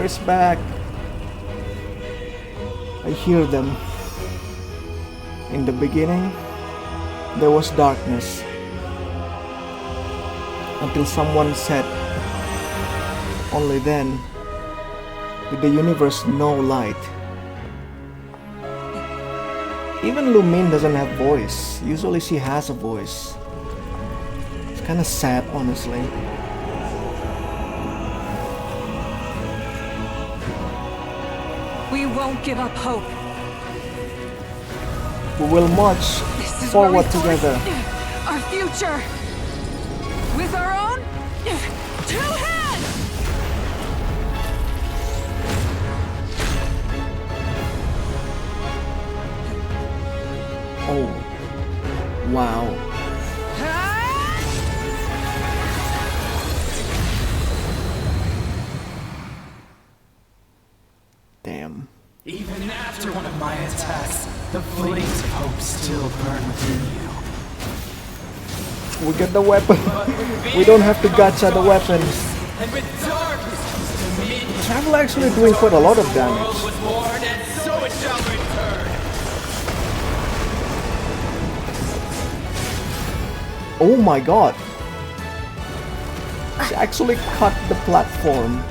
is back. I hear them. In the beginning, there was darkness. Until someone said, only then did the universe know light. Even Lumine doesn't have voice. Usually she has a voice. It's kind of sad, honestly. We won't give up hope. We will march forward together. Our future. With our own 2 hands! Oh. Wow. Damn. Even after one of my attacks, the flames of hope still burn within you. We get the weapon. We don't have to gacha the weapons. And with darkness comes dominion. Travel actually doing quite a lot of damage. Was born, and so it shall return. Oh my god. She actually cut the platform.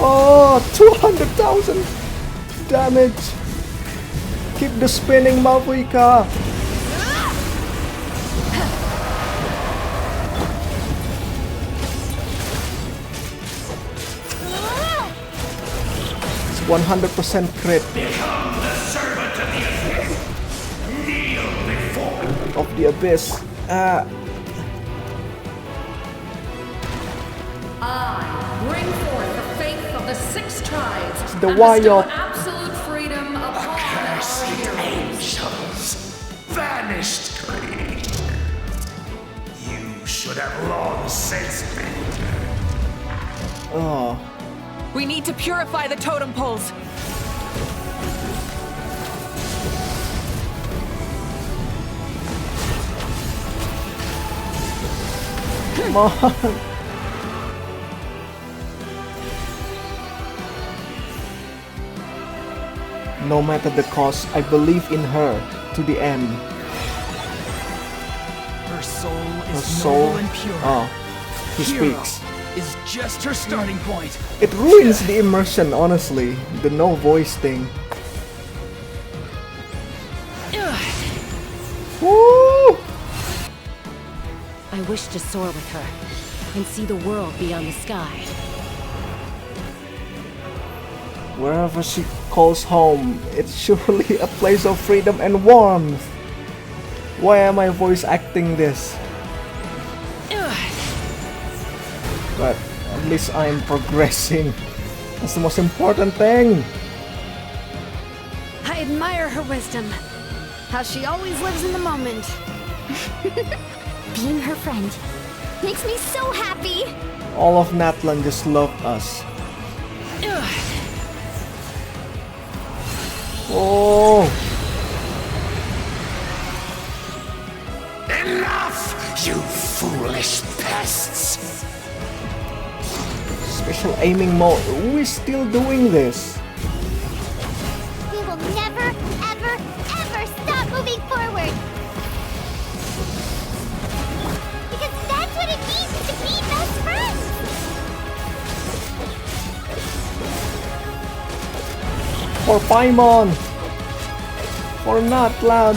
Oh, 200,000 damage. Keep the spinning, Mavuika. It's 100% crit. Become the servant of the abyss. Kneel before Of the abyss. I bring forth the faith of the 6 tribes The and Wayop. bestow absolute freedom upon accursed our heroes. angels. Vanished. You should have long since been. Oh. We need to purify the totem poles. Come on. No matter the cost, I believe in her to the end. Her soul Her is soul. noble and pure. Oh, he Hero speaks. is just her starting point. It ruins the immersion, honestly. The no voice thing. Woo! I wish to soar with her and see the world beyond the sky. Wherever she calls home, it's surely a place of freedom and warmth. Why am I voice acting this? But at least I'm progressing. That's the most important thing. I admire her wisdom. How she always lives in the moment. Being her friend makes me so happy. All of Natlan just love us. Oh! Enough, you foolish pests! Special aiming mode. We're still doing this. We will never, ever, ever stop moving forward. Because that's what it means to be best friends. For Paimon! For Natlan!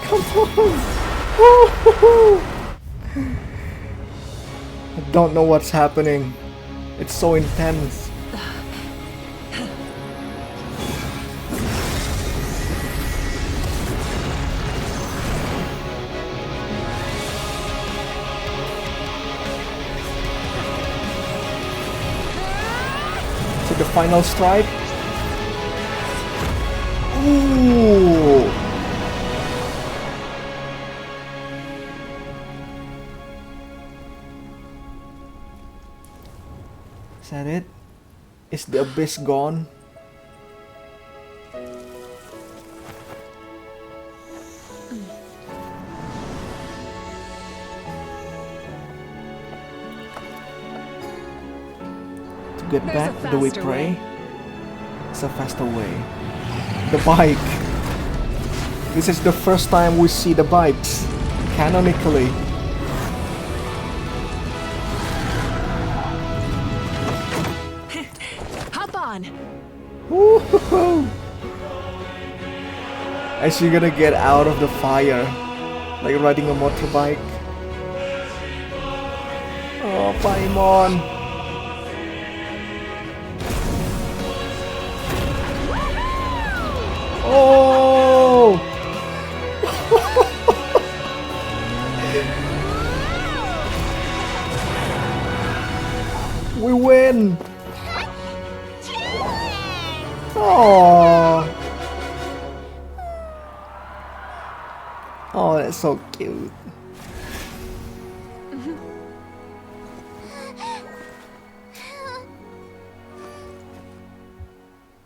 Come on! Woo-hoo-hoo! I don't know what's happening. It's so intense. To the final strike. Ooh! Is that it? Is the abyss gone? get There's a back? Do we faster pray? way. It's a faster way. The bike. This is the first time we see the bikes, canonically. Hop on. Woo-hoo-hoo. As you're gonna get out of the fire, like riding a motorbike. Oh, Paimon. Oh! We win! Oh! Oh, that's so cute.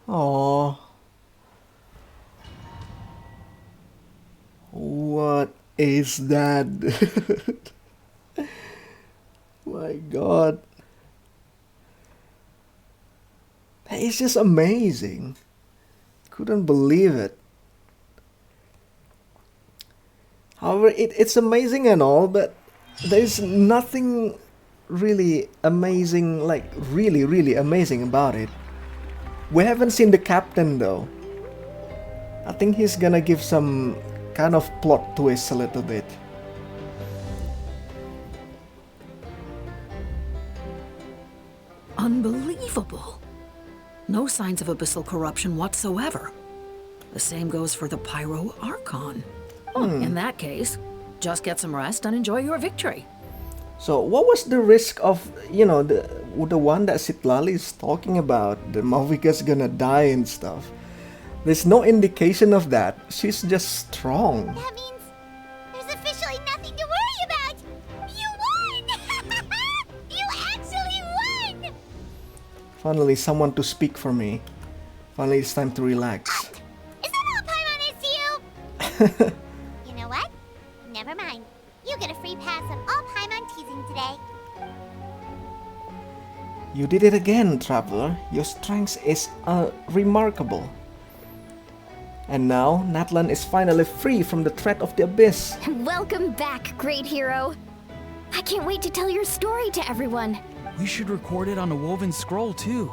Oh. What is that? My God. That is just amazing. Couldn't believe it. However, it's amazing and all, but there's nothing really amazing, like really amazing about it. We haven't seen the captain though. I think he's gonna give some kind of plot twist a little bit. Unbelievable. No signs of abyssal corruption whatsoever. The same goes for the Pyro Archon. In that case, just get some rest and enjoy your victory. So what was the risk of, you know, the one that Citlali is talking about, the Malvika's gonna die and stuff? There's no indication of that. She's just strong. That means there's officially nothing to worry about. You won! You actually won! Finally, someone to speak for me. Finally, it's time to relax. Is that all Paimon is to you? You know what? Never mind. You get a free pass on all Paimon teasing today. You did it again, Traveler. Your strength is remarkable. And now, Natlan is finally free from the threat of the abyss. Welcome back, great hero. I can't wait to tell your story to everyone. We should record it on a woven scroll too.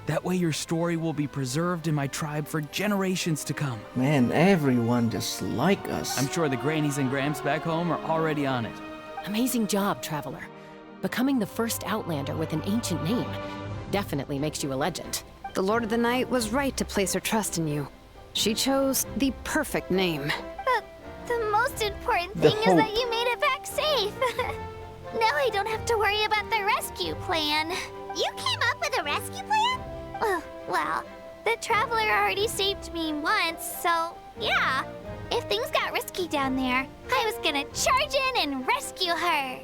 That way your story will be preserved in my tribe for generations to come. Man, everyone just like us. I'm sure the grannies and grams back home are already on it. Amazing job, Traveler. Becoming the first Outlander with an ancient name definitely makes you a legend. The Lord of the Night was right to place her trust in you. She chose the perfect name. But the most important thing is that you made it back safe. Now I don't have to worry about the rescue plan. You came up with a rescue plan? Well, the Traveler already saved me once, so yeah. If things got risky down there, I was gonna charge in and rescue her.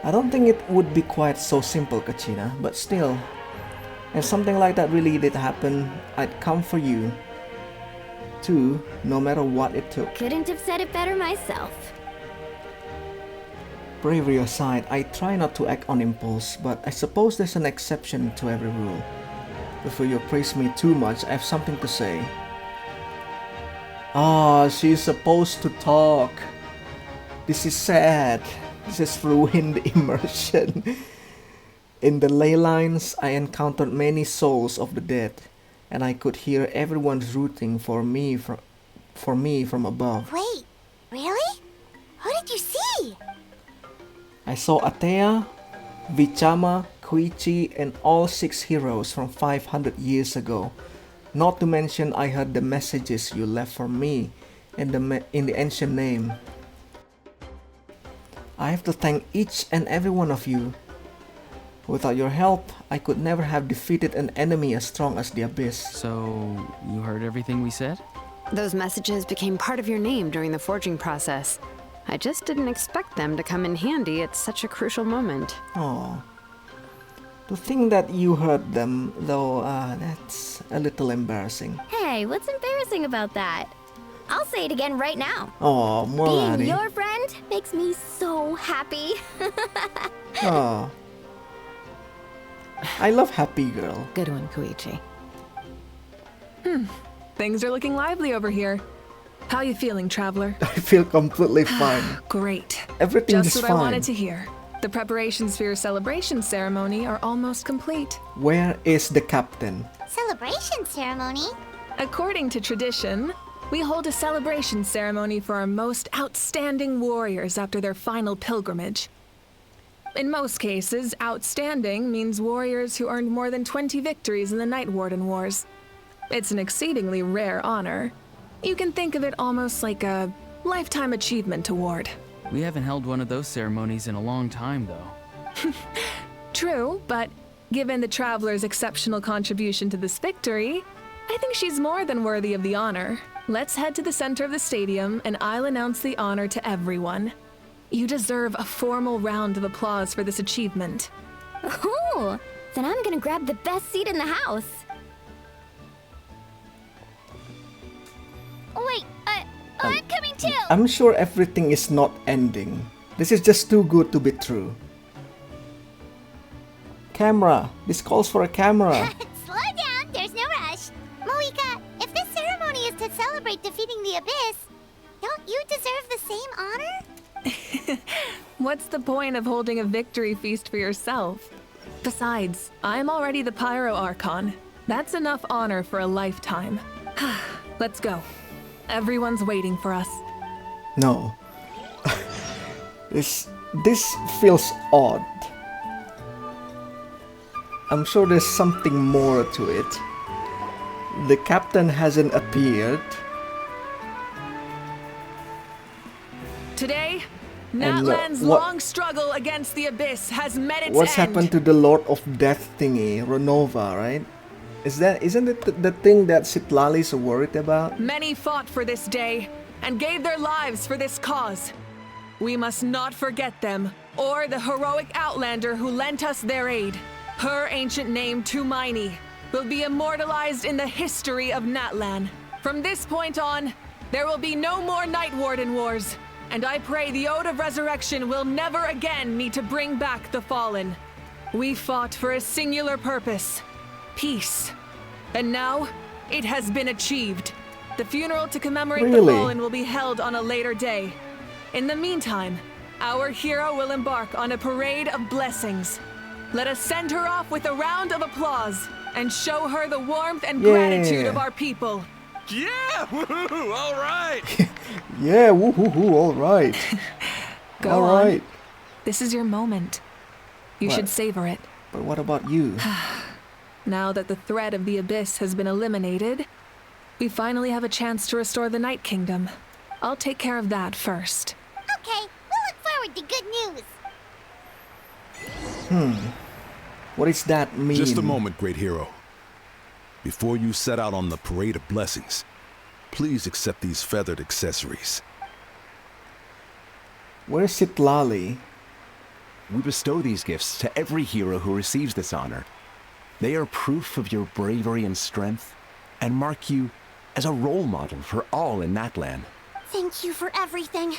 I don't think it would be quite so simple, Kachina, but still. If something like that really did happen, I'd come for you. Too, no matter what it took. Couldn't have said it better myself. Bravery aside, I try not to act on impulse, but I suppose there's an exception to every rule. Before you praise me too much, I have something to say. Ah, she's supposed to talk. This is sad. This has ruined the immersion. In the ley lines, I encountered many souls of the dead, and I could hear everyone's rooting for me from above. Wait, really? Who did you see? I saw Atea, Vichama, Koichi, and all 6 heroes from 500 years ago. Not to mention I heard the messages you left for me in the ancient name. I have to thank each and every one of you. Without your help, I could never have defeated an enemy as strong as the Abyss. So, you heard everything we said? Those messages became part of your name during the forging process. I just didn't expect them to come in handy at such a crucial moment. Oh. To think that you heard them, though, that's a little embarrassing. Hey, what's embarrassing about that? I'll say it again right now. Oh, Molani. Being your friend makes me so happy. Oh. I love happy girl. Good one, Koichi. Things are looking lively over here. How you feeling, traveler? I feel completely fine. Great. Everything's Just what fine. I wanted to hear. The preparations for your celebration ceremony are almost complete. Where is the captain? Celebration ceremony? According to tradition, we hold a celebration ceremony for our most outstanding warriors after their final pilgrimage. In most cases, outstanding means warriors who earned more than 20 victories in the Night Warden Wars. It's an exceedingly rare honor. You can think of it almost like a lifetime achievement award. We haven't held one of those ceremonies in a long time, though. True, but given the traveler's exceptional contribution to this victory, I think she's more than worthy of the honor. Let's head to the center of the stadium and I'll announce the honor to everyone. You deserve a formal round of applause for this achievement. Ooh, then I'm gonna grab the best seat in the house. Wait, I'm coming too! I'm sure everything is not ending. This is just too good to be true. Camera! This calls for a camera! Slow down, there's no rush. Moika, if this ceremony is to celebrate defeating the Abyss, don't you deserve the same honor? What's the point of holding a victory feast for yourself? Besides, I'm already the Pyro Archon. That's enough honor for a lifetime. Let's go. Everyone's waiting for us. No. This feels odd. I'm sure there's something more to it. The captain hasn't appeared. Today, And, Natlan's what- long struggle against the Abyss has met its What's end. happened to the Lord of Death thingy, Renova, right? Isn't it the thing that Citlali's worried about? Many fought for this day and gave their lives for this cause. We must not forget them or the heroic Outlander who lent us their aid. Her ancient name, Tumaini, will be immortalized in the history of Natlan. From this point on, there will be no more Night Warden Wars, and I pray the Ode of Resurrection will never again need to bring back the fallen. We fought for a singular purpose: peace. And now, it has been achieved. The funeral to commemorate the Really? fallen will be held on a later day. In the meantime, our hero will embark on a parade of blessings. Let us send her off with a round of applause and show her the warmth and gratitude of our people. Yeah! Woohoo! All right! Yeah, woohoo, alright. Go Alright. on. This is your moment. You What? should savor it. But what about you? Now that the threat of the Abyss has been eliminated, we finally have a chance to restore the Night Kingdom. I'll take care of that first. Okay, we'll look forward to good news. What does that mean? Just a moment, great hero. Before you set out on the parade of blessings, please accept these feathered accessories. Where's Citlali? We bestow these gifts to every hero who receives this honor. They are proof of your bravery and strength, and mark you as a role model for all in Natlan. Thank you for everything.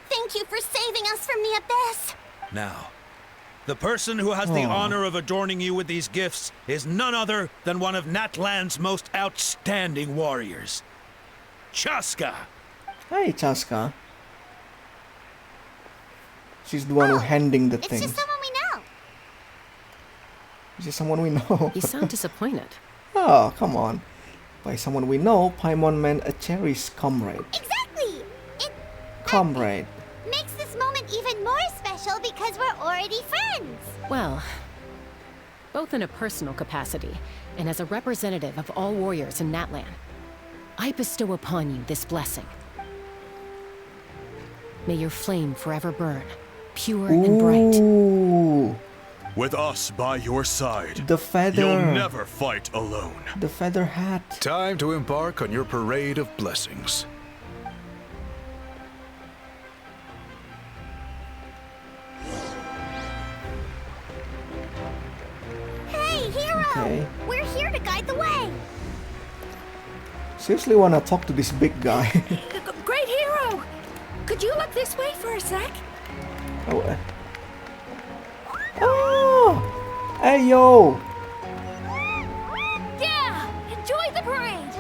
Thank you for saving us from the Abyss. Now, the person who has the honor of adorning you with these gifts is none other than one of Natlan's most outstanding warriors, Chaska. Hey, Chaska. She's the one who handing the It's thing. just someone we know. Is it someone we know? You sound disappointed. Oh, come on. By someone we know, Paimon meant a cherished comrade. Exactly! It Comrade. makes this moment even more special because we're already friends. Well, both in a personal capacity and as a representative of all warriors in Natlan, I bestow upon you this blessing. May your flame forever burn, pure and bright. Ooh, With us by your side, the feather. you'll never fight alone. The feather hat. Time to embark on your parade of blessings. Hey, hero! Okay. We're here to guide the way. Seriously wanna talk to this big guy. Great hero! Could you look this way for a sec? Oh, oh! Hey yo! Yeah! Enjoy the parade!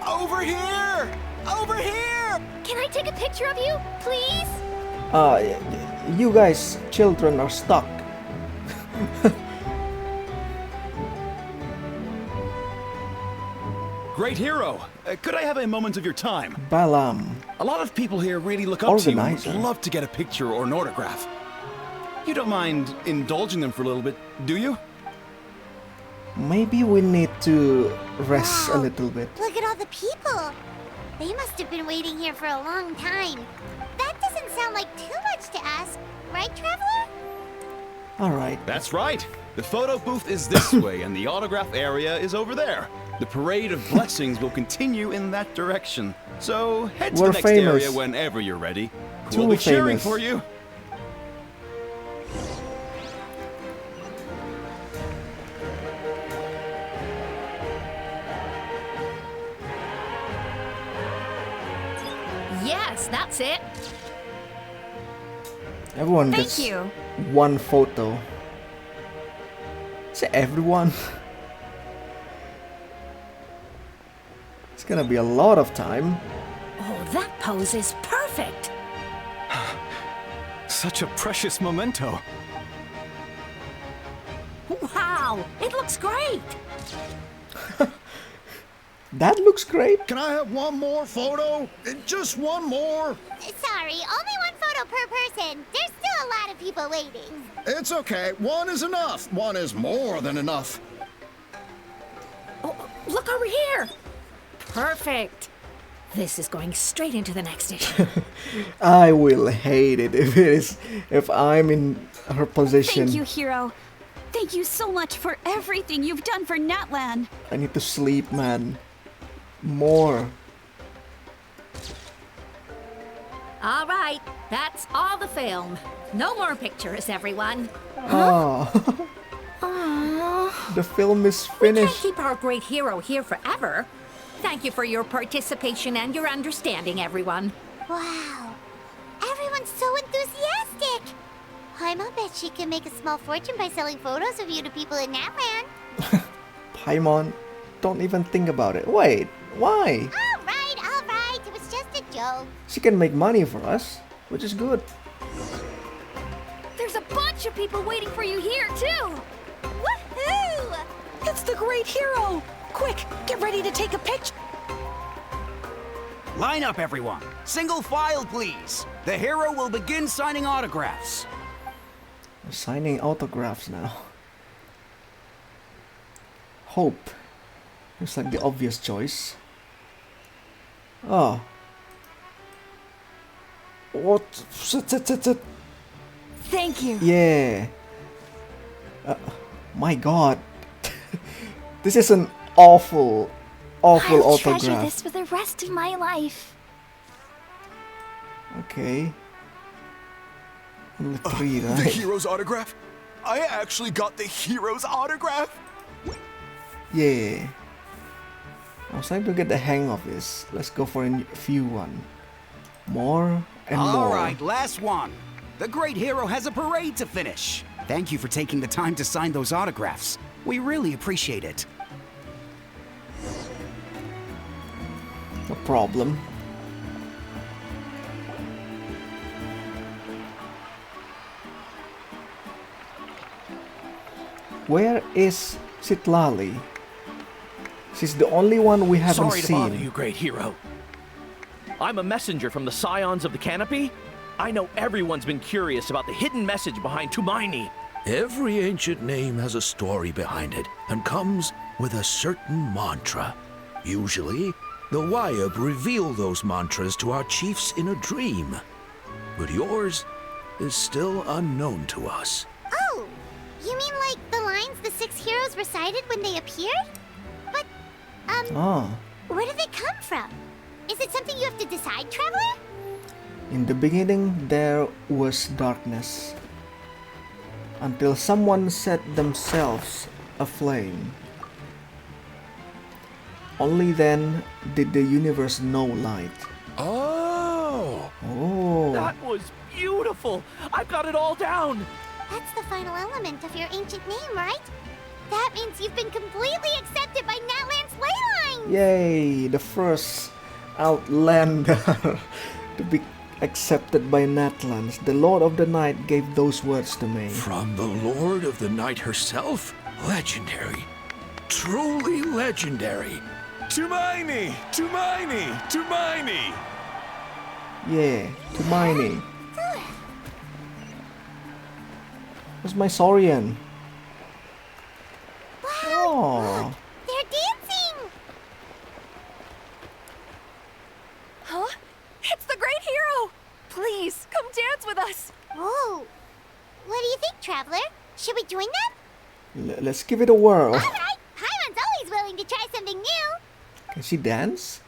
Over here! Over here! Can I take a picture of you, please? You guys, children, are stuck. Great hero! Could I have a moment of your time? Balam. A lot of people here really look up to you and Organizer. would love to get a picture or an autograph. You don't mind indulging them for a little bit, do you? Maybe we need to rest a little bit. Look at all the people. They must have been waiting here for a long time. That doesn't sound like too much to ask, right, Traveler? Alright. That's right. The photo booth is this way and the autograph area is over there. The parade of blessings will continue in that direction. So head to We're the next famous. area whenever you're ready. Too We'll be cheering famous. for you. Yes, that's it. Everyone Thank gets you. one photo. Is it everyone? It's gonna be a lot of time. Oh, that pose is perfect. Such a precious memento. Wow, it looks great. That looks great. Can I have one more photo? Just one more? Sorry, only one photo per person. There's still a lot of people waiting. It's okay. One is enough. One is more than enough. Oh, look over here. Perfect. This is going straight into the next issue. I will hate it if I'm in her position. Thank you, Hero. Thank you so much for everything you've done for Natlan. I need to sleep, man. More. All right, that's all the film. No more pictures, everyone. Oh. The film is We can't finished. keep our great hero here forever. Thank you for your participation and your understanding, everyone. Wow. Everyone's so enthusiastic. Paimon bet she can make a small fortune by selling photos of you to people in Natlan. Paimon, don't even think about it. Wait, why? All right. It was just a joke. She can make money for us, which is good. There's a bunch of people waiting for you here, too. Woohoo! It's the great hero. Quick, get ready to take a picture. Line up, everyone. Single file, please. The hero will begin signing autographs. We're signing autographs now. Hope. Looks like the obvious choice. Oh. What? Thank you. Yeah. My god. This is an awful I'll autograph. treasure this for the rest of my life. Okay. Only three, right? The hero's autograph? I actually got the hero's autograph? Yeah. I was trying to get the hang of this. Let's go for a few one. More and more. All right, last one. The great hero has a parade to finish. Thank you for taking the time to sign those autographs. We really appreciate it. No problem. Where is Citlali? She's the only one we haven't Sorry to seen. bother you, great hero. I'm a messenger from the Scions of the Canopy. I know everyone's been curious about the hidden message behind Tumaini. Every ancient name has a story behind it and comes with a certain mantra. Usually, the Wayab reveal those mantras to our chiefs in a dream. But yours is still unknown to us. Oh, you mean like the lines the 6 heroes recited when they appeared? But, where do they come from? Is it something you have to decide, Traveler? In the beginning, there was darkness. Until someone set themselves aflame. Only then did the universe know light. Oh! Oh. That was beautiful! I've got it all down! That's the final element of your ancient name, right? That means you've been completely accepted by Natlan's ley lines! Yay! The first Outlander to be accepted by Natlans. The Lord of the Night gave those words to me. From the Lord of the Night herself? Legendary. Truly legendary. Tumaini! Tumaini! Tumaini! Yeah, to Miney. Where's my Saurian? Oh. They're dancing! Huh? It's the great hero! Please, come dance with us! Whoa! What do you think, Traveler? Should we join them? Let's give it a whirl. Alright! Paimon's always willing to try something new! Can she dance?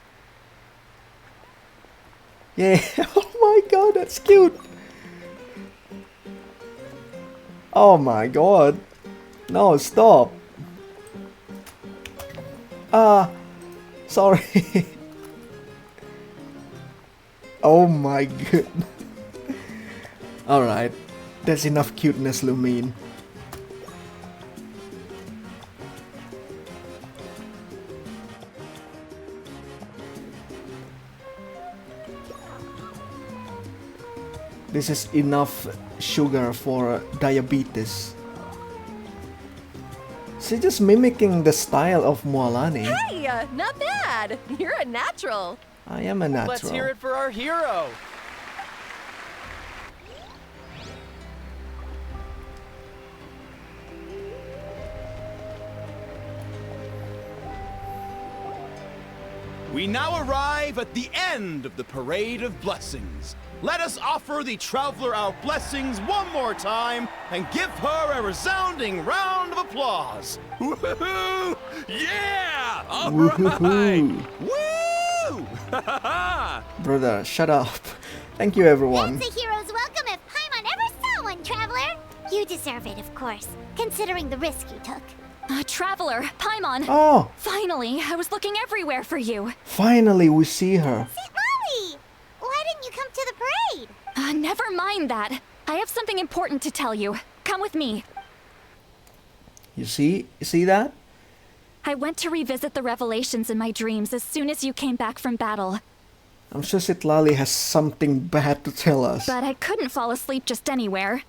Yeah. Oh my god, that's cute. Oh my god. No, stop. Sorry. Oh my goodness. Alright. That's enough cuteness, Lumine. This is enough sugar for diabetes. She's just mimicking the style of Mualani. Hey, not bad. You're a natural. I am a natural. Let's hear it for our hero. We now arrive at the end of the Parade of Blessings. Let us offer the traveler our blessings one more time and give her a resounding round of applause. Woohoo! Yeah! All right! Woo! Brother, shut up. Thank you, everyone. It's a hero's welcome if Paimon ever saw one, Traveler! You deserve it, of course, considering the risk you took. Traveler, Paimon! Oh! Finally, I was looking everywhere for you. Finally, we see her. St. Molly! Why didn't you come to the parade? Never mind that. I have something important to tell you. Come with me. You see that? I went to revisit the revelations in my dreams as soon as you came back from battle. I'm sure Citlali has something bad to tell us. But I couldn't fall asleep just anywhere.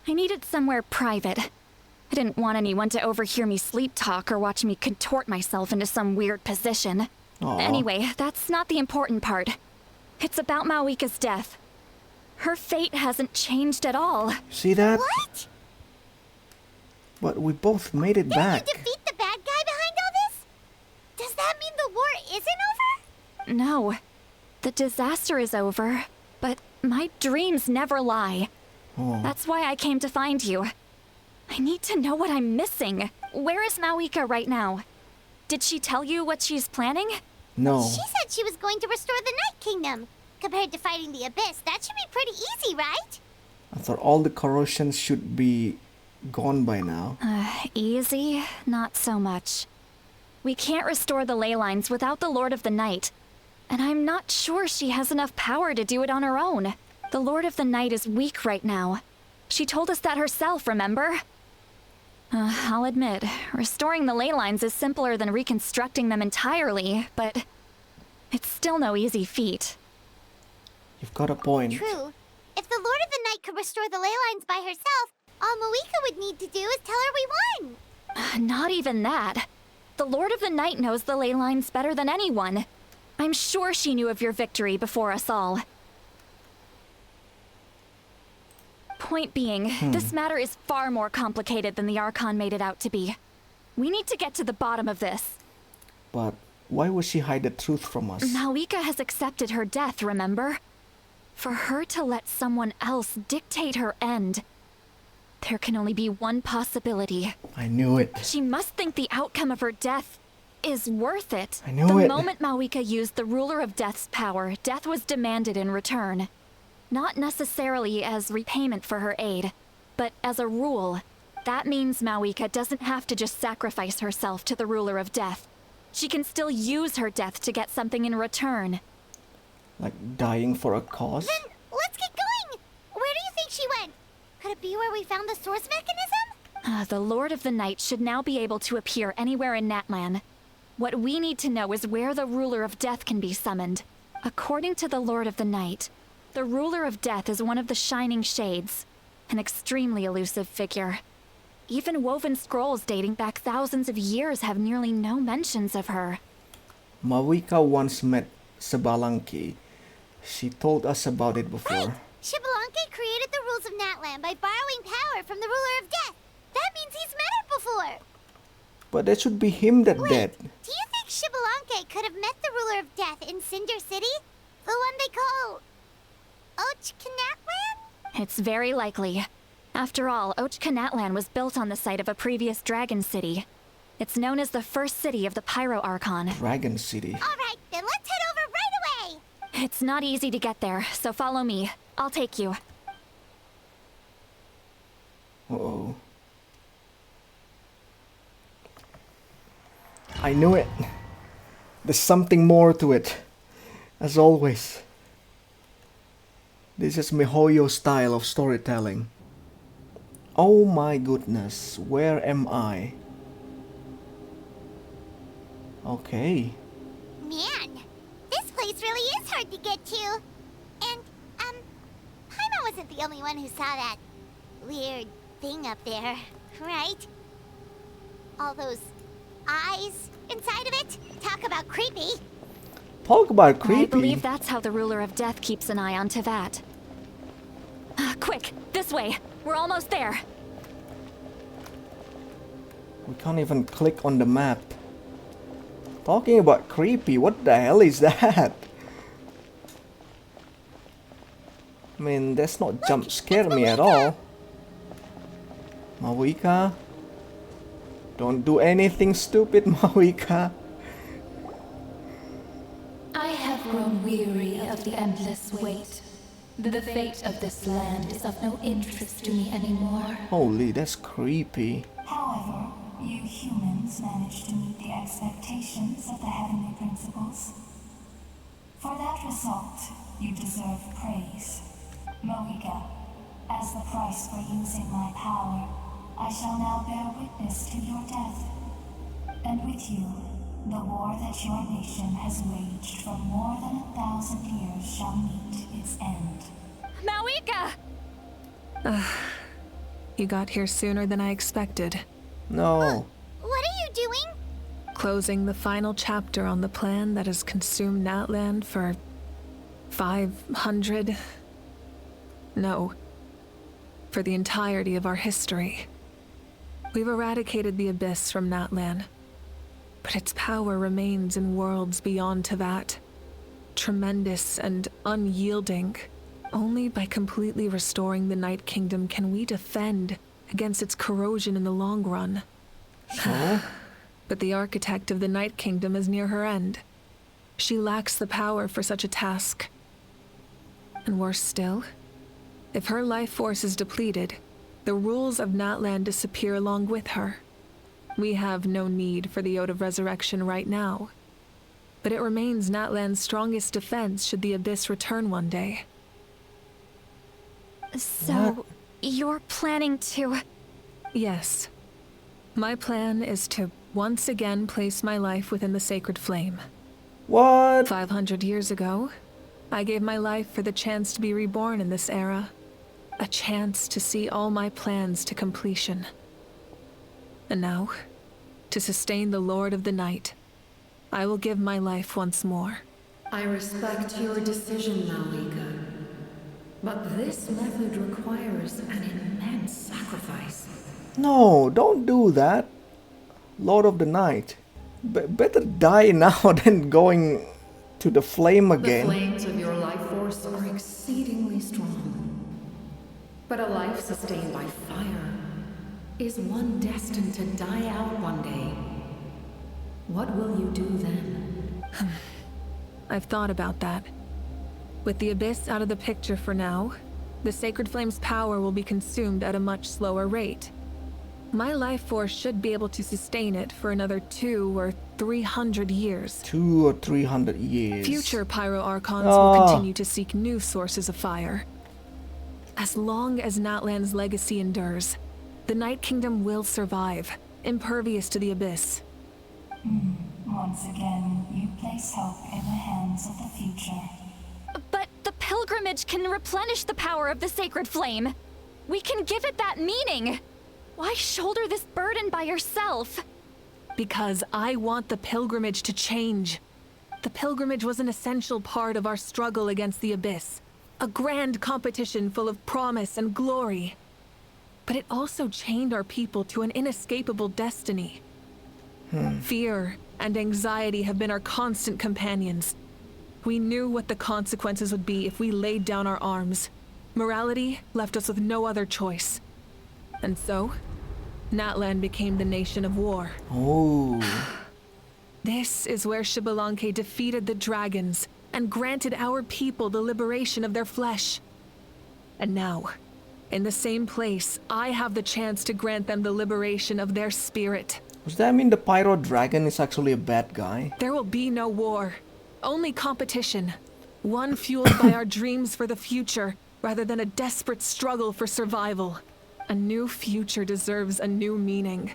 I needed somewhere private. I didn't want anyone to overhear me sleep talk or watch me contort myself into some weird position. Aww. Anyway, that's not the important part. It's about Mawika's death. Her fate hasn't changed at all. See that? What? But we both made it back. Did you defeat the bad guy behind all this? Does that mean the war isn't over? No. The disaster is over, but my dreams never lie. Oh. That's why I came to find you. I need to know what I'm missing. Where is Mawika right now? Did she tell you what she's planning? No. She said she was going to restore the Night Kingdom. Compared to fighting the Abyss, that should be pretty easy, right? I thought all the corrosions should be gone by now. Easy? Not so much. We can't restore the ley lines without the Lord of the Night. And I'm not sure she has enough power to do it on her own. The Lord of the Night is weak right now. She told us that herself, remember? I'll admit, restoring the ley lines is simpler than reconstructing them entirely, but it's still no easy feat. You've got a point. True. If the Lord of the Night could restore the ley lines by herself, all Mawika would need to do is tell her we won. Not even that. The Lord of the Night knows the ley lines better than anyone. I'm sure she knew of your victory before us all. Point being, this matter is far more complicated than the Archon made it out to be. We need to get to the bottom of this. But why would she hide the truth from us? Mawika has accepted her death, remember? For her to let someone else dictate her end, there can only be one possibility. I knew it. She must think the outcome of her death is worth it. I knew it. The moment Mawika used the Ruler of Death's power, death was demanded in return. Not necessarily as repayment for her aid, but as a rule. That means Mawika doesn't have to just sacrifice herself to the Ruler of Death. She can still use her death to get something in return. Like dying for a cause? Then let's get going! Where do you think she went? Could gotta be where we found the source mechanism? The Lord of the Night should now be able to appear anywhere in Natlan. What we need to know is where the Ruler of Death can be summoned. According to the Lord of the Night, the Ruler of Death is one of the Shining Shades, an extremely elusive figure. Even woven scrolls dating back thousands of years have nearly no mentions of her. Mawika once met Sabalanki. She told us about it before. Right! Shibalanke created the rules of Natlan by borrowing power from the Ruler of Death. That means he's met her before. But that should be him that dead. Do you think Shibalanke could have met the Ruler of Death in Cinder City? The one they call... Ochkanatlan? It's very likely. After all, Ochkanatlan was built on the site of a previous dragon city. It's known as the first city of the Pyro Archon. Dragon City. Alright, then let's head over right away! It's not easy to get there, so follow me. I'll take you. Uh-oh. I knew it. There's something more to it. As always. This is MiHoYo's style of storytelling. Oh my goodness, where am I? Okay. Man, this place really is hard to get to. And, Paimon wasn't the only one who saw that weird thing up there, right? All those eyes inside of it? Talk about creepy. Talk about creepy. I believe that's how the Ruler of Death keeps an eye on Tevat. Quick, this way. We're almost there. We can't even click on the map. Talking about creepy, what the hell is that? I mean, that's not jump scare me at all. Mawika? Don't do anything stupid, Mawika. I have grown weary of the endless wait. The fate of this land is of no interest to me anymore. Holy, that's creepy. However, you humans managed to meet the expectations of the heavenly principles. For that result, you deserve praise. Moika, as the price for using my power, I shall now bear witness to your death. And with you, the war that your nation has waged for more than 1,000 years shall meet its end. Mawika! You got here sooner than I expected. No. What are you doing? Closing the final chapter on the plan that has consumed Natlan for 500... No. For the entirety of our history. We've eradicated the Abyss from Natlan, but its power remains in worlds beyond Tevat. Tremendous and unyielding. Only by completely restoring the Night Kingdom can we defend against its corrosion in the long run. So? But the architect of the Night Kingdom is near her end. She lacks the power for such a task. And worse still, if her life force is depleted, the rules of Natlan disappear along with her. We have no need for the Ode of Resurrection right now. But it remains Natlan's strongest defense should the Abyss return one day. So, you're planning to... Yes. My plan is to once again place my life within the sacred flame. What? 500 years ago, I gave my life for the chance to be reborn in this era. A chance to see all my plans to completion. And now, to sustain the Lord of the Night, I will give my life once more. I respect your decision, Malika. But this method requires an immense sacrifice. No, don't do that. Lord of the Night. Better die now than going to the flame again. The flames of your life force are exceedingly strong. But a life sustained by fire is one destined to die out one day. What will you do then? I've thought about that. With the Abyss out of the picture for now, the Sacred Flame's power will be consumed at a much slower rate. My life force should be able to sustain it for another 200 or 300 years. 200 or 300 years. Future Pyro Archons will continue to seek new sources of fire. As long as Natlan's legacy endures, the Night Kingdom will survive, impervious to the Abyss. Once again, you place hope in the hands of the future. But the pilgrimage can replenish the power of the sacred flame. We can give it that meaning. Why shoulder this burden by yourself? Because I want the pilgrimage to change. The pilgrimage was an essential part of our struggle against the Abyss. A grand competition full of promise and glory. But it also chained our people to an inescapable destiny. Fear and anxiety have been our constant companions. We knew what the consequences would be if we laid down our arms. Morality left us with no other choice. And so, Natlan became the nation of war. Oh. This is where Xbalanque defeated the dragons and granted our people the liberation of their flesh. And now, in the same place, I have the chance to grant them the liberation of their spirit. Does that mean the Pyro Dragon is actually a bad guy? There will be no war, only competition. One fueled by our dreams for the future, rather than a desperate struggle for survival. A new future deserves a new meaning.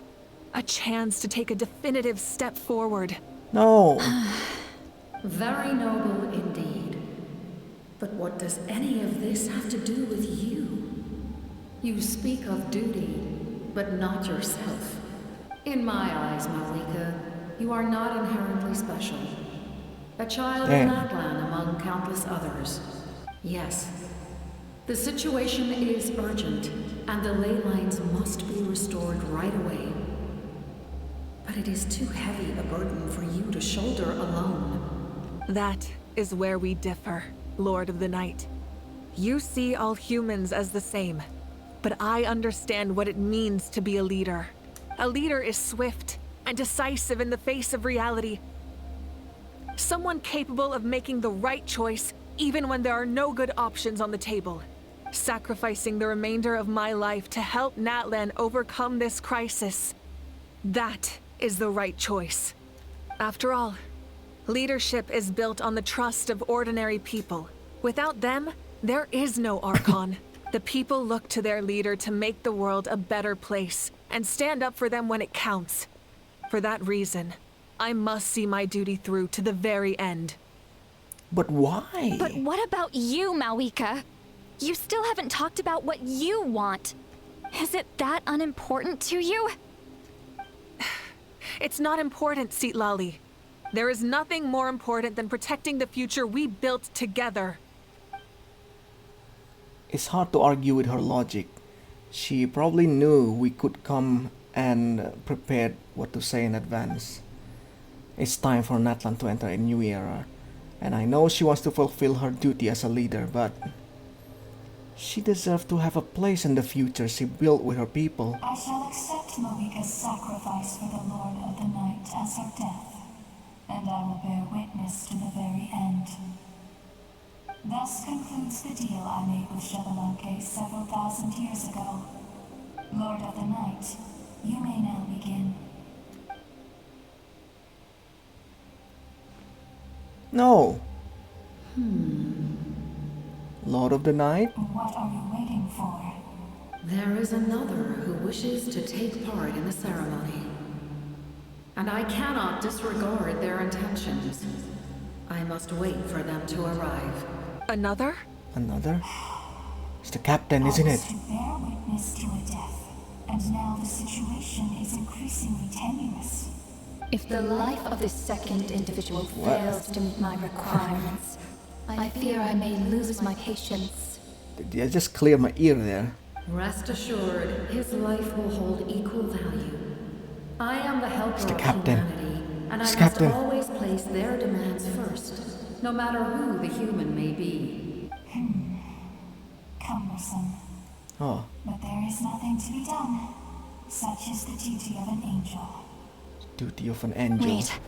A chance to take a definitive step forward. No. Very noble indeed. But what does any of this have to do with you? You speak of duty, but not yourself. In my eyes, Malika, you are not inherently special. A child of Natlan among countless others. Yes, the situation is urgent, and the ley lines must be restored right away. But it is too heavy a burden for you to shoulder alone. That is where we differ, Lord of the Night. You see all humans as the same, but I understand what it means to be a leader. A leader is swift and decisive in the face of reality. Someone capable of making the right choice even when there are no good options on the table. Sacrificing the remainder of my life to help Natlan overcome this crisis. That is the right choice. After all, leadership is built on the trust of ordinary people. Without them, there is no Archon. The people look to their leader to make the world a better place and stand up for them when it counts. For that reason, I must see my duty through to the very end. But why? But what about you, Malika? You still haven't talked about what you want. Is it that unimportant to you? It's not important, Citlali. There is nothing more important than protecting the future we built together. It's hard to argue with her logic. She probably knew we could come and prepared what to say in advance. It's time for Natlan to enter a new era, and I know she wants to fulfill her duty as a leader, but she deserves to have a place in the future she built with her people. I shall accept Moika's sacrifice for the Lord of the Night as her death, and I will bear witness to the very end. Thus concludes the deal I made with Xbalanque several thousand years ago. Lord of the Night, you may now begin. No. Lord of the Night? What are you waiting for? There is another who wishes to take part in the ceremony. And I cannot disregard their intentions. I must wait for them to arrive. Another? Another? It's the captain, isn't it? To bear witness to a death, and now the situation is increasingly tenuous. If the life of this second individual fails to meet my requirements, I fear I may lose my patience. Did I just clear my ear there? Rest assured, his life will hold equal value. I am the helper of captain. humanity, and I Captain. must always place their demands first, no matter who the human may be. Cumbersome. Oh. But there is nothing to be done. Such is the duty of an angel. Duty of an angel. Wait.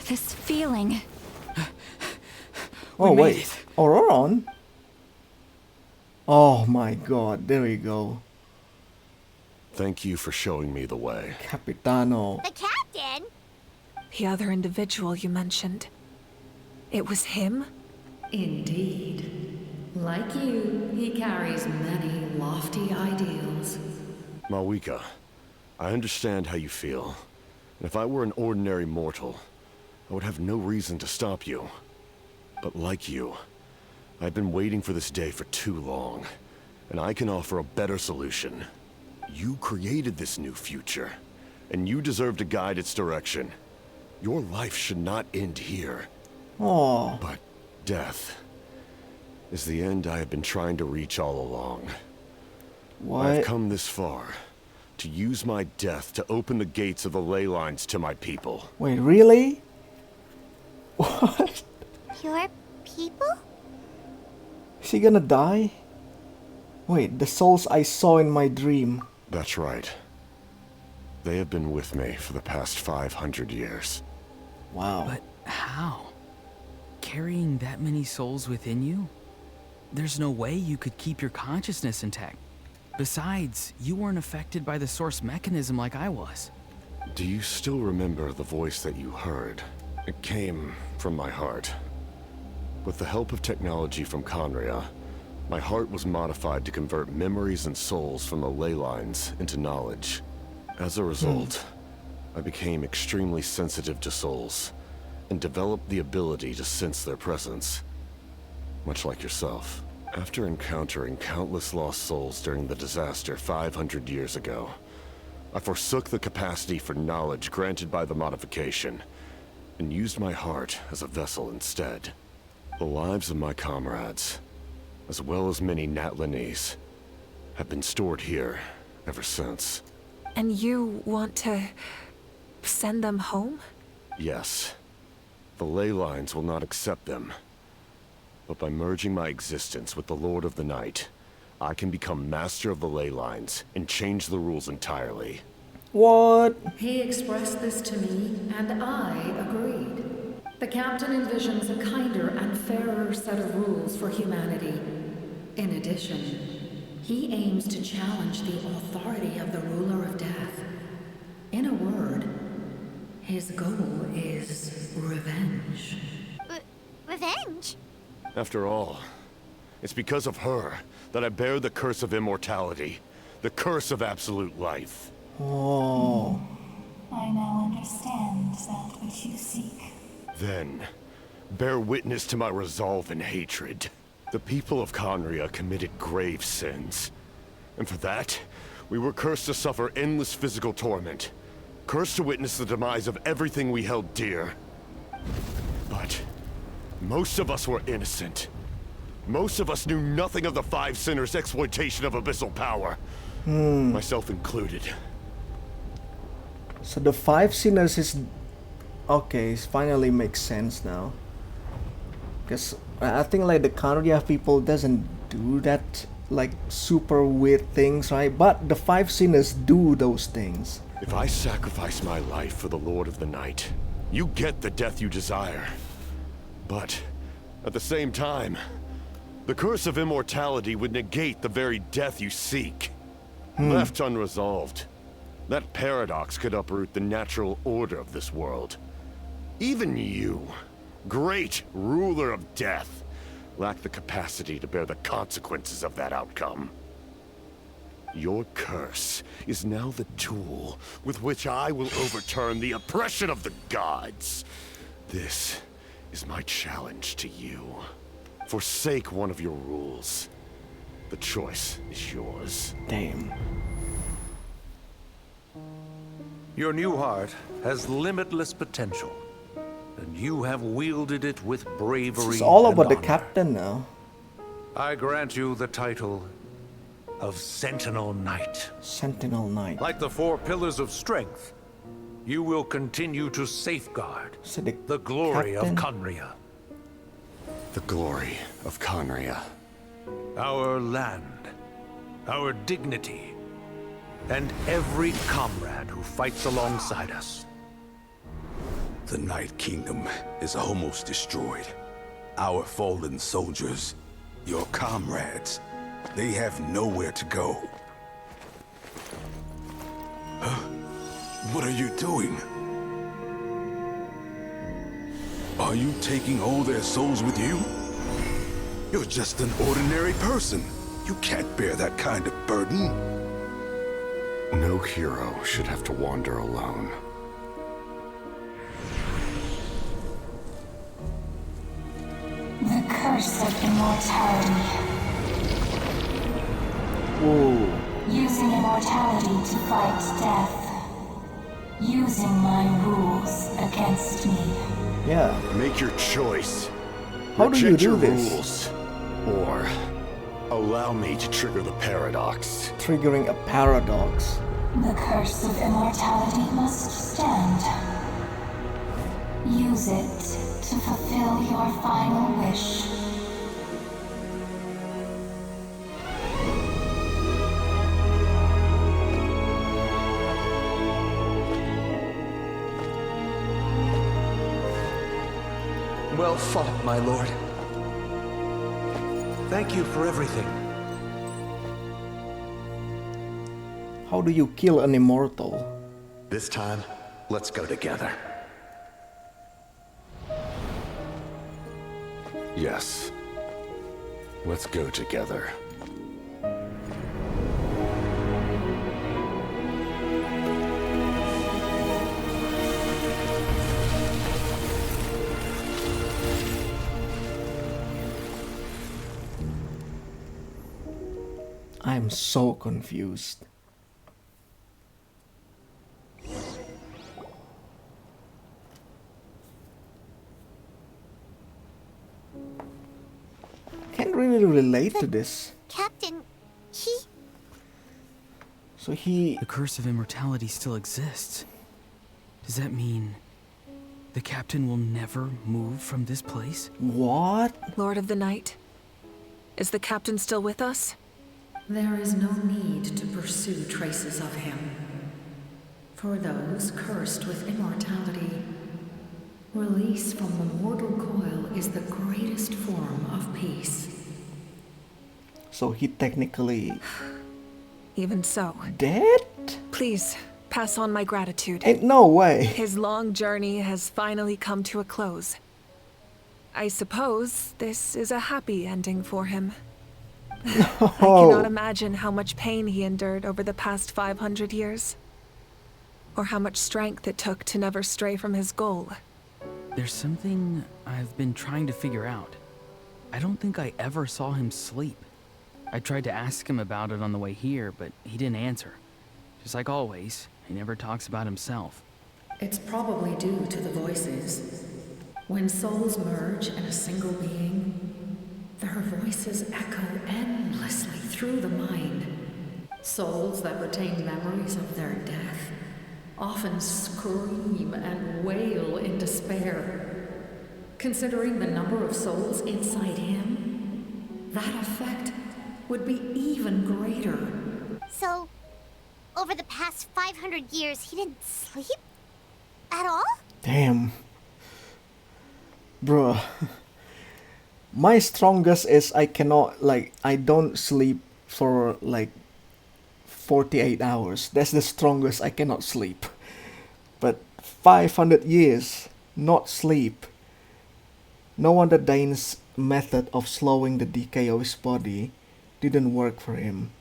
This feeling. Oh, wait. Auroron? Oh my god, there we go. Thank you for showing me the way. Capitano. The captain? The other individual you mentioned. It was him? Indeed. Like you, he carries many lofty ideals. Mawika, I understand how you feel. And if I were an ordinary mortal, I would have no reason to stop you. But like you, I've been waiting for this day for too long, and I can offer a better solution. You created this new future, and you deserve to guide its direction. Your life should not end here. Oh. But death is the end I have been trying to reach all along. What? I've come this far to use my death to open the gates of the ley lines to my people. Wait, really? What? Your people? Is he gonna die? Wait, the souls I saw in my dream. That's right. They have been with me for the past 500 years. Wow. But how? Carrying that many souls within you? There's no way you could keep your consciousness intact. Besides, you weren't affected by the source mechanism like I was. Do you still remember the voice that you heard? It came from my heart. With the help of technology from Conria, my heart was modified to convert memories and souls from the ley lines into knowledge. As a result, I became extremely sensitive to souls, and developed the ability to sense their presence. Much like yourself. After encountering countless lost souls during the disaster 500 years ago, I forsook the capacity for knowledge granted by the modification, and used my heart as a vessel instead. The lives of my comrades, as well as many Natlanese, have been stored here ever since. And you want to send them home? Yes. The ley lines will not accept them. But by merging my existence with the Lord of the Night, I can become master of the ley lines and change the rules entirely. What? He expressed this to me, and I agreed. The captain envisions a kinder and fairer set of rules for humanity. In addition, he aims to challenge the authority of the ruler of death. In a word, his goal is revenge. Revenge? After all, it's because of her that I bear the curse of immortality, the curse of absolute life. Oh. I now understand that which you seek. Then, bear witness to my resolve and hatred. The people of Conria committed grave sins. And for that, we were cursed to suffer endless physical torment. Cursed to witness the demise of everything we held dear. But most of us were innocent. Most of us knew nothing of the Five Sinners' exploitation of abyssal power. Myself included. So the Five Sinners is... Okay, it finally makes sense now. Because I think like the Conria people doesn't do that like super weird things, right? But the Five Sinners do those things. If I sacrifice my life for the Lord of the Night, you get the death you desire. But at the same time, the curse of immortality would negate the very death you seek. Left unresolved, that paradox could uproot the natural order of this world. Even you, great ruler of death, lack the capacity to bear the consequences of that outcome. Your curse is now the tool with which I will overturn the oppression of the gods. This is my challenge to you. Forsake one of your rules. The choice is yours. Damn. Your new heart has limitless potential, and you have wielded it with bravery. It's all and about the honor. captain now. I grant you the title of Sentinel Knight. Sentinel Knight. Like the four pillars of strength, you will continue to safeguard So the glory captain- of Conria. The glory of Conria. Our land, our dignity, and every comrade who fights alongside us. The Night Kingdom is almost destroyed. Our fallen soldiers, your comrades, they have nowhere to go. Huh? What are you doing? Are you taking all their souls with you? You're just an ordinary person. You can't bear that kind of burden. No hero should have to wander alone. The curse of immortality. Whoa. Using immortality to fight death. Using my rules against me. Yeah. Make your choice. How do you Reject do your this? rules, or allow me to trigger the paradox. Triggering a paradox. The curse of immortality must stand. Use it to fulfill your final wish. Well fought, my lord. Thank you for everything. How do you kill an immortal? This time, let's go together. Yes. Let's go together. I'm so confused. Can't really relate to this. Captain, So he... The curse of immortality still exists. Does that mean the captain will never move from this place? What? Lord of the Night, is the captain still with us? There is no need to pursue traces of him. For those cursed with immortality, release from the mortal coil is the greatest form of peace. So he technically... Even so. Dead? Please, pass on my gratitude. Ain't no way. His long journey has finally come to a close. I suppose this is a happy ending for him. I cannot imagine how much pain he endured over the past 500 years. Or how much strength it took to never stray from his goal. There's something I've been trying to figure out. I don't think I ever saw him sleep. I tried to ask him about it on the way here, but he didn't answer. Just like always, he never talks about himself. It's probably due to the voices. When souls merge in a single being, their voices echo endlessly through the mind. Souls that retain memories of their death often scream and wail in despair. Considering the number of souls inside him, that effect would be even greater. So, over the past 500 years, he didn't sleep? At all? Damn. Bruh. My strongest is I don't sleep for 48 hours. That's the strongest I cannot sleep. But 500 years, not sleep. No wonder Dane's method of slowing the decay of his body didn't work for him.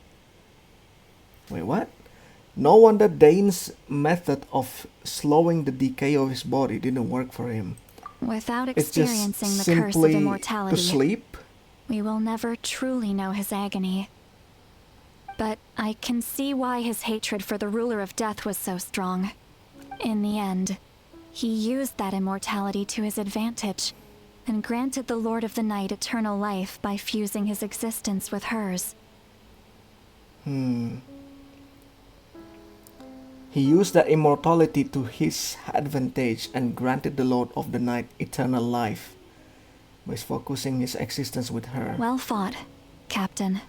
Wait, what? No wonder Dane's method of slowing the decay of his body didn't work for him. Without It's just experiencing the curse of simply immortality, to sleep? we will never truly know his agony. But I can see why his hatred for the ruler of death was so strong. In the end, he used that immortality to his advantage, and granted the Lord of the Night eternal life by fusing his existence with hers. He used that immortality to his advantage and granted the Lord of the Night eternal life by focusing his existence with her. Well fought, Captain.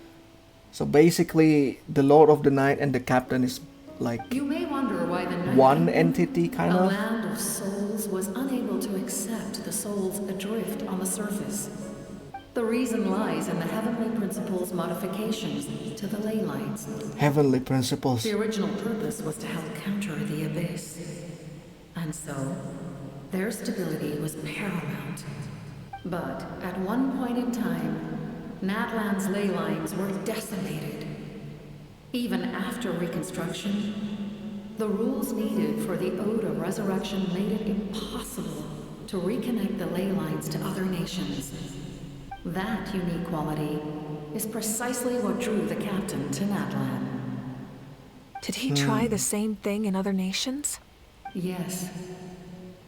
So basically, the Lord of the Night and the Captain is like You may wonder why the Night one Kingdom, entity, kind a of. land of souls, was unable to accept the souls adrift on the surface. The reason lies in the heavenly principles' modifications to the ley lines. Heavenly principles. The original purpose was to help counter the abyss. And so, their stability was paramount. But at one point in time, Natlan's ley lines were decimated. Even after reconstruction, the rules needed for the Ode of Resurrection made it impossible to reconnect the ley lines to other nations. That unique quality is precisely what drew the captain to Natlan. Did he try the same thing in other nations? Yes,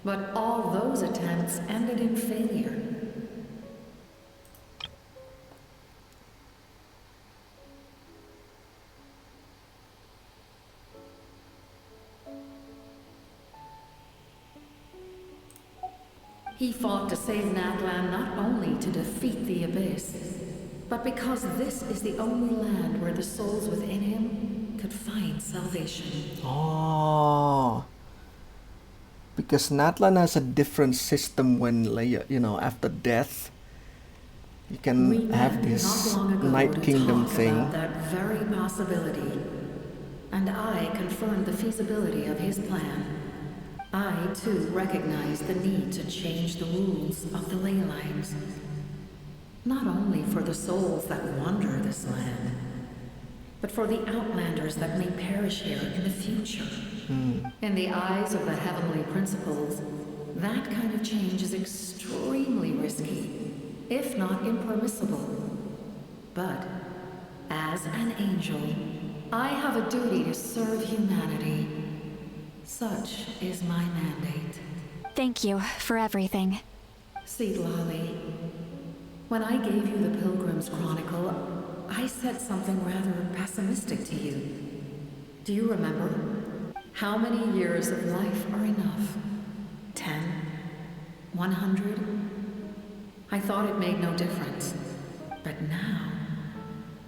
but all those attempts ended in failure. He fought to save Natlan not only to defeat the Abyss, but because this is the only land where the souls within him could find salvation. Oh. Because Natlan has a different system when, like, you know, after death, you can have this Night Kingdom thing. About that very possibility, and I confirmed the feasibility of his plan. I, too, recognize the need to change the rules of the ley lines. Not only for the souls that wander this land, but for the outlanders that may perish here in the future. In the eyes of the heavenly principles, that kind of change is extremely risky, if not impermissible. But, as an angel, I have a duty to serve humanity. Such is my mandate. Thank you for everything. Seed Lolly, when I gave you the Pilgrim's Chronicle, I said something rather pessimistic to you. Do you remember? How many years of life are enough? 10? 100? I thought it made no difference. But now,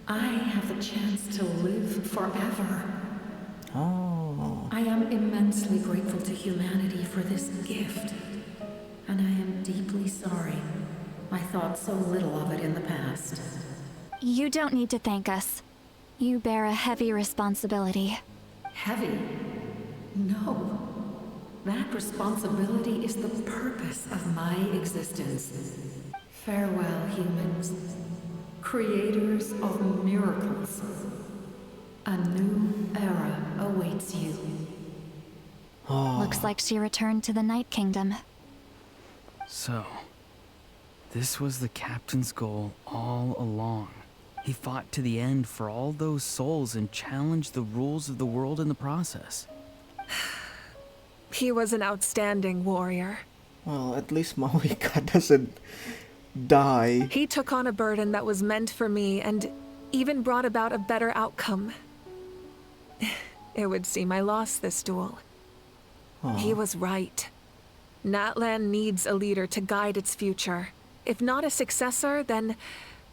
I have the chance to live forever. Oh. I am immensely grateful to humanity for this gift. And I am deeply sorry I thought so little of it in the past. You don't need to thank us. You bear a heavy responsibility. Heavy? No. That responsibility is the purpose of my existence. Farewell, humans. Creators of miracles. A new era awaits you. Looks like she returned to the Night Kingdom. So, this was the captain's goal all along. He fought to the end for all those souls and challenged the rules of the world in the process. He was an outstanding warrior. Well, at least Mawika doesn't die. He took on a burden that was meant for me and even brought about a better outcome. It would seem I lost this duel. He was right. Natlan needs a leader to guide its future. If not a successor, then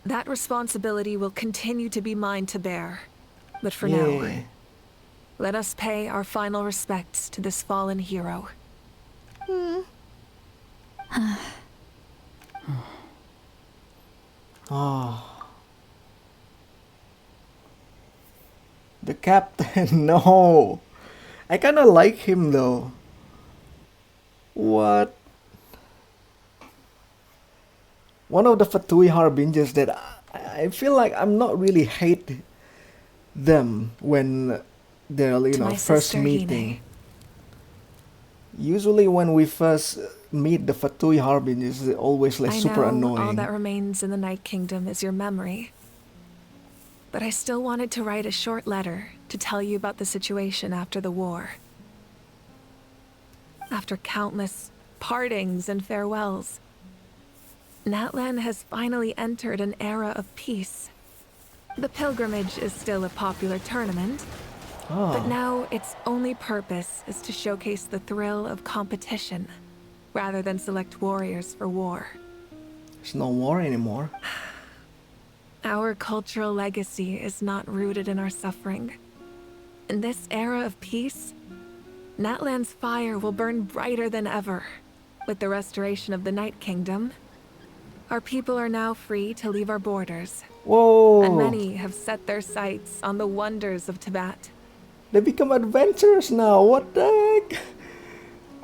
that responsibility will continue to be mine to bear. But for now, let us pay our final respects to this fallen hero. The captain, no. I kinda like him though. What? One of the Fatui Harbingers that I feel like I'm not really hate them when they're, you know, first meeting. Usually when we first meet the Fatui Harbingers, they're always like super annoying. All that remains in the Night Kingdom is your memory. But I still wanted to write a short letter to tell you about the situation after the war. After countless partings and farewells, Natlan has finally entered an era of peace. The pilgrimage is still a popular tournament, but now its only purpose is to showcase the thrill of competition, rather than select warriors for war. There's no war anymore. Our cultural legacy is not rooted in our suffering. In this era of peace, Natlan's fire will burn brighter than ever. With the restoration of the Night Kingdom, our people are now free to leave our borders. Whoa! And many have set their sights on the wonders of Tibet. They become adventurers now. What the heck?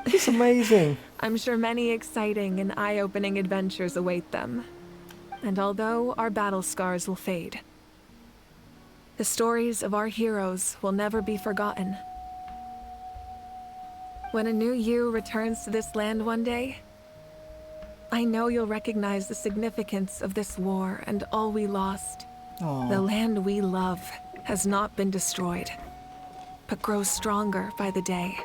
It's amazing. I'm sure many exciting and eye-opening adventures await them. And although our battle scars will fade, the stories of our heroes will never be forgotten. When a new you returns to this land one day, I know you'll recognize the significance of this war and all we lost. Aw. The land we love has not been destroyed, but grows stronger by the day.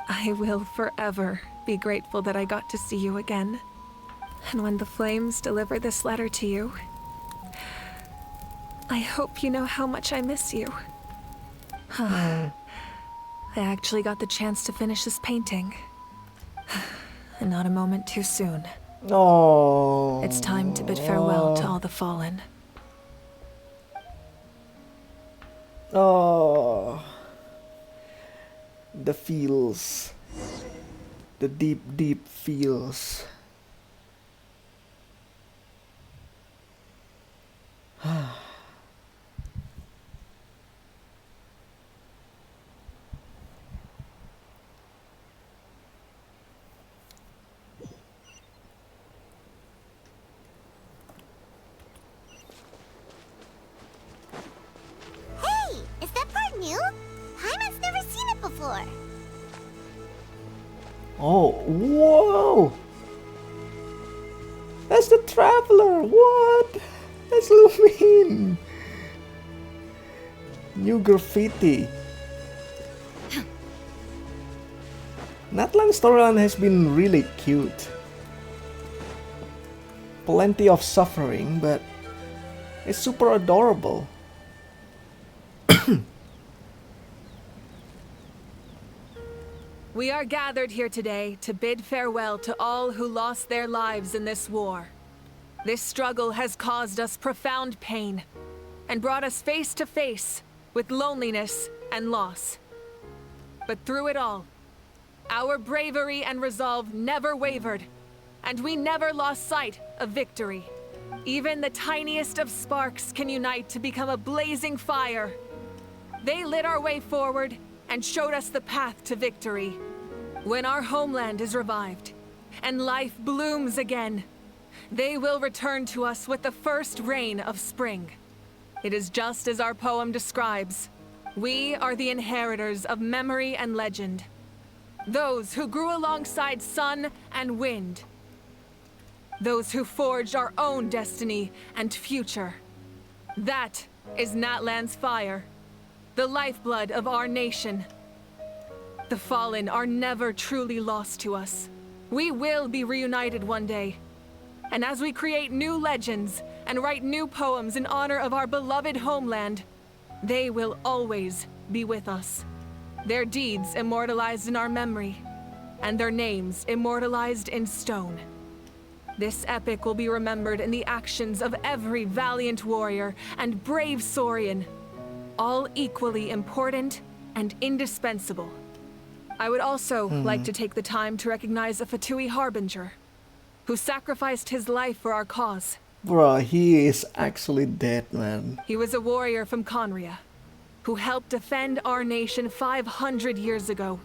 I will forever be grateful that I got to see you again. And when the flames deliver this letter to you, I hope you know how much I miss you. I actually got the chance to finish this painting. And not a moment too soon. Oh. It's time to bid farewell to all the fallen. Oh. The feels. The deep, deep feels. Hey, is that part new? Paimon's never seen it before. Oh, whoa! That's the Traveler! What? That's Lumine! New graffiti. Natlan's storyline has been really cute. Plenty of suffering, but it's super adorable. We are gathered here today to bid farewell to all who lost their lives in this war. This struggle has caused us profound pain and brought us face to face with loneliness and loss. But through it all, our bravery and resolve never wavered, and we never lost sight of victory. Even the tiniest of sparks can unite to become a blazing fire. They lit our way forward and showed us the path to victory. When our homeland is revived and life blooms again, they will return to us with the first rain of spring. It is just as our poem describes. We are the inheritors of memory and legend. Those who grew alongside sun and wind. Those who forged our own destiny and future. That is Natlan's fire, the lifeblood of our nation. The fallen are never truly lost to us. We will be reunited one day. And as we create new legends and write new poems in honor of our beloved homeland, they will always be with us. Their deeds immortalized in our memory, and their names immortalized in stone. This epic will be remembered in the actions of every valiant warrior and brave Saurian, all equally important and indispensable. I would also like to take the time to recognize a Fatui Harbinger, who sacrificed his life for our cause. Bruh, he is actually dead, man. He was a warrior from Conria, who helped defend our nation 500 years ago.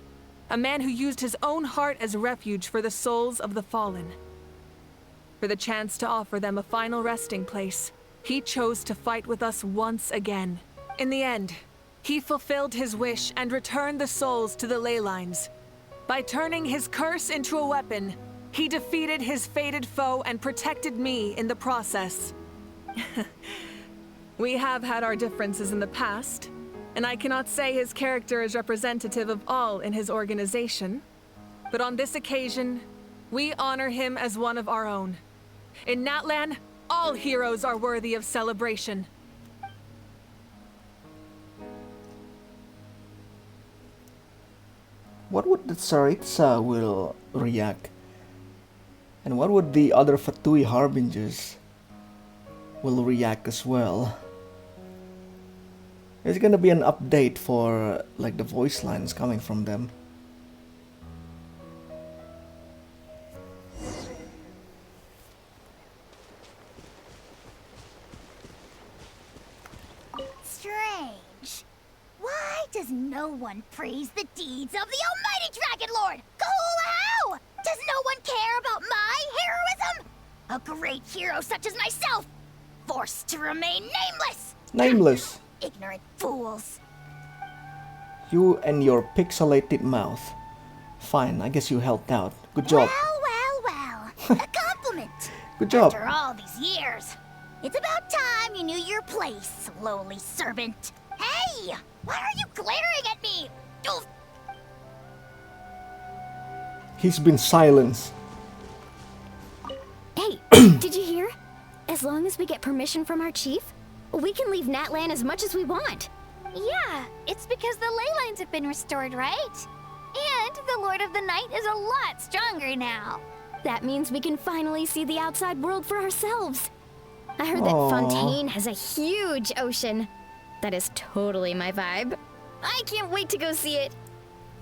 A man who used his own heart as refuge for the souls of the fallen. For the chance to offer them a final resting place, he chose to fight with us once again. In the end, he fulfilled his wish and returned the souls to the ley lines. By turning his curse into a weapon, he defeated his fated foe and protected me in the process. We have had our differences in the past, and I cannot say his character is representative of all in his organization. But on this occasion, we honor him as one of our own. In Natlan, all heroes are worthy of celebration. What would the Tsaritsa will react? And what would the other Fatui Harbingers will react as well? There's gonna be an update for like the voice lines coming from them. Strange. Why does no one praise the deeds of the almighty Dragon Lord? How? Does no one care about my heroism? A great Heroes such as myself, forced to remain nameless! Nameless. Ignorant fools. You and your pixelated mouth. Fine, I guess you helped out. Good job. Well. A compliment. Good job. After all these years. It's about time you knew your place, lowly servant. Hey! Why are you glaring at me? Oof. He's been silenced. Hey, did you hear? As long as we get permission from our chief, we can leave Natlan as much as we want. Yeah, it's because the ley lines have been restored, right? And the Lord of the Night is a lot stronger now. That means we can finally see the outside world for ourselves. I heard that Aww. Fontaine has a huge ocean. That is totally my vibe. I can't wait to go see it.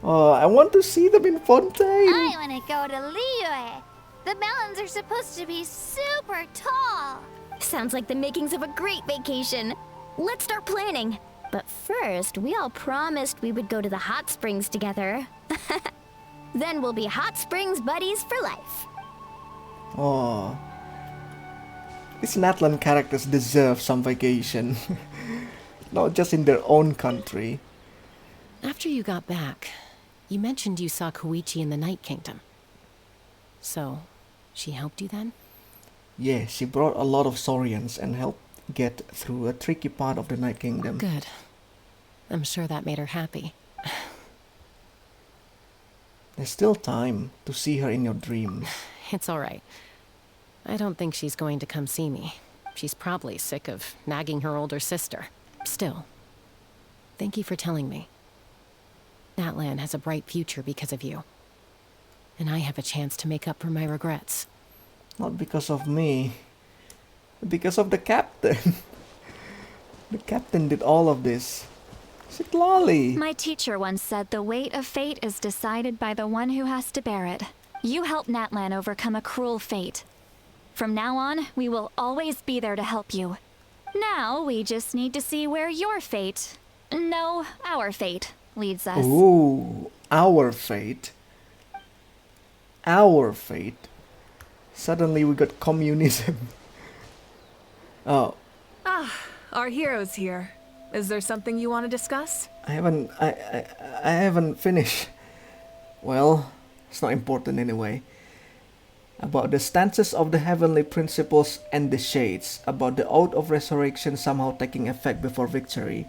Oh, I want to see them in Fontaine. I want to go to Liyue. The mountains are supposed to be super tall. Sounds like the makings of a great vacation. Let's start planning. But first, we all promised we would go to the hot springs together. Then we'll be hot springs buddies for life. Oh. These Natlan characters deserve some vacation. Not just in their own country. After you got back, you mentioned you saw Koichi in the Night Kingdom. So, she helped you then? Yeah, she brought a lot of Saurians and helped get through a tricky part of the Night Kingdom. Good. I'm sure that made her happy. There's still time to see her in your dreams. It's all right. I don't think she's going to come see me. She's probably sick of nagging her older sister. Still, thank you for telling me. Natlan has a bright future because of you. And I have a chance to make up for my regrets. Not because of me. Because of the captain. The captain did all of this. Sitlali. My teacher once said the weight of fate is decided by the one who has to bear it. You helped Natlan overcome a cruel fate. From now on, we will always be there to help you. Now, we just need to see where your fate, no, our fate, leads us. Ooh, our fate. Our fate. Suddenly we got communism. Oh. Ah, our hero's here. Is there something you want to discuss? I haven't finished. Well, it's not important anyway. About the stances of the heavenly principles and the shades. About the oath of resurrection somehow taking effect before victory.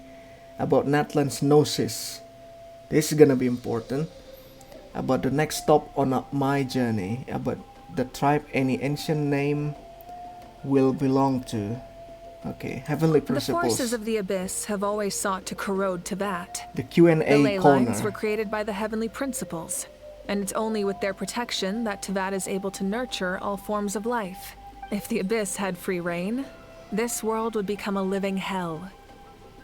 About Natlan's gnosis. This is gonna be important. About the next stop on my journey. About the tribe any ancient name will belong to. Okay, heavenly principles. The forces of the Abyss have always sought to corrode Teyvat. The Q&A The ley corner. lines were created by the heavenly principles, and it's only with their protection that Teyvat is able to nurture all forms of life. If the Abyss had free reign, this world would become a living hell.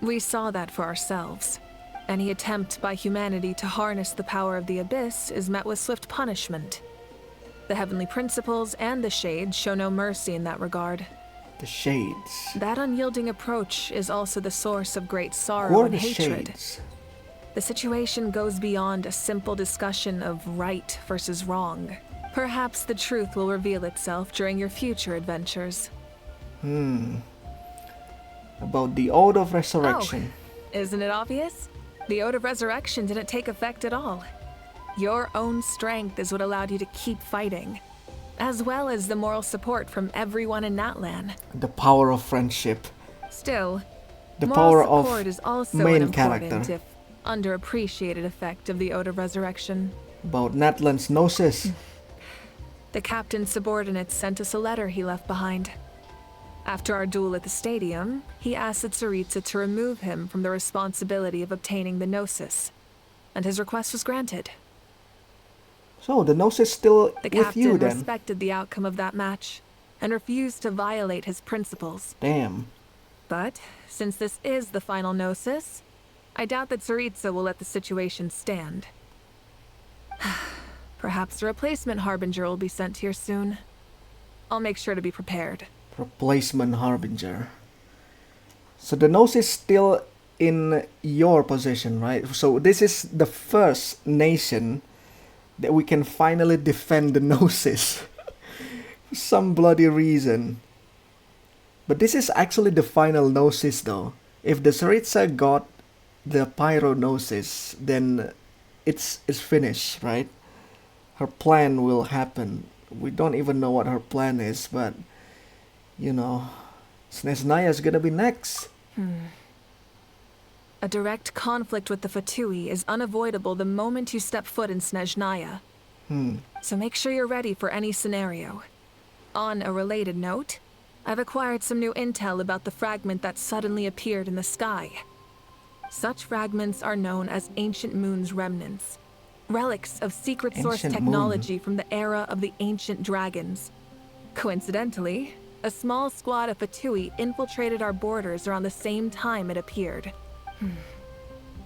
We saw that for ourselves. Any attempt by humanity to harness the power of the Abyss is met with swift punishment. The heavenly principles and the shades show no mercy in that regard. The shades. That unyielding approach is also the source of great Who sorrow are and the hatred. shades? The situation goes beyond a simple discussion of right versus wrong. Perhaps the truth will reveal itself during your future adventures. About the oath of resurrection. Oh, isn't it obvious? The Oath of Resurrection didn't take effect at all. Your own strength is what allowed you to keep fighting, as well as the moral support from everyone in Natlan. The power of friendship. Still, The moral power support of is also main an important, character. if underappreciated effect of the Oath of Resurrection. About Natlan's gnosis. The captain's subordinates sent us a letter he left behind. After our duel at the stadium, he asked the Tsaritsa to remove him from the responsibility of obtaining the Gnosis, and his request was granted. So the gnosis still The with captain you then. respected the outcome of that match, and refused to violate his principles. Damn. But, since this is the final Gnosis, I doubt that Tsaritsa will let the situation stand. Perhaps a replacement Harbinger will be sent here soon. I'll make sure to be prepared. Replacement Harbinger. So the gnosis still in your possession, right? So this is the first nation that we can finally defend the gnosis. For some bloody reason. But this is actually the final gnosis though. If the Saritsa got the pyro gnosis, then it's finished, right? Her plan will happen. We don't even know what her plan is, but you know, Snezhnaya is gonna be next. A direct conflict with the Fatui is unavoidable the moment you step foot in Snezhnaya. So make sure you're ready for any scenario. On a related note, I've acquired some new intel about the fragment that suddenly appeared in the sky. Such fragments are known as Ancient Moon's remnants, relics of secret source Ancient technology from the era of the ancient dragons. Coincidentally, a small squad of Fatui infiltrated our borders around the same time it appeared.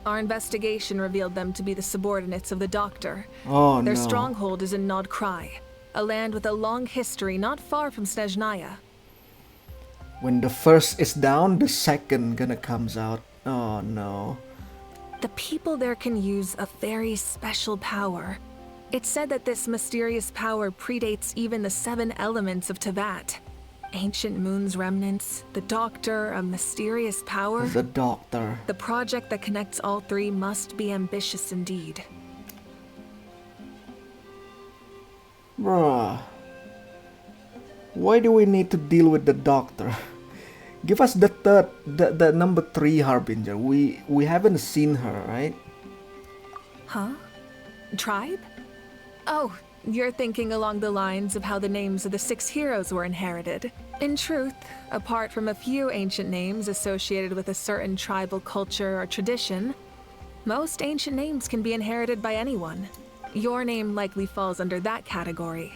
Our investigation revealed them to be the subordinates of the Doctor. Oh, Their no. stronghold is in Nod Krai, a land with a long history not far from Snezhnaya. When the first is down, the second gonna comes out. Oh no. The people there can use a very special power. It's said that this mysterious power predates even the 7 elements of Tevat. Ancient Moon's remnants, the Doctor, a mysterious power. The Doctor. The project that connects all 3 must be ambitious indeed. Bruh. Why do we need to deal with the Doctor? Give us the number 3 Harbinger. We haven't seen her, right? Huh? Tribe? Oh, you're thinking along the lines of how the names of the 6 heroes were inherited. In truth, apart from a few ancient names associated with a certain tribal culture or tradition, most ancient names can be inherited by anyone. Your name likely falls under that category.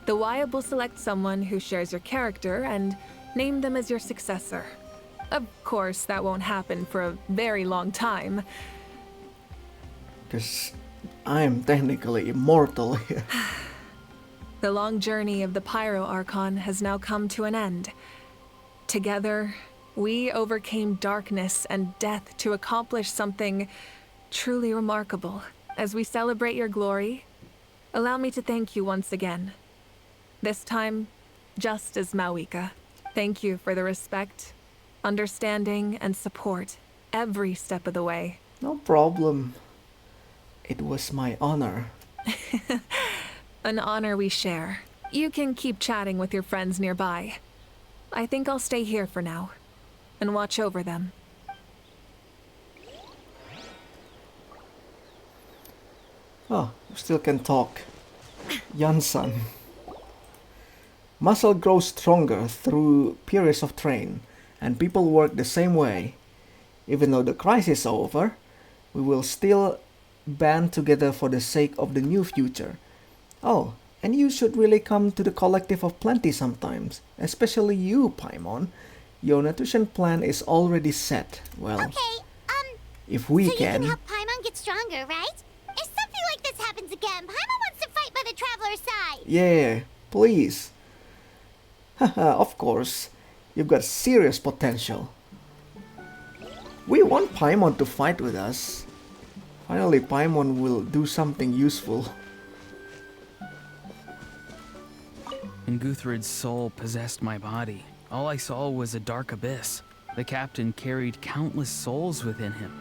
The Wyab will select someone who shares your character and name them as your successor. Of course, that won't happen for a very long time. Because I'm technically immortal here. The long journey of the Pyro Archon has now come to an end. Together, we overcame darkness and death to accomplish something truly remarkable. As we celebrate your glory, allow me to thank you once again. This time, just as Mawika. Thank you for the respect, understanding, and support every step of the way. No problem. It was my honor. An honor we share. You can keep chatting with your friends nearby. I think I'll stay here for now and watch over them. Oh, still can talk. Yansan. Muscle grows stronger through periods of train, and people work the same way. Even though the crisis is over, we will still band together for the sake of the new future. Oh, and you should really come to the Collective of Plenty sometimes, especially you, Paimon. Your nutrition plan is already set. Well, Okay, if we so you can. can help Paimon get stronger, right? If something like this happens again, Paimon wants to fight by the Traveler's side. Yeah, please. Haha, of course. You've got serious potential. We want Paimon to fight with us. Finally, Paimon will do something useful. When Guthred's soul possessed my body, all I saw was a dark abyss. The captain carried countless souls within him.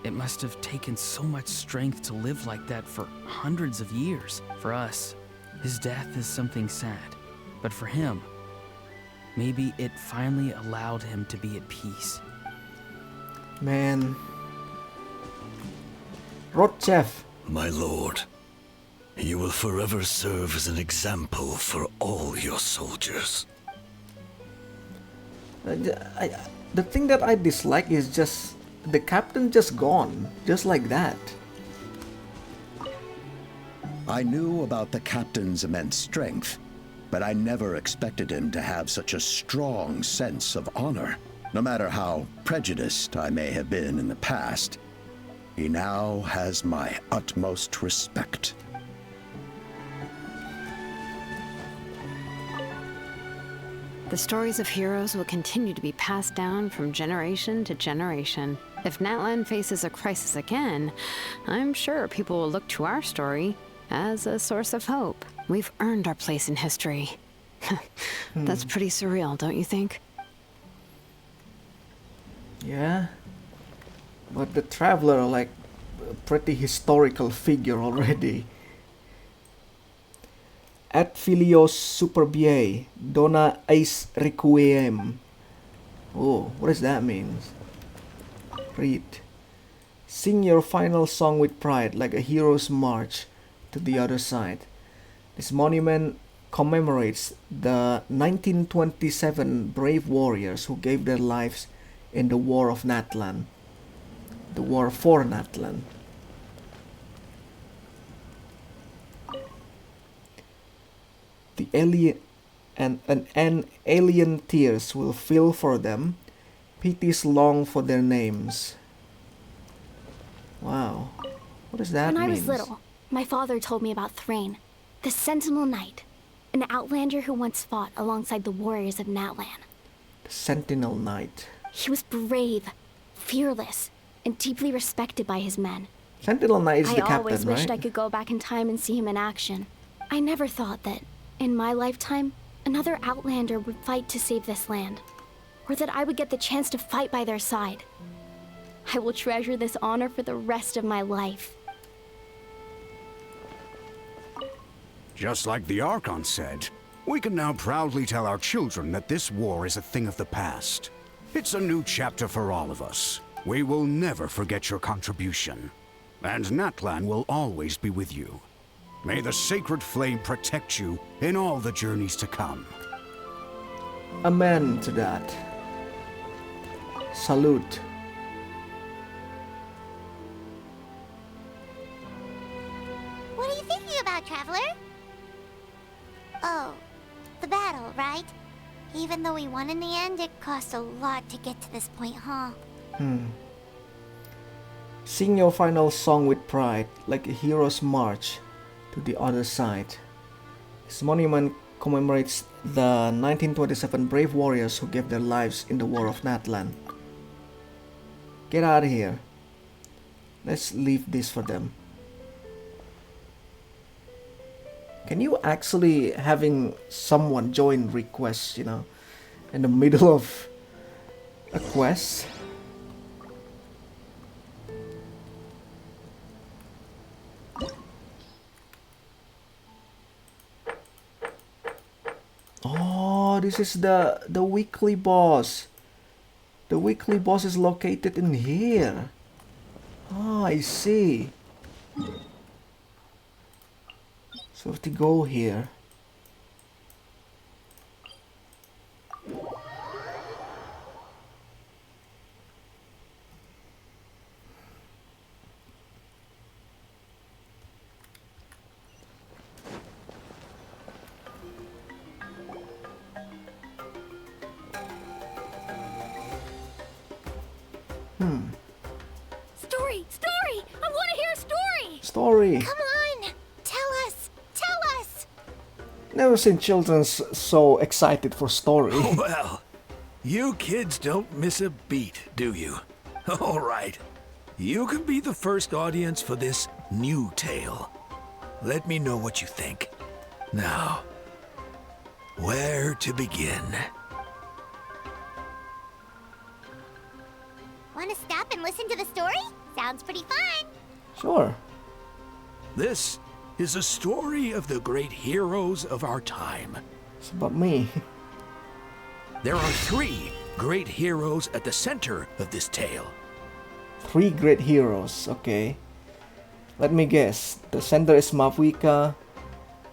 It must have taken so much strength to live like that for hundreds of years. For us, his death is something sad. But for him, maybe it finally allowed him to be at peace. Man. Rotchef. My lord, you will forever serve as an example for all your soldiers. The thing that I dislike is just the captain just gone, just like that. I knew about the captain's immense strength, but I never expected him to have such a strong sense of honor. No matter how prejudiced I may have been in the past, he now has my utmost respect. The stories of heroes will continue to be passed down from generation to generation. If Natlan faces a crisis again, I'm sure people will look to our story as a source of hope. We've earned our place in history. That's pretty surreal, don't you think? Yeah. But the traveler, like, a pretty historical figure already. At filios superbiae, dona eis requiem. Oh, what does that mean? Read. Sing your final song with pride, like a hero's march to the other side. This monument commemorates the 1927 brave warriors who gave their lives in the War of Natlan. The war for Natlan. The alien and alien tears will fill for them. Pities long for their names. Wow. What does that mean? When I was little, my father told me about Thrain, the Sentinel Knight, an outlander who once fought alongside the warriors of Natlan. The Sentinel Knight. He was brave, fearless, and deeply respected by his men. Sentinel Knight is the captain, I always wished right? I could go back in time and see him in action. I never thought that, in my lifetime, another outlander would fight to save this land, or that I would get the chance to fight by their side. I will treasure this honor for the rest of my life. Just like the Archon said, we can now proudly tell our children that this war is a thing of the past. It's a new chapter for all of us. We will never forget your contribution. And Natlan will always be with you. May the sacred flame protect you in all the journeys to come. Amen to that. Salute. What are you thinking about, Traveler? Oh, the battle, right? Even though we won in the end, it cost a lot to get to this point, huh? Sing your final song with pride, like a hero's march to the other side. This monument commemorates the 1927 brave warriors who gave their lives in the War of Natlan. Get out of here. Let's leave this for them. Can you actually having someone join requests, you know, in the middle of a quest? Oh, this is the weekly boss. The weekly boss is located in here. Oh, I see. So I have to go here. Story! Story! I want to hear a story! Story. Come on! Tell us! Tell us! Never seen children so excited for story. Well, you kids don't miss a beat, do you? All right. You can be the first audience for this new tale. Let me know what you think. Now, where to begin? Want to stop and listen to the story? Sounds pretty fun. Sure. This is a story of the great heroes of our time. It's about me. There are 3 great heroes at the center of this tale. 3 great heroes, okay. Let me guess. The center is Mavwika,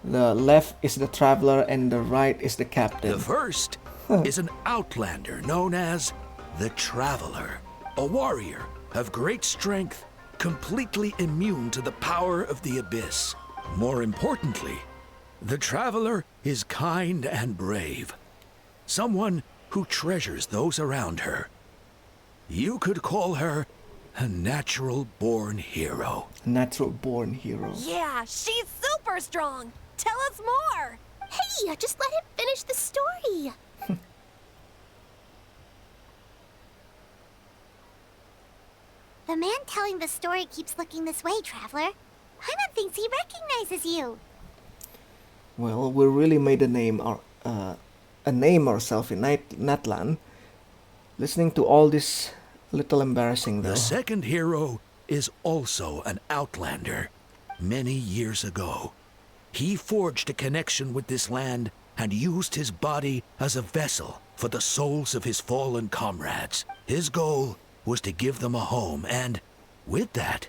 the left is the traveler, and the right is the captain. The first is an outlander known as the Traveler, a warrior of great strength, completely immune to the power of the abyss. More importantly, the Traveler is kind and brave, someone who treasures those around her. You could call her a natural-born hero. Natural-born hero. Yeah, she's super strong. Tell us more. Hey, just let him finish the story. The man telling the story keeps looking this way, Traveler. Paimon thinks he recognizes you. Well, we really made a name a name herself in Natlan. Listening to all this, a little embarrassing though. The second hero is also an outlander. Many years ago, he forged a connection with this land and used his body as a vessel for the souls of his fallen comrades. His goal was to give them a home and, with that,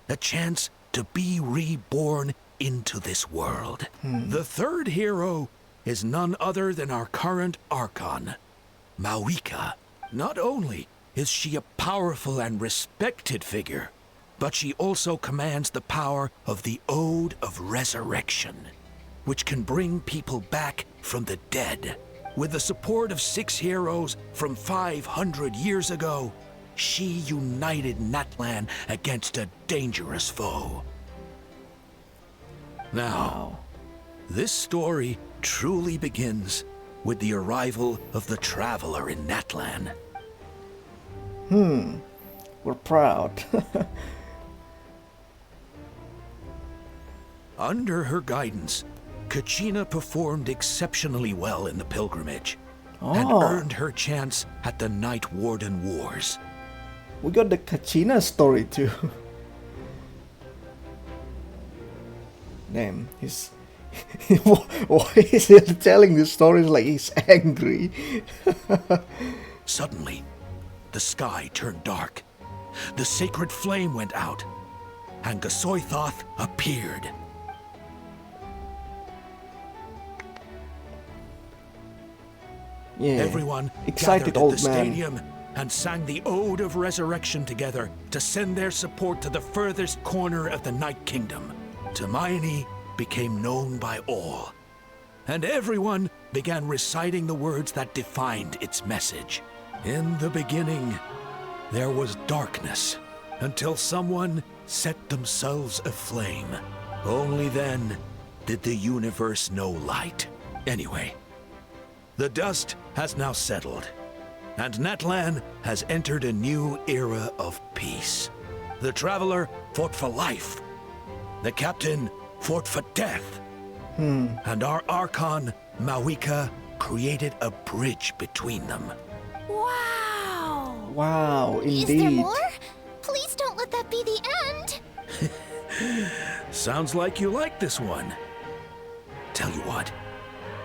a chance to be reborn into this world. The third hero is none other than our current Archon, Mawika. Not only is she a powerful and respected figure, but she also commands the power of the Ode of Resurrection, which can bring people back from the dead. With the support of 6 heroes from 500 years ago, she united Natlan against a dangerous foe. Now, this story truly begins with the arrival of the Traveler in Natlan. We're proud. Under her guidance, Kachina performed exceptionally well in the pilgrimage and earned her chance at the Night Warden Wars. We got the Kachina story too. Damn, he's... Why is he telling the stories like he's angry? Suddenly, the sky turned dark. The sacred flame went out, and Gasoithoth appeared. Yeah, everyone excited gathered at old the man. stadium and sang the Ode of Resurrection together to send their support to the furthest corner of the Night Kingdom. Hermione became known by all, and everyone began reciting the words that defined its message. In the beginning, there was darkness, until someone set themselves aflame. Only then did the universe know light. Anyway, the dust has now settled, and Natlan has entered a new era of peace. The Traveler fought for life. The Captain fought for death. And our Archon, Mawika, created a bridge between them. Wow! Wow, Is there indeed. more? Please don't let that be the end. Sounds like you like this one. Tell you what,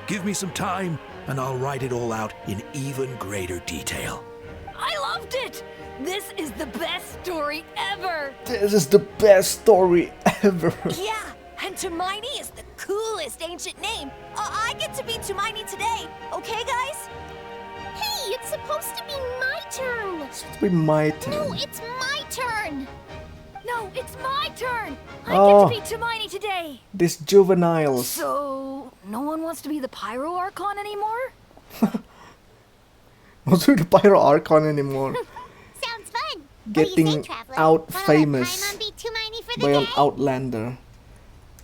give me some time and I'll write it all out in even greater detail. I loved it! This is the best story ever! This is the best story ever. Yeah, and Hermione is the coolest ancient name. I get to be Hermione today, okay, guys? Hey, it's supposed to be my turn! It's be my turn. No, it's my turn! No, it's my turn! I Oh. get to be Hermione today! These juveniles. So, no one wants to be the Pyro Archon anymore? Not really the Pyro Archon anymore. Sounds fun! Getting out famous Paimon be Hermione for the by an day? outlander.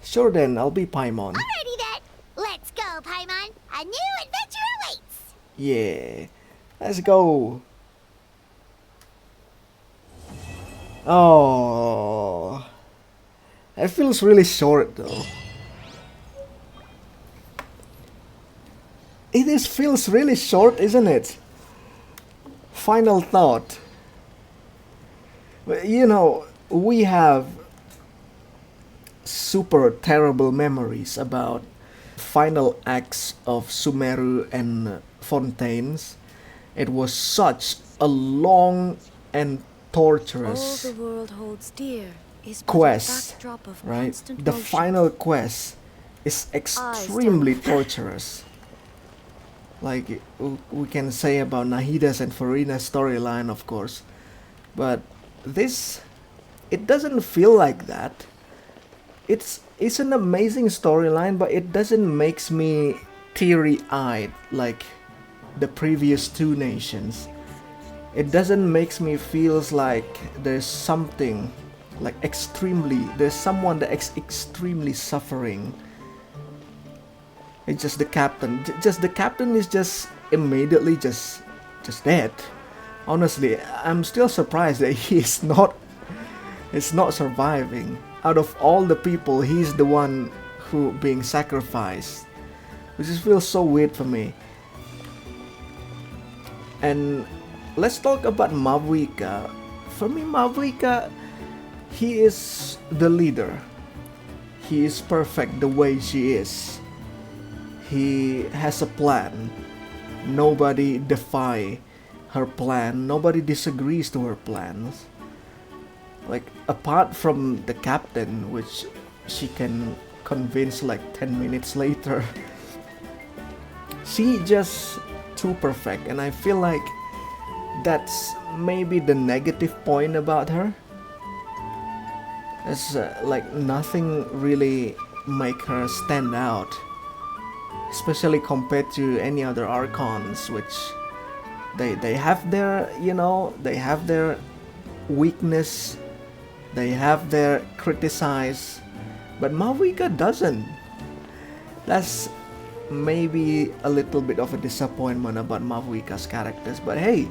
Sure then, I'll be Paimon. Alrighty then! Let's go, Paimon! A new adventure awaits! Yeah. Let's go. Oh. It feels really short though. Feels really short, isn't it? Final thought. You know, we have super terrible memories about final acts of Sumeru and Fontaines. It was such a long and torturous All the world holds dear is but a quest, backdrop of right? constant The motion. final quest is extremely torturous. Like we can say about Nahida's and Farina's storyline, of course, but this, it doesn't feel like that. It's an amazing storyline, but it doesn't makes me teary-eyed like the previous two nations. It doesn't makes me feels like there's something like there's someone that extremely suffering. It's just the captain. Just the captain is just immediately just dead. Honestly, I'm still surprised that he's not surviving. Out of all the people, he's the one who being sacrificed. which just feels so weird for me. And let's talk about Mavuika. For me, Mavuika, he is the leader. He is perfect the way she is. He has a plan. Nobody defy her plan. Nobody disagrees to her plans. Like, apart from the captain, which she can convince like 10 minutes later. She just too perfect, and I feel like that's maybe the negative point about her. It's like nothing really make her stand out, especially compared to any other archons, which they have their, you know, they have their weakness, they have their criticize, but Mavuika doesn't. That's maybe a little bit of a disappointment about Mavuika's characters, but hey,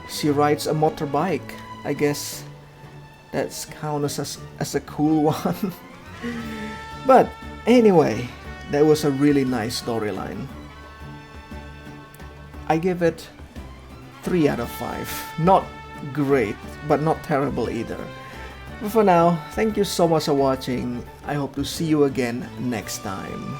she rides a motorbike. I guess that's counts as a cool one. But anyway, that was a really nice storyline. I give it 3 out of 5. Not great, but not terrible either. But for now, thank you so much for watching. I hope to see you again next time.